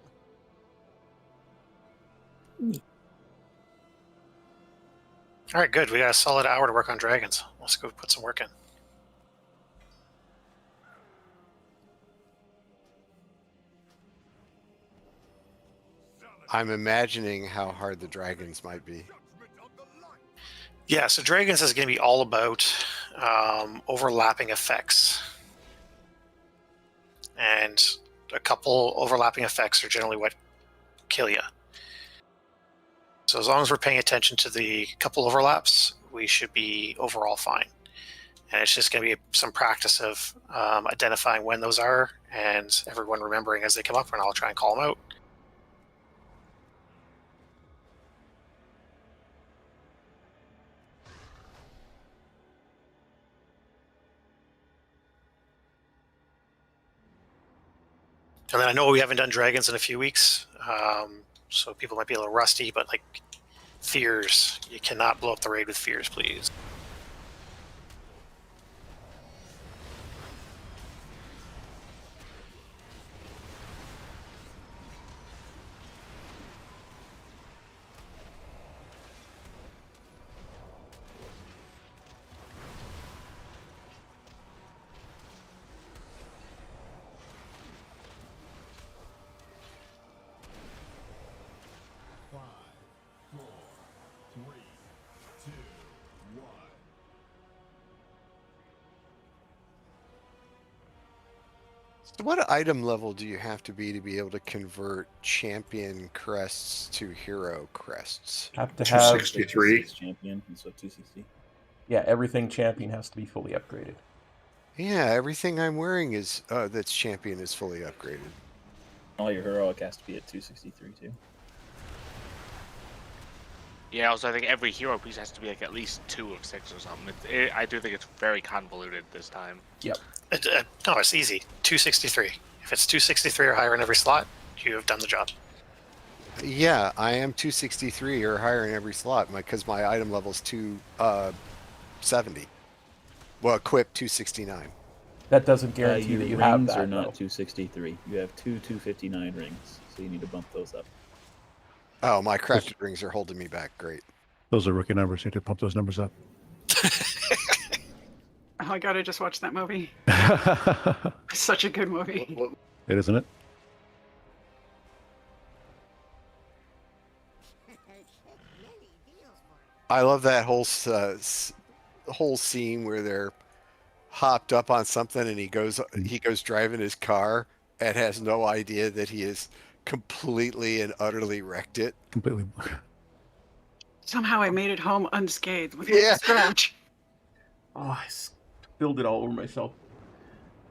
Alright, good. We got a solid hour to work on dragons. Let's go put some work in. I'm imagining how hard the dragons might be. Yeah, so dragons is going to be all about overlapping effects. And a couple overlapping effects are generally what kill you. So as long as we're paying attention to the couple overlaps, we should be overall fine. And it's just going to be some practice of identifying when those are and everyone remembering as they come up, and I'll try and call them out. And then I know we haven't done dragons in a few weeks, so people might be a little rusty, but like fears, you cannot blow up the raid with fears, please. So what item level do you have to be able to convert champion crests to hero crests? Have to have 263. Champion, and so 260. Yeah, everything champion has to be fully upgraded. Yeah, everything I'm wearing is that's champion is fully upgraded. All your heroic has to be at 263 too. Yeah, also I think every hero piece has to be like at least 2 of 6 or something. I do think it's very convoluted this time. Yep. No, it's easy. 263. If it's 263 or higher in every slot, you have done the job. Yeah, I am 263 or higher in every slot because my item level is 270. Well, equip 269. That doesn't guarantee that you have rings that. are not though. 263. You have 259 rings, so you need to bump those up. Oh, my crafted rings are holding me back. Great. Those are rookie numbers. You need to pump those numbers up. Oh, I gotta just watch that movie. It's such a good movie. It isn't it? I love that whole scene where they're hopped up on something and he goes driving his car and has no idea that he has completely and utterly wrecked it. Completely. Somehow I made it home unscathed with Yeah. a scratch. Oh, I spilled it all over myself.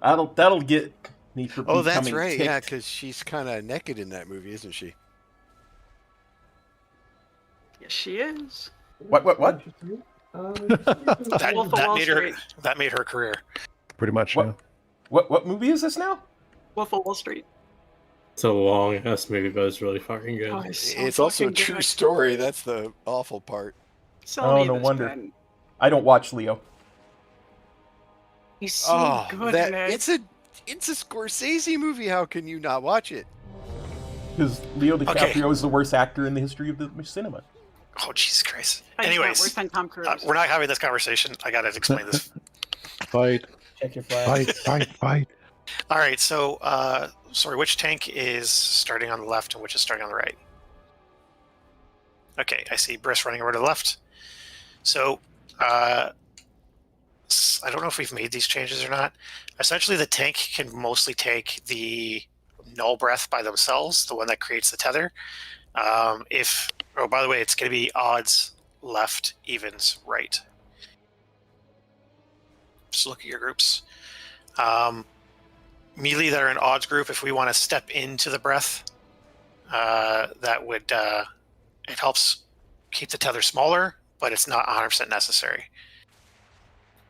That'll get me for Oh, that's becoming right. ticked. Yeah, because she's kind of naked in that movie, isn't she? Yes, she is. What? That Wolf of Wall made her Street. that made her career. Pretty much. What? Yeah. What movie is this now? Wolf of Wall Street. It's a long ass movie, but it's really fucking good. Oh, it's so It's also a fucking true good. story. That's the awful part. Sony no this wonder. Ben. I don't watch Leo. He's so good in it. it's a Scorsese movie. How can you not watch it? Because Leo DiCaprio Okay. is the worst actor in the history of the cinema. Oh, Jesus Christ. I just got worse Anyways, than Tom Cruise. we're not having this conversation. I gotta explain this. Fight. Check your flag. Fight. All right, so sorry, which tank is starting on the left and which is starting on the right? Okay, I see Briss running over to the left. So I don't know if we've made these changes or not. Essentially, the tank can mostly take the null breath by themselves, the one that creates the tether. Oh, by the way, it's going to be odds left, evens right. Just look at your groups. Melee that are an odds group, if we want to step into the breath, that would it helps keep the tether smaller, but it's not 100% necessary.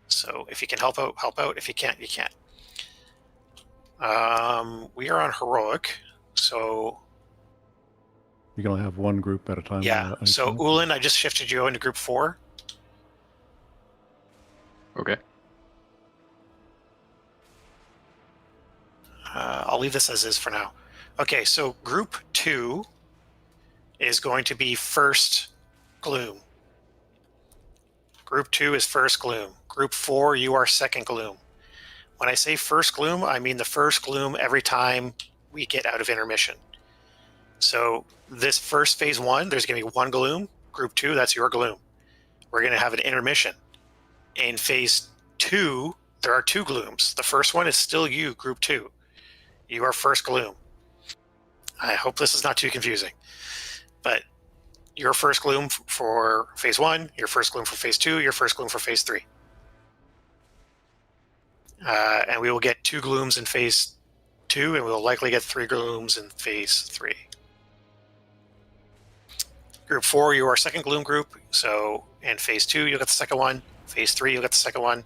So if you can help out, help out. If you can't, you can't. We are on heroic, so You can only have one group at a time. yeah. So Ulin, I just shifted you into group 4. Okay. I'll leave this as is for now. Okay, so group 2 is going to be first gloom. Group 2 is first gloom. Group 4, you are second gloom. When I say first gloom, I mean the first gloom every time we get out of intermission. So this first phase 1, there's going to be 1 gloom. Group 2, that's your gloom. We're going to have an intermission. In phase 2, there are 2 glooms. The first one is still you, group 2. You are first gloom. I hope this is not too confusing. But your first gloom for phase 1, your first gloom for phase 2, your first gloom for phase 3. And we will get 2 glooms in phase 2, and we will likely get 3 glooms in phase 3. Group 4, you are second gloom group. So in phase 2, you'll get the second one. Phase 3, you'll get the second one.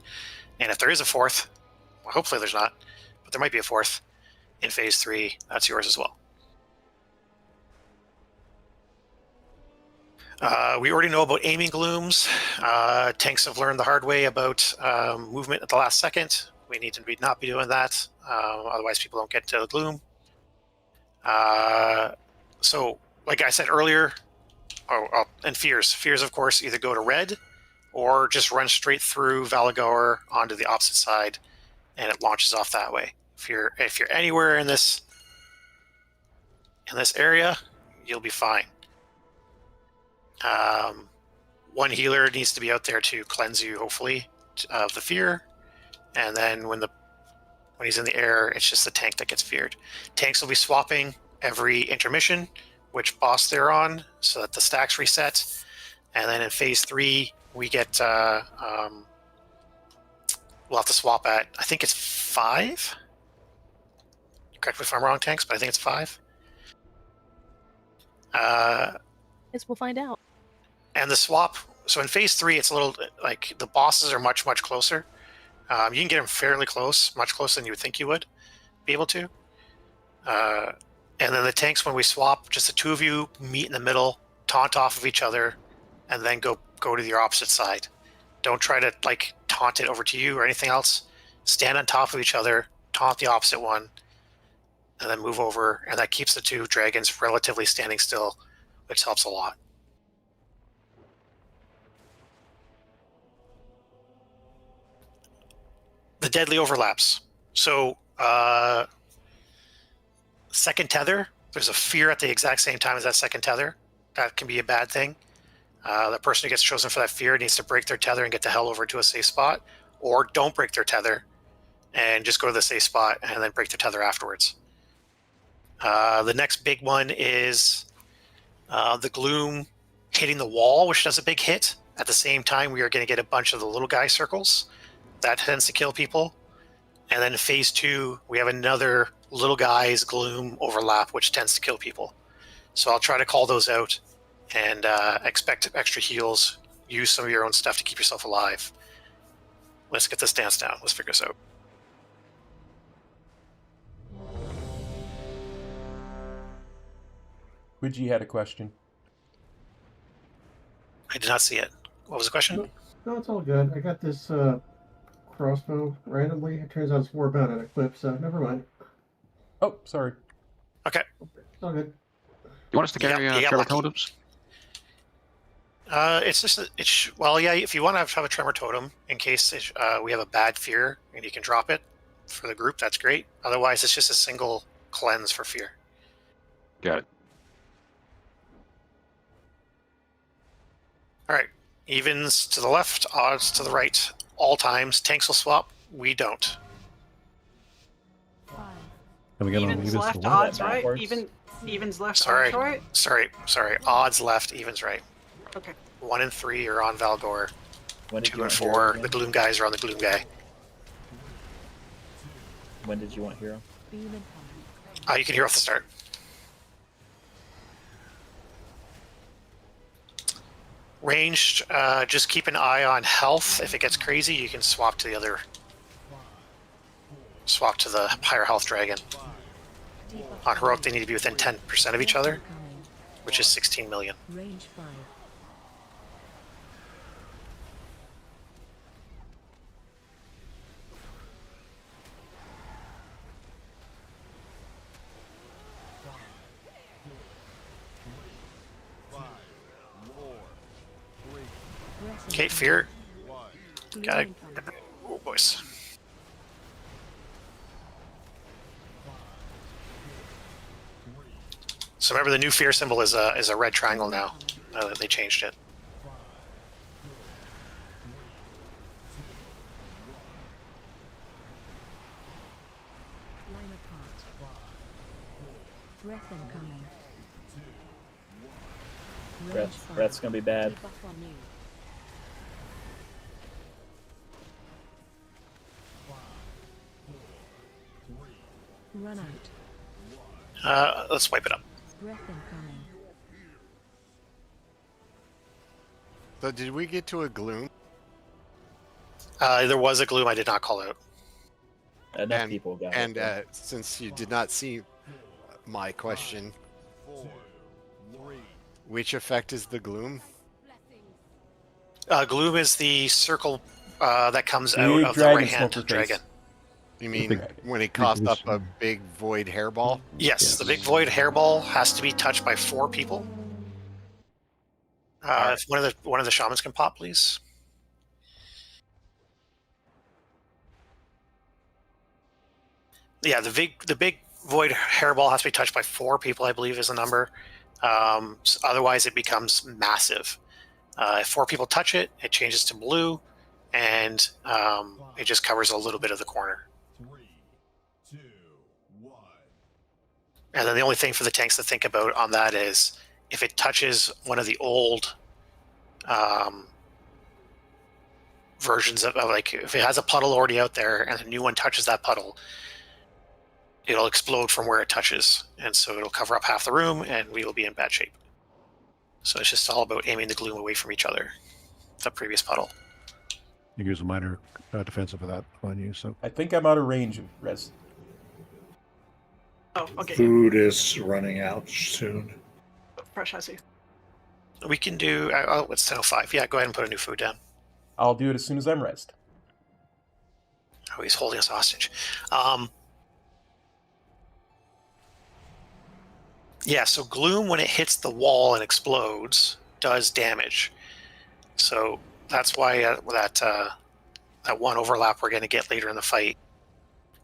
And if there is a fourth, well, hopefully there's not, but there might be a fourth in phase 3, that's yours as well. We already know about aiming glooms. Tanks have learned the hard way about movement at the last second. We need to not be doing that, otherwise people don't get to the gloom. So, like I said earlier, and fears, of course, either go to red or just run straight through Valagor onto the opposite side, and it launches off that way. If you're anywhere in this area, you'll be fine. One healer needs to be out there to cleanse you, hopefully, of the fear. And then when he's in the air, it's just the tank that gets feared. Tanks will be swapping every intermission, which boss they're on, so that the stacks reset. And then in phase 3, we get we'll have to swap at, I think it's 5. Correct me if I'm wrong, tanks, but I think it's 5. Guess we'll find out. And the swap, so in phase 3, it's a little like the bosses are much closer. You can get them fairly close, much closer than you would think you would be able to. And then the tanks, when we swap, just the 2 of you meet in the middle, taunt off of each other, and then go to your opposite side. Don't try to like taunt it over to you or anything else. Stand on top of each other, taunt the opposite one, and then move over. And that keeps the 2 dragons relatively standing still, which helps a lot. The deadly overlaps. So, second tether, there's a fear at the exact same time as that second tether. That can be a bad thing. The person who gets chosen for that fear needs to break their tether and get the hell over to a safe spot, or don't break their tether and just go to the safe spot and then break their tether afterwards. The next big one is the gloom hitting the wall, which does a big hit. At the same time, we are going to get a bunch of the little guy circles. That tends to kill people. And then in phase 2, we have another little guy's gloom overlap, which tends to kill people. So I'll try to call those out and expect extra heals. Use some of your own stuff to keep yourself alive. Let's get this dance down. Let's figure this out. Ouija had a question. I did not see it. What was the question? No, it's all good. I got this crossbow randomly. It turns out it's more about an eclipse, so never mind. Oh, sorry. Okay. It's all good. You want us to carry tremor totems? It's just well, yeah. If you want to have a tremor totem in case we have a bad fear and you can drop it for the group, that's great. Otherwise, it's just a single cleanse for fear. Got it. All right. Evens to the left, odds to the right. All times. Tanks will swap. We don't. Can we get on Evens left, to odds that right. backwards? Evens left, Sorry. odds right. Sorry. Odds left, evens right. Okay. 1 and 3 are on Valgor. When did 2 you and want Hero 4, again? the Gloom guys are on the Gloom guy. When did you want Hero? You can hear off the start. Ranged, just keep an eye on health. If it gets crazy, you can swap to the other. Swap to the higher health dragon. On Heroic, they need to be within 10% of each other, which is 16 million. Range 5. Okay, fear. Got it. Oh, boys. So remember, the new fear symbol is a red triangle now. They changed it. Line apart. Breath incoming. Breath's gonna be bad. Buff on you. Run out. Let's wipe it up. Breath incoming. So did we get to a gloom? There was a gloom I did not call out. Enough people got and it. since you did not see my question, which effect is the gloom? Gloom is the circle that comes Big out of the dragon right-hand smoker face. dragon. You mean when he coughs up a big void hairball? Yes, the big void hairball has to be touched by 4 people. If one of the shamans can pop, please. Yeah, the big void hairball has to be touched by 4 people, I believe is the number. Otherwise, it becomes massive. If 4 people touch it, it changes to blue, and it just covers a little bit of the corner. 3, 2, 1. And then the only thing for the tanks to think about on that is if it touches one of the old versions of, like, if it has a puddle already out there and a new one touches that puddle, it'll explode from where it touches, and so it'll cover up half the room, and we will be in bad shape. So it's just all about aiming the gloom away from each other, the previous puddle. You use a minor defensive for that on you, so. I think I'm out of range of res. Oh, okay. Food is running out soon. Fresh, I see. We can do, oh, it's 10:05. Yeah, go ahead and put a new food down. I'll do it as soon as I'm rested. Oh, he's holding us hostage. Yeah, so gloom, when it hits the wall and explodes, does damage. So that's why that one overlap we're going to get later in the fight,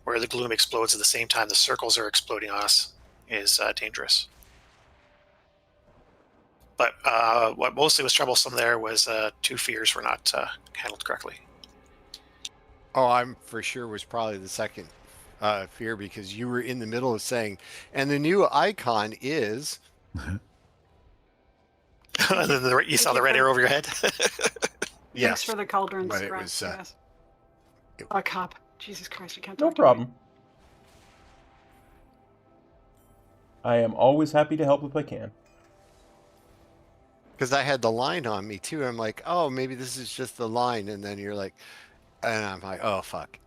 where the gloom explodes at the same time the circles are exploding on us, is dangerous. But what mostly was troublesome there was 2 fears were not handled correctly. Oh, I'm for sure was probably the second fear, because you were in the middle of saying, and the new icon is. And then you saw the red arrow over your head. Thanks for the cauldron. But it was, yes. A cop. Jesus Christ, you can't No talk to problem. I am always happy to help if I can. Because I had the line on me too. I'm like, oh, maybe this is just the line, and then you're like, and I'm like, oh fuck.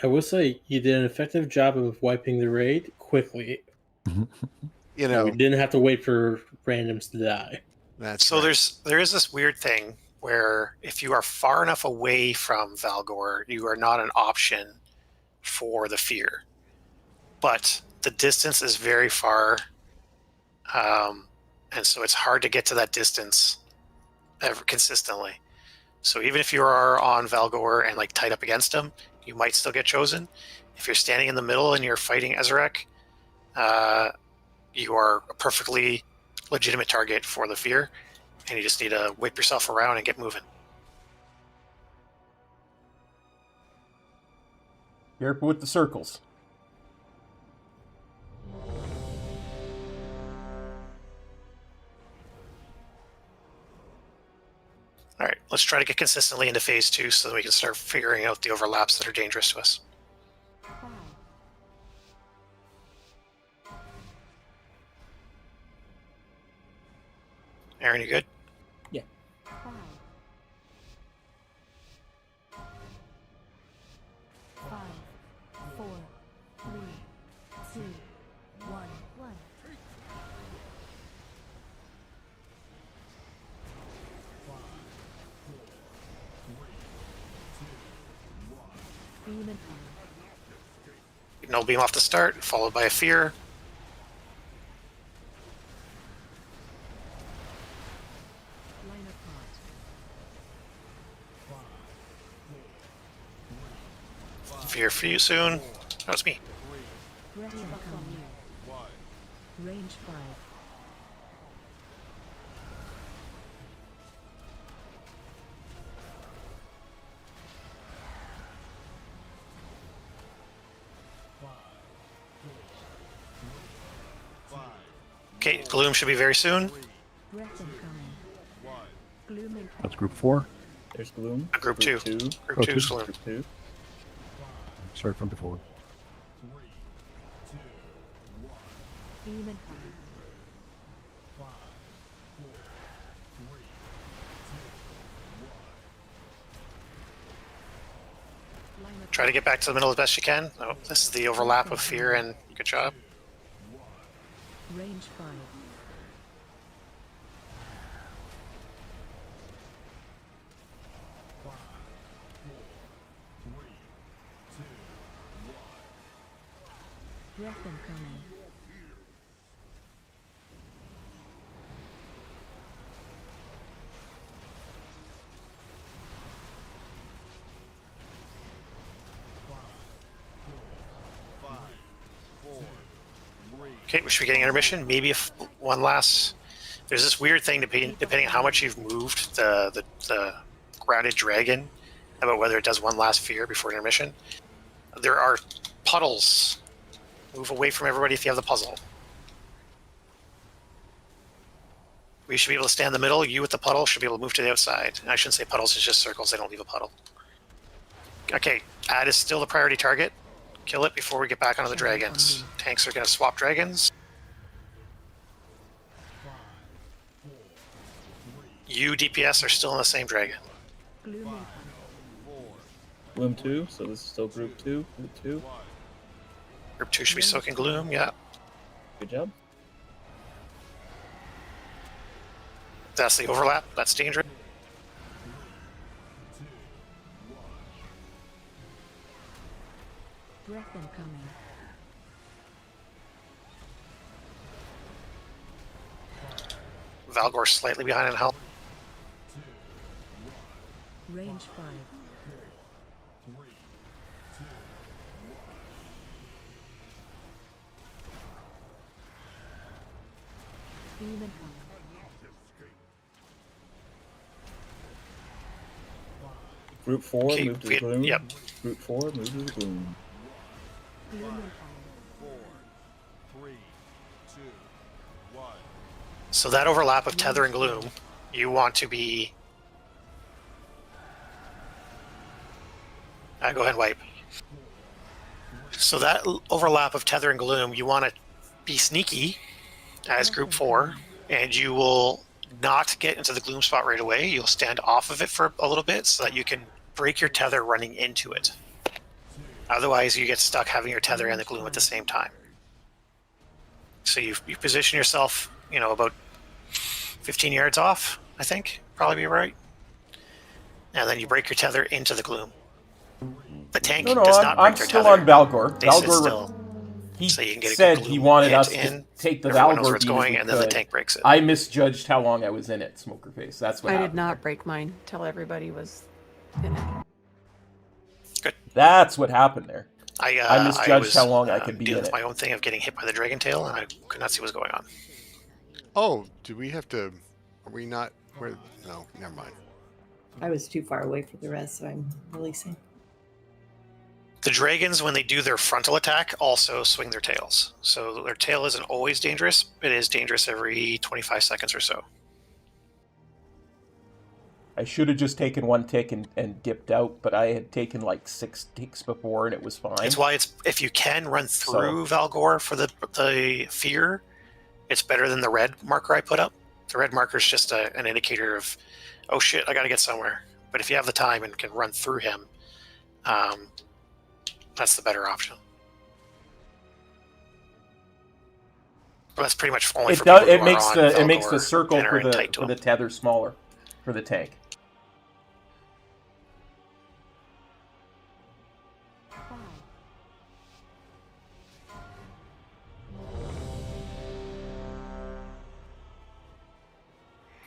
I will say you did an effective job of wiping the raid quickly. You know, we didn't have to wait for randoms to die. That's so there is this weird thing where if you are far enough away from Valgor, you are not an option for the fear. But the distance is very far, and so it's hard to get to that distance ever consistently. So even if you are on Valgor and like tied up against him, you might still get chosen. If you're standing in the middle and you're fighting Ezerek, you are a perfectly legitimate target for the fear, and you just need to whip yourself around and get moving. Careful with the circles. All right, let's try to get consistently into phase 2 so that we can start figuring out the overlaps that are dangerous to us. Aaron, you good? Yeah. 5, 4, 3, 2, 1. Beam and No beam off the start, followed by a fear. line apart. Fear for you soon. That was me. Breath incoming. Range 5. Okay, gloom should be very soon. Breath incoming. Gloom incoming. That's group 4. There's gloom. Group 2. Two. Group 2 is gloom. Group 2. Start from before. Demon Try to get back to the middle as best you can. Oh, this is the overlap of fear and good job. Range 5. Breath incoming. Okay, we should be getting intermission. Maybe if one last. There's this weird thing depending on how much you've moved the grounded dragon, about whether it does one last fear before intermission. There are puddles. Move away from everybody if you have the puzzle. We should be able to stand in the middle. You with the puddle should be able to move to the outside. I shouldn't say puddles, it's just circles. They don't leave a puddle. Okay, Ad is still the priority target. Kill it before we get back onto the dragons. Tanks are going to swap dragons. You, DPS, are still in the same dragon. Gloom 2, so this is still Group 2. Group 2. Group 2 should be soaking Gloom, yeah. Good job. That's the overlap. That's dangerous. Breath incoming. Valgor slightly behind in health. Range 5. Demon Hunter. Group 4, Okay, move to the Gloom. yep. Group 4, move to the Gloom. So that overlap of Tether and Gloom, you want to be... go ahead and wipe. So that overlap of Tether and Gloom, you want to be sneaky as Group 4, and you will not get into the Gloom spot right away. You'll stand off of it for a little bit so that you can break your Tether running into it. Otherwise, you get stuck having your Tether and the Gloom at the same time. So you position yourself, you know, about 15 yards off, I think. Probably be right. And then you break your Tether into the Gloom. The tank does not break I'm their still tether. on Valgor. They sit Valgor, still. he So you can get a said good he Gloom wanted hit us to in. take the Everyone knows Valgor where it's beam if going, we and then the could. tank breaks it. I misjudged how long I was in it, Smokerface. That's what I happened. did not break mine till everybody was in it. That's what happened there. I misjudged was, how long I could be dealing in with it. my own thing of getting hit by the Dragon Tail, and I could not see what was going on. Oh, do we have to? Are we not? Where? No, never mind. I was too far away for the rest, so I'm releasing. The dragons, when they do their frontal attack, also swing their tails. So their tail isn't always dangerous. It is dangerous every 25 seconds or so. I should have just taken one tick and dipped out, but I had taken like 6 ticks before and it was fine. It's why it's if you can run through Valgor for the fear, it's better than the red marker I put up. The red marker is just an indicator of, oh shit, I got to get somewhere. But if you have the time and can run through him, that's the better option. But that's pretty much only for people who It makes are the on it makes the Valgor circle and are for in tight to the him. tether smaller for the tank.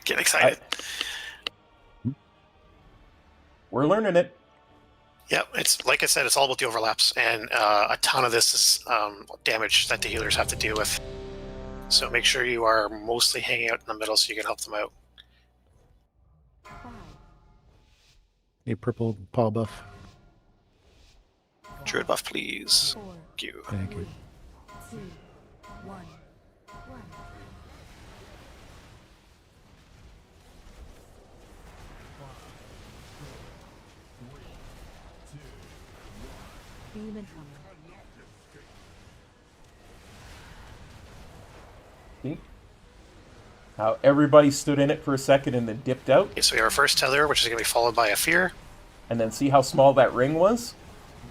Getting excited. We're learning it. Yep, it's like I said, it's all about the overlaps, and a ton of this is damage that the healers have to deal with. So make sure you are mostly hanging out in the middle so you can help them out. A purple paw buff. Druid buff, please. Thank you. Thank you. 2, 1. Demon Demon coming. See? How everybody stood in it for a second and then dipped out. Okay, so we have our first tether, which is going to be followed by a fear. And then see how small that ring was?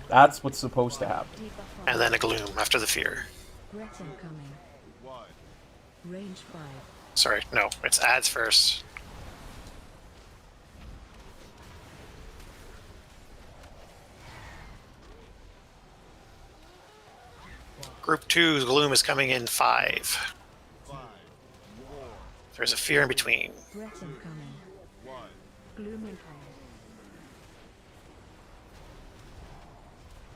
That's what's supposed to happen. And then a gloom after the fear. Breath incoming. Range 5. Sorry, no, it's ads first. Group 2's gloom is coming in 5. There's a fear in between. Breath incoming. Gloom incoming.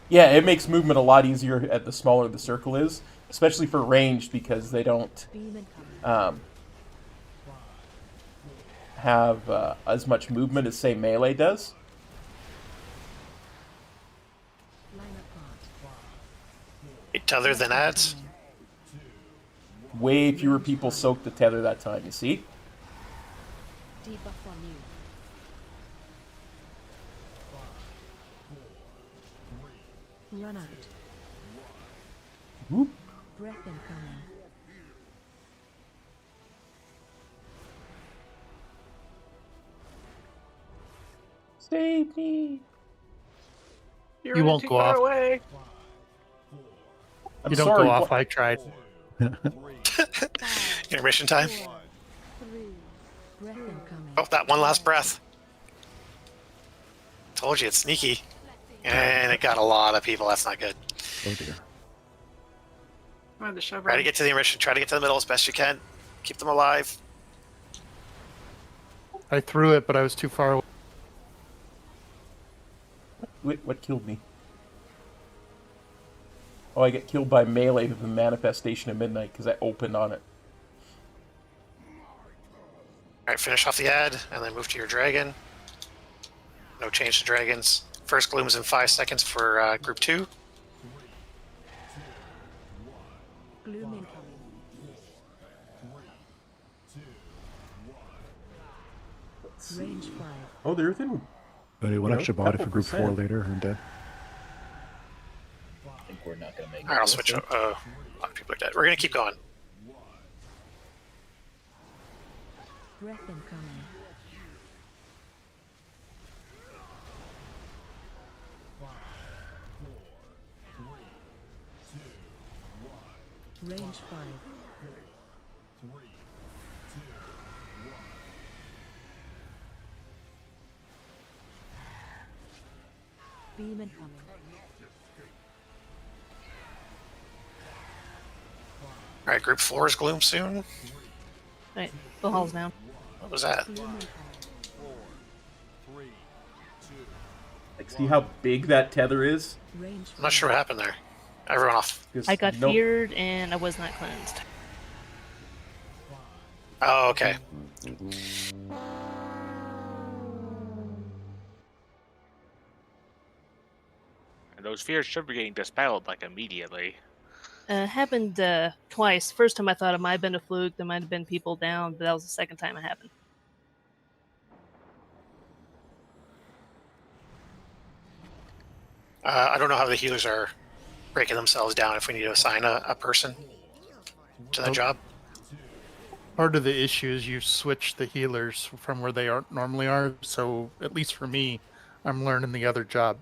Yeah, it makes movement a lot easier at the smaller the circle is, especially for ranged because they don't have as much movement as, say, melee does. Tether than ads. Way fewer people soak the tether that time, you see? Debuff on you. Run out. Whoop. Breath incoming. Save me. You won't go off. Away. I'm You don't sorry, go off. I tried. Intermission time. 3. Breath incoming. Oh, that one last breath. Told you it's sneaky. And it got a lot of people. That's not good. Oh dear. Come on, the shovel. Try to get to the intermission. Try to get to the middle as best you can. Keep them alive. I threw it, but I was too far away. Wait, what killed me? Oh, I get killed by melee with the manifestation of midnight because I opened on it. Alright, finish off the ad and then move to your dragon. No change to dragons. First glooms in 5 seconds for group 2. Gloom incoming. Range 5. Oh, the earthen. But one extra body for group 4 later and dead. I think we're not going to make it. Alright, I'll switch up. A lot of people are dead. We're going to keep going. Breath incoming. Range 5. Beam incoming. Alright, group 4's gloom soon. Right, the hall's down. What was that? Like, see how big that tether is? I'm not sure what happened there. Everyone off. I got feared and I was not cleansed. Oh, okay. And those fears should be getting dispelled like immediately. Happened twice. First time I thought it might have been a fluke. There might have been people down, but that was the second time it happened. I don't know how the healers are breaking themselves down if we need to assign a person to that job. Part of the issue is you switch the healers from where they normally are. So at least for me, I'm learning the other job.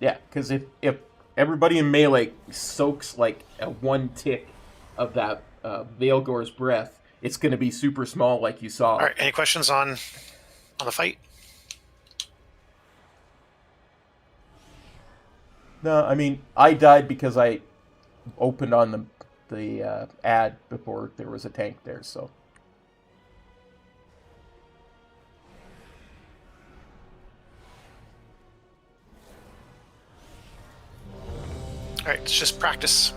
Yeah, because if everybody in melee soaks like a 1 tick of that Veilgore's breath, it's going to be super small like you saw. All right, any questions on the fight? No, I mean, I died because I opened on the ad before there was a tank there, so. All right, it's just practice.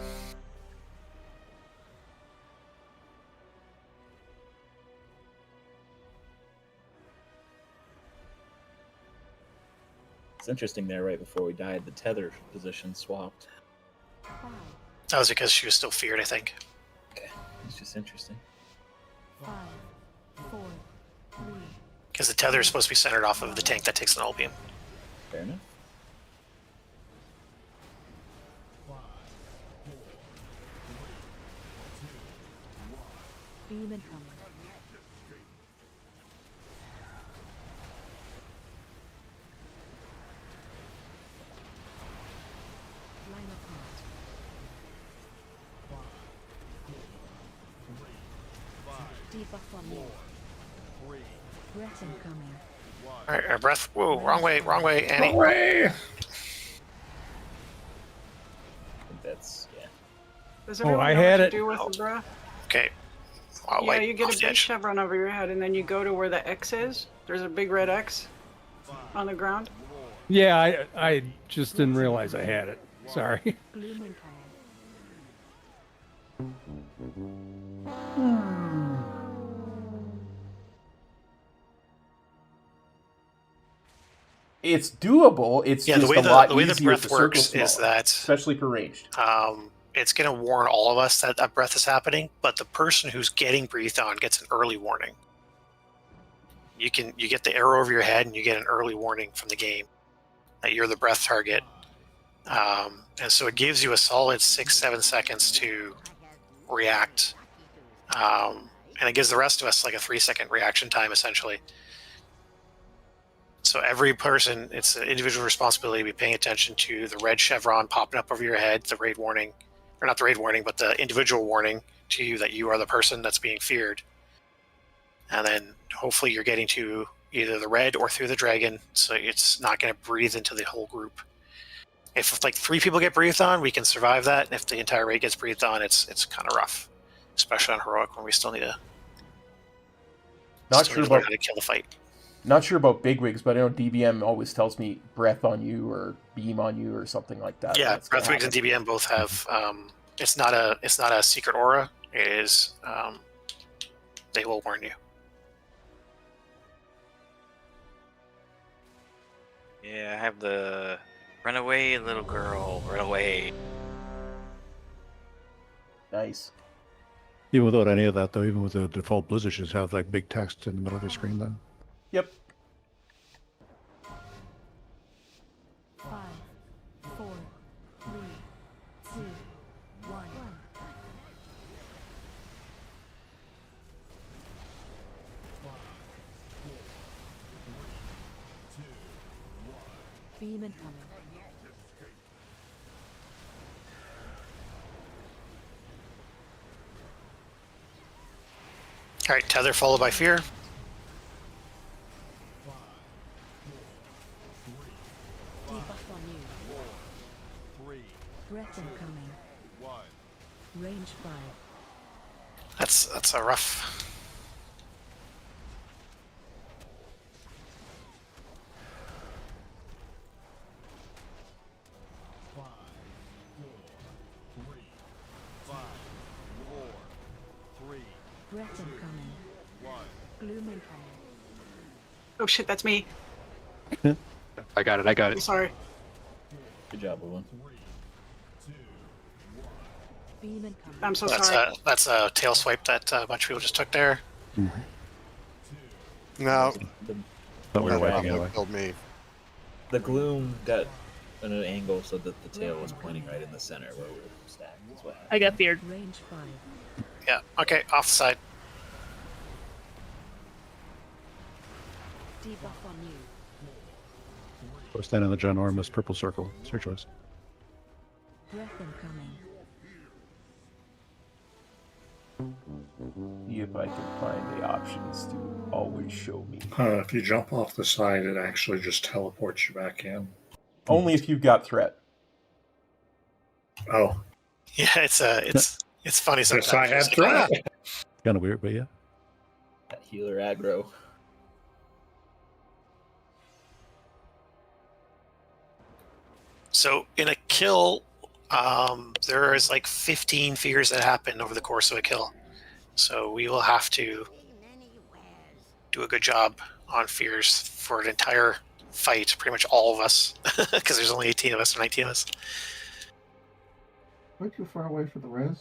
It's interesting there, right before we died, the tether position swapped. That was because she was still feared, I think. Okay, it's just interesting. 5, 4, 3. Because the tether is supposed to be centered off of the tank that takes the null beam. Fair enough. Beam incoming. Line apart. Debuff on me. Breath incoming. Alright, breath. Whoa, wrong way, Annie. Wrong way! I think that's, yeah. Does Oh, everyone I know had what it. to do with the breath? Okay. I'll Yeah, wipe you get off a the big edge. chevron over your head, and then you go to where the X is. There's a big red X on the ground. Yeah, I just didn't realize I had it. Sorry. Gloom incoming. It's doable. It's Yeah, just the way a lot the way easier the breath if the circle's works is smaller, that especially for ranged. it's going to warn all of us that that breath is happening, but the person who's getting breathed on gets an early warning. You get the arrow over your head, and you get an early warning from the game that you're the breath target, and so it gives you a solid 6-7 seconds to react, and it gives the rest of us like a 3-second reaction time essentially. So every person, it's an individual responsibility to be paying attention to the red chevron popping up over your head, the raid warning, or not the raid warning, but the individual warning to you that you are the person that's being feared. And then hopefully you're getting to either the red or through the dragon, so it's not going to breathe into the whole group. If like 3 people get breathed on, we can survive that. And if the entire raid gets breathed on, it's kind of rough, especially on heroic when we still need to. Not still sure need to learn about how to kill the fight. Not sure about bigwigs, but I know DBM always tells me breath on you or beam on you or something like that. Yeah, That's gonna Breathwigs and happen. DBM both have. It's not a secret aura. It is. They will warn you. Yeah, I have the run away, little girl, run away. Nice. Even without any of that, though, even with the default Blizzard, just have like big text in the middle of the screen then. Yep. 5, 4, 3, 2, 1. Beam incoming. All right, tether followed by fear. Debuff on you. Breath incoming. Range 5. That's a rough. Breath incoming. Gloom incoming. Oh shit, that's me. I got it. I'm sorry. Good job, Owen. Beam incoming. I'm so sorry. That's a tail swipe that a bunch of people just took there. No. But we're that wiping probably anyway. killed me. The gloom got at an angle so that the tail was pointing right in the center where we were stacked. That's what happened. I got feared. Range 5. Yeah. Okay, off the side. Debuff on you. Or stand in the ginormous purple circle. It's your choice. Breath incoming. See if I can find the options to always show me. If you jump off the side, it actually just teleports you back in. Only if you've got threat. Oh. Yeah, it's funny sometimes. Yes, I had threat. Kind of weird, but yeah. That healer aggro. So in a kill, there is like 15 fears that happen over the course of a kill. So we will have to do a good job on fears for an entire fight pretty much all of us because there's only 18 of us or 19 of us. Way too far away for the res.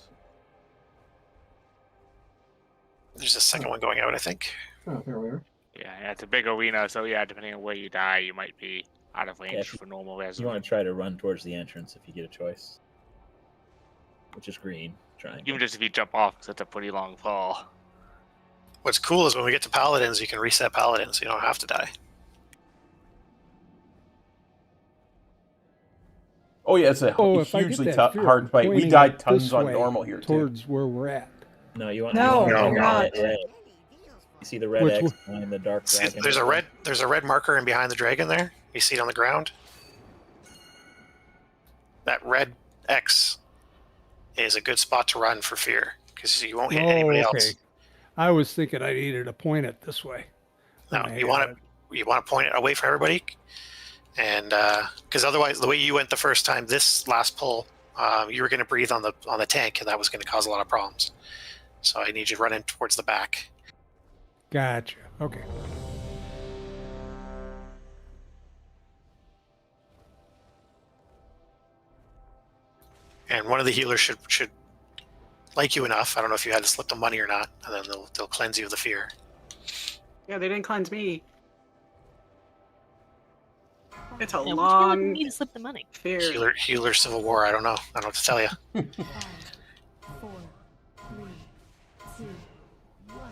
There's a second one going out, I think. Oh, there we are. Yeah, it's a big arena, so yeah, depending on where you die, you might be out of range for normal res. You want to try to run towards the entrance if you get a choice, which is green. Trying. Even just if you jump off, because it's a pretty long fall. What's cool is when we get to paladins, you can reset paladins, so you don't have to die. Oh yeah, it's a if I get hugely that fear hard fight. We pointing died it tons this on way normal here too. towards where we're at. No, you want No, you want you're not. red. You see the red Which X behind the dark See, dragon? there's a red marker in behind the dragon there. You see it on the ground. That red X is a good spot to run for fear because you won't hit anybody else. I was thinking I needed to point it this way. No, you want to point it away from everybody, and because otherwise, the way you went the first time, this last pull, you were going to breathe on the tank, and that was going to cause a lot of problems. So I need you to run in towards the back. Gotcha. Okay. And one of the healers should like you enough. I don't know if you had to slip them money or not, and then they'll cleanse you of the fear. Yeah, they didn't cleanse me. It's a Yeah, long. we need to slip the money. Fear. Healer Civil War. I don't know. I don't know what to tell you. 5, 4, 3, 2, 1.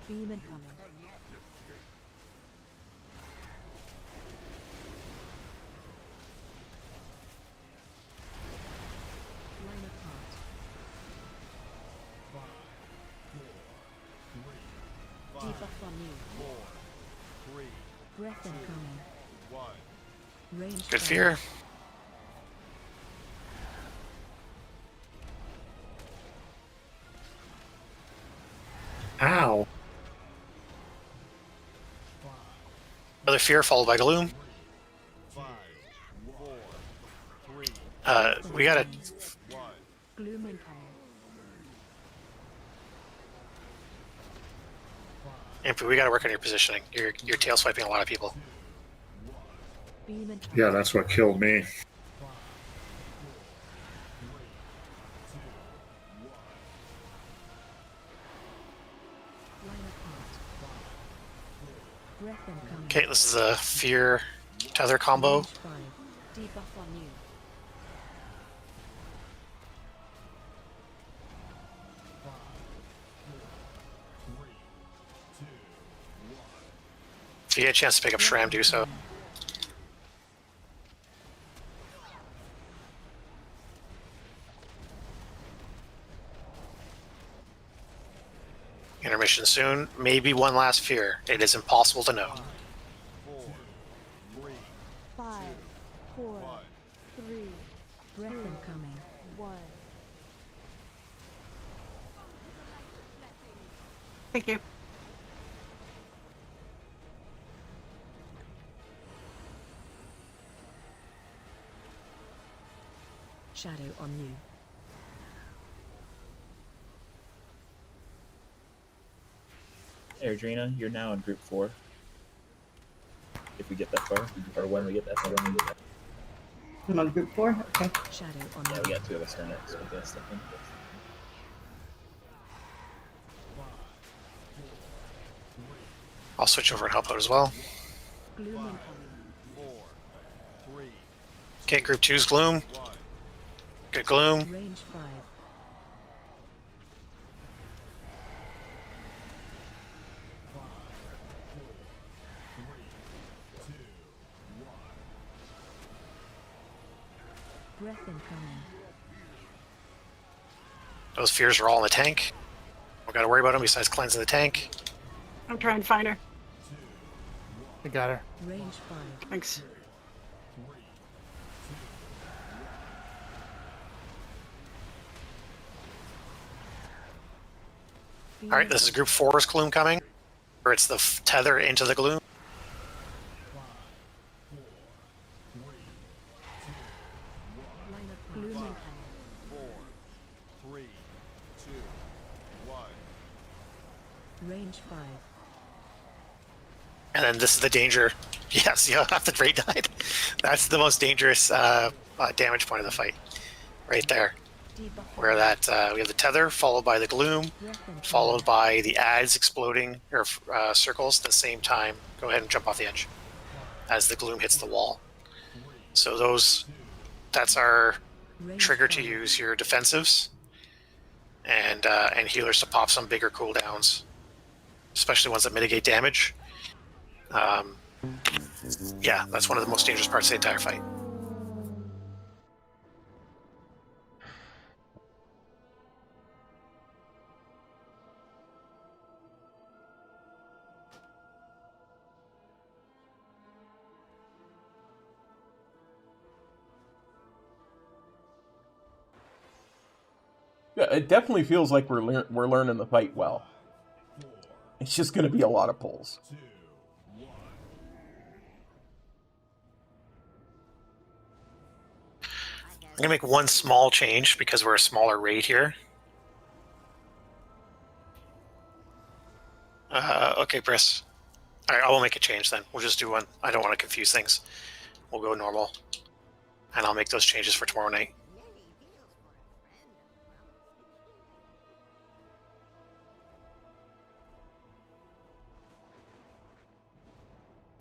Beam incoming. Line apart. 5, 4, 3, debuff on you. 4, 3, breath incoming. 1. Range Good fire. fear. Ow. Another fear followed by gloom. 5, 4, 3. We got it. Gloom incoming. Imp, we got to work on your positioning. You're tail swiping a lot of people. Beam incoming. Yeah, that's what killed me. Line apart. Breath incoming. Okay, this is a fear tether combo. Range 5. Debuff on you. If you get a chance to pick up Shram, do so. Intermission soon. Maybe one last fear. It is impossible to know. 5, 4, 3. Breath incoming. 1. Thank you. Shadow on you. Airdrina, you're now in group 4. If we get that far, or when we get that far. I'm on group 4. Okay. Shadow on Yeah, you. we got 2 of us in it, so we gotta step in. I'll switch over and help out as well. Gloom incoming. 4, 3. Okay, group 2's gloom. Good gloom. Range 5. Breath incoming. Those fears are all in the tank. We got to worry about them besides cleansing the tank. I'm trying to find her. I got her. Range 5. Thanks. All right, this is group 4's gloom coming. Or it's the tether into the gloom. Gloom incoming. Range 5. And then this is the danger. Yes, you have the Great Knight. That's the most dangerous damage point of the fight. Right there. Where that we have the tether, followed by the gloom, followed by the ads exploding, or circles at the same time. Go ahead and jump off the edge as the gloom hits the wall. So that's our trigger to use your defensives and healers to pop some bigger cooldowns, especially ones that mitigate damage. Yeah, that's one of the most dangerous parts of the entire fight. Yeah, it definitely feels like we're learning the fight well. It's just going to be a lot of pulls. I'm going to make one small change because we're a smaller raid here. Okay, Briss. All right, I will make a change then. We'll just do one. I don't want to confuse things. We'll go normal. And I'll make those changes for tomorrow night.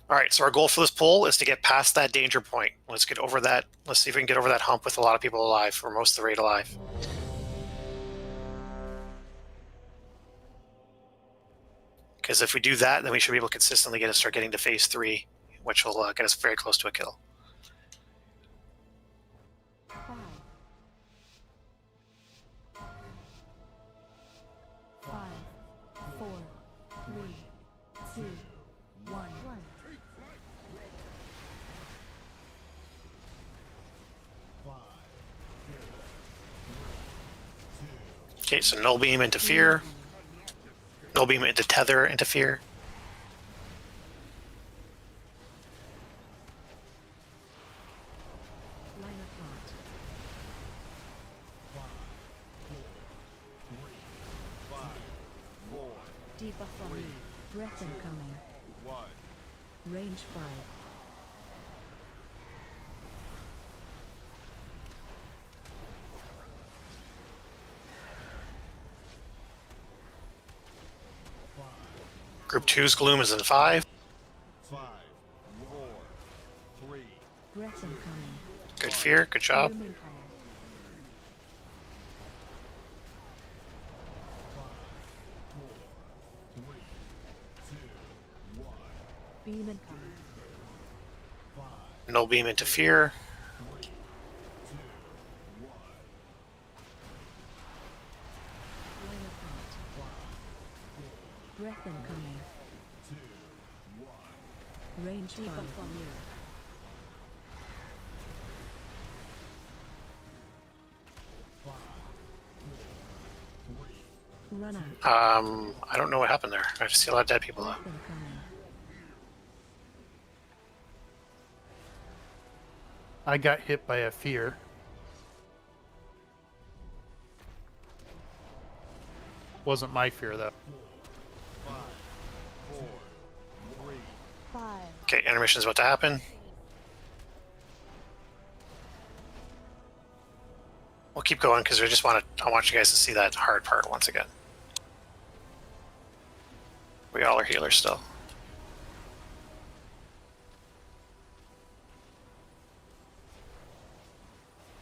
All right, so our goal for this poll is to get past that danger point. Let's get over that. Let's see if we can get over that hump with a lot of people alive, or most of the raid alive. Because if we do that, then we should be able to consistently start getting to phase 3, which will get us very close to a kill. 5. 5. 4. 3. 2. 1. Okay, so null beam into fear. Null beam into tether into fear. Line of thought. 5, 4, Debuff on me. Breath incoming. 1. Range 5. Group 2's gloom is in 5. 5, 4, 3. Breath incoming. Good fear, good job. Gloom incoming. Beam incoming. Null beam into fear. Line of thought. Breath incoming. Range 5. Debuff on you. Run out. I don't know what happened there. I just see a lot of dead people though. Breath incoming. I got hit by a fear. Wasn't my fear though. 5, 4, 3. 5. Okay, intermission is about to happen. We'll keep going because I want you guys to see that hard part once again. We all are healers still.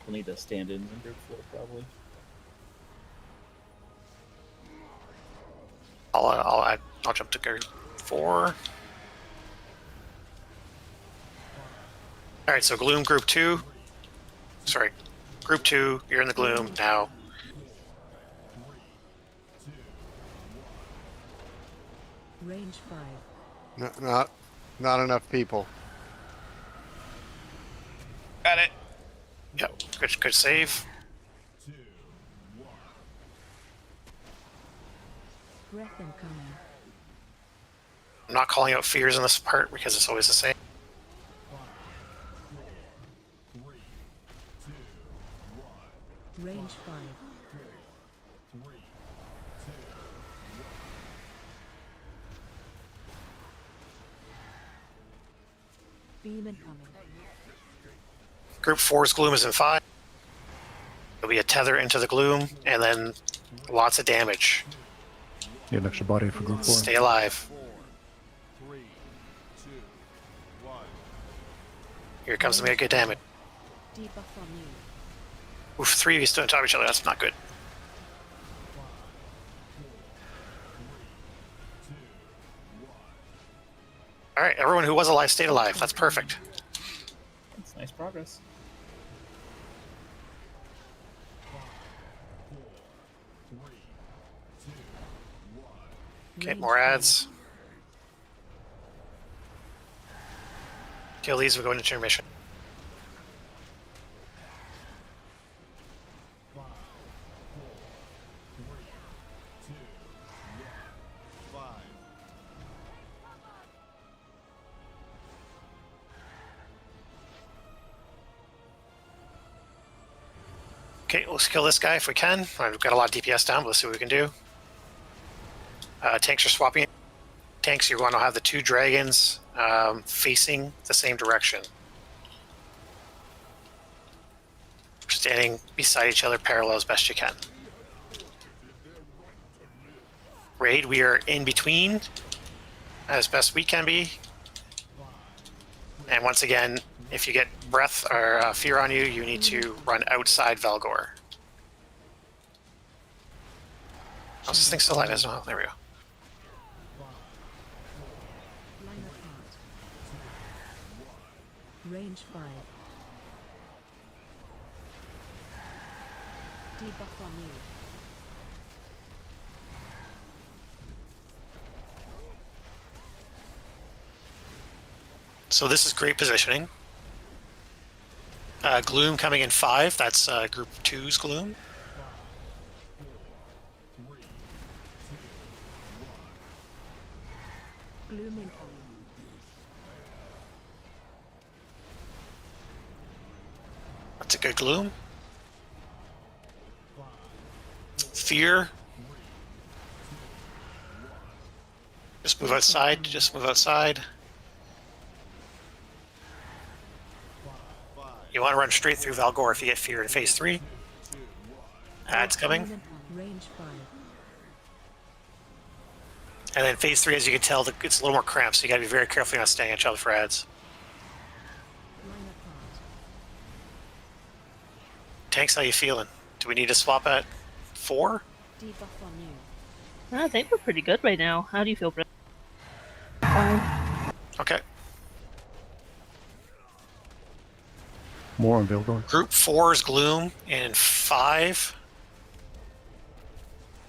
We'll need to stand in group 4 probably. I'll jump to group 4. All right, so gloom group 2. Sorry, group 2. You're in the gloom now. Range 5. Not enough people. Got it. Yep, good save. Breath incoming. I'm not calling out fears in this part because it's always the same. Range 5. Beam incoming. Group 4's gloom is in 5. There'll be a tether into the gloom, and then lots of damage. Need an extra body for group 4. Stay alive. Here comes the mega damage. Debuff on you. Oof, 3 of you stood on top of each other. That's not good. All right, everyone who was alive stayed alive. That's perfect. That's nice progress. Okay, more ads. Kill these, we're going into intermission. Okay, let's kill this guy if we can. I've got a lot of DPS down, but let's see what we can do. Tanks are swapping. Tanks, you're going to have the 2 dragons facing the same direction. Standing beside each other parallel as best you can. Raid, we are in between as best we can be. And once again, if you get breath or fear on you, you need to run outside Valgor. How's this thing still alive? Oh, there we go. Range 5. Debuff on you. So this is great positioning. Gloom coming in 5. That's group 2's Gloom. Gloom incoming. That's a good Gloom. Fear. Just move outside. Just move outside. You want to run straight through Valgor if you get fear in phase 3. Ads coming. Range 5. And then phase 3, as you can tell, it's a little more cramped, so you got to be very careful not staying on each other for ads. Tanks, how you feeling? Do we need to swap at 4? Debuff on you. I think we're pretty good right now. How do you feel, Brett? Fine. Okay. More on Vilgor. Group 4's Gloom in 5.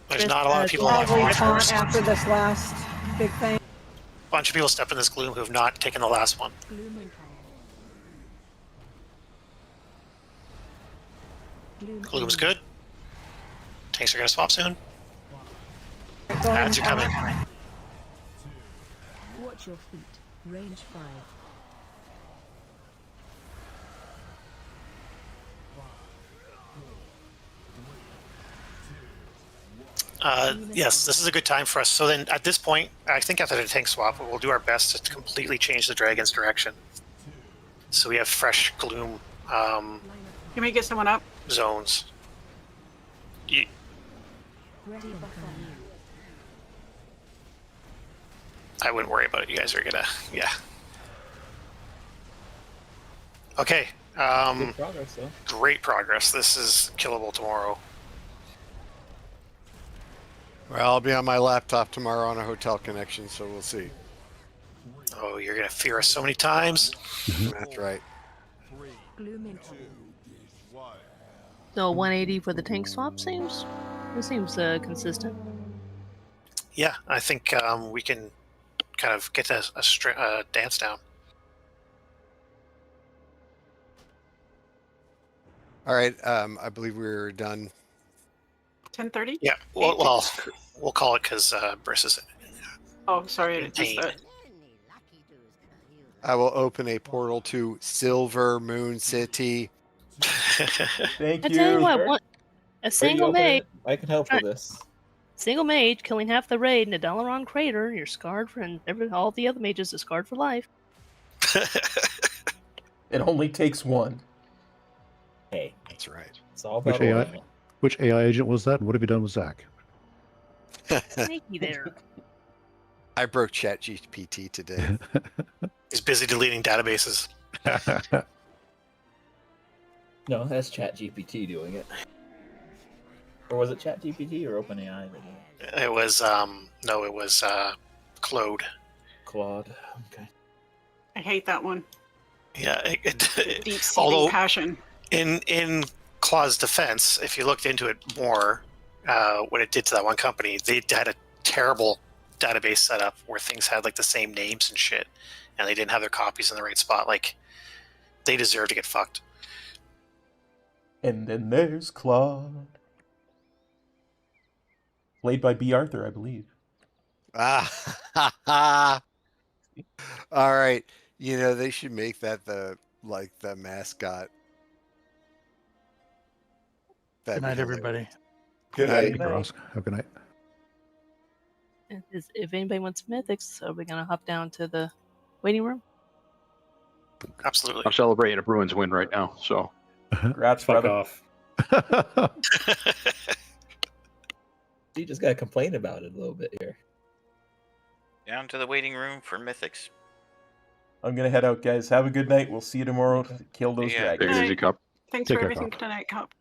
There's not a lot of people alive Probably first. after this last big thing. A bunch of people step in this Gloom who have not taken the last one. Gloom incoming. Gloom Gloom's good. Tanks are going to swap soon. Go ahead Ads are and coming. Watch your feet. Range 5. Yes, this is a good time for us. So then at this point, I think after the tank swap, we'll do our best to completely change the dragon's direction. So we have fresh Gloom Can we get someone up? zones. You, Debuff on you. I wouldn't worry about it. You guys are gonna, yeah. Okay. Good progress, though. Great progress. This is killable tomorrow. Well, I'll be on my laptop tomorrow on a hotel connection, so we'll see. Oh, you're gonna fear us so many times. That's right. Gloom incoming. So 180 for the tank swap seems. It seems consistent. Yeah, I think we can kind of get a dance down. All right, I believe we're done. 10:30? Yeah, well, we'll call it because Briss is Oh, sorry, I missed contained. that. I will open a portal to Silver Moon City. Thank I tell you what, a single mage, I can help with this. single mage killing half the raid in a Dalaran crater, you're scarred for, and all the other mages are scarred for life. It only takes one. Hey, that's right. It's all Which about AI? oil. Which AI agent was that? What have you done with Zach? Sneaky there. I broke ChatGPT today. He's busy deleting databases. No, that's ChatGPT doing it. Or was it ChatGPT or OpenAI? It was no, it was Claude. Claude. Okay. I hate that one. Yeah, Deep-seating although passion. in Claude's defense, if you looked into it more, what it did to that one company, they had a terrible database set up where things had like the same names and shit, and they didn't have their copies in the right spot. Like, they deserve to get fucked. And then there's Claude. Played by B. Arthur, I believe. Ah, all right. You know, they should make that the mascot. Good night, everybody. Good Good night. Ross. Have a good night. If anybody wants mythics, are we gonna hop down to the waiting room? Absolutely. I'm celebrating a Bruins win right now, so. Congrats, Fuck brother. off. You just gotta complain about it a little bit here. Down to the waiting room for mythics. I'm gonna head out, guys. Have a good night. We'll see you tomorrow to kill those Yeah. dragons. Take it easy, Cup. Thanks Take for care, everything Cop. tonight, Cop.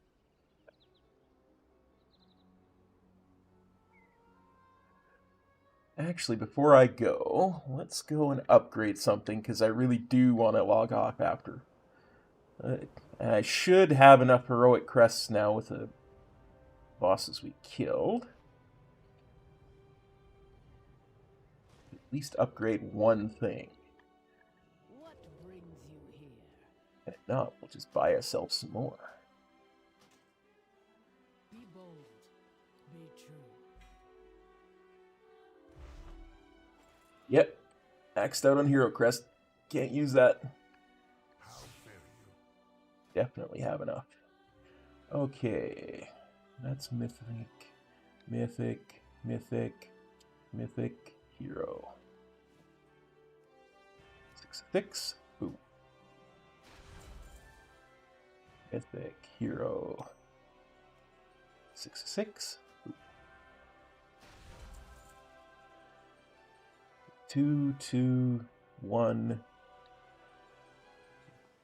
Actually, before I go, let's go and upgrade something, because I really do want to log off after. I should have enough heroic crests now with the bosses we killed. At least upgrade one thing. And if not, we'll just buy ourselves some more. Yep. Maxed out on Hero Crest. Can't use that. Definitely have enough. Okay. That's Mythic. Mythic. Mythic. Mythic. Hero. 6. Boom. Mythic. Hero. 6. 2, 2, 1.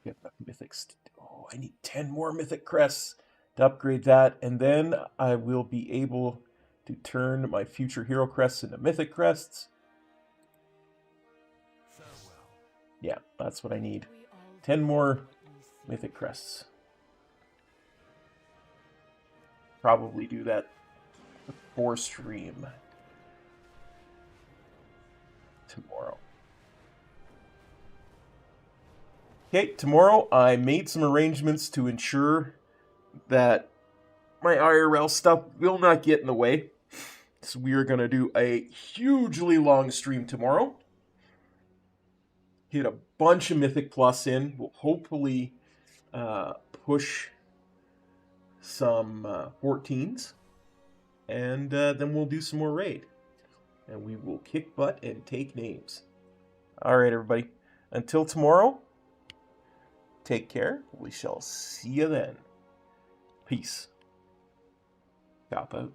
Get enough mythics. Oh, I need 10 more mythic crests to upgrade that, and then I will be able to turn my future hero crests into mythic crests. Yeah, that's what I need. 10 more mythic crests. Probably do that before stream tomorrow. Okay, tomorrow I made some arrangements to ensure that my IRL stuff will not get in the way. So we are going to do a hugely long stream tomorrow. Hit a bunch of Mythic Plus in. We'll hopefully push some 14s. And then we'll do some more raid. And we will kick butt and take names. Alright, everybody. Until tomorrow, take care. We shall see you then. Peace. Cop out.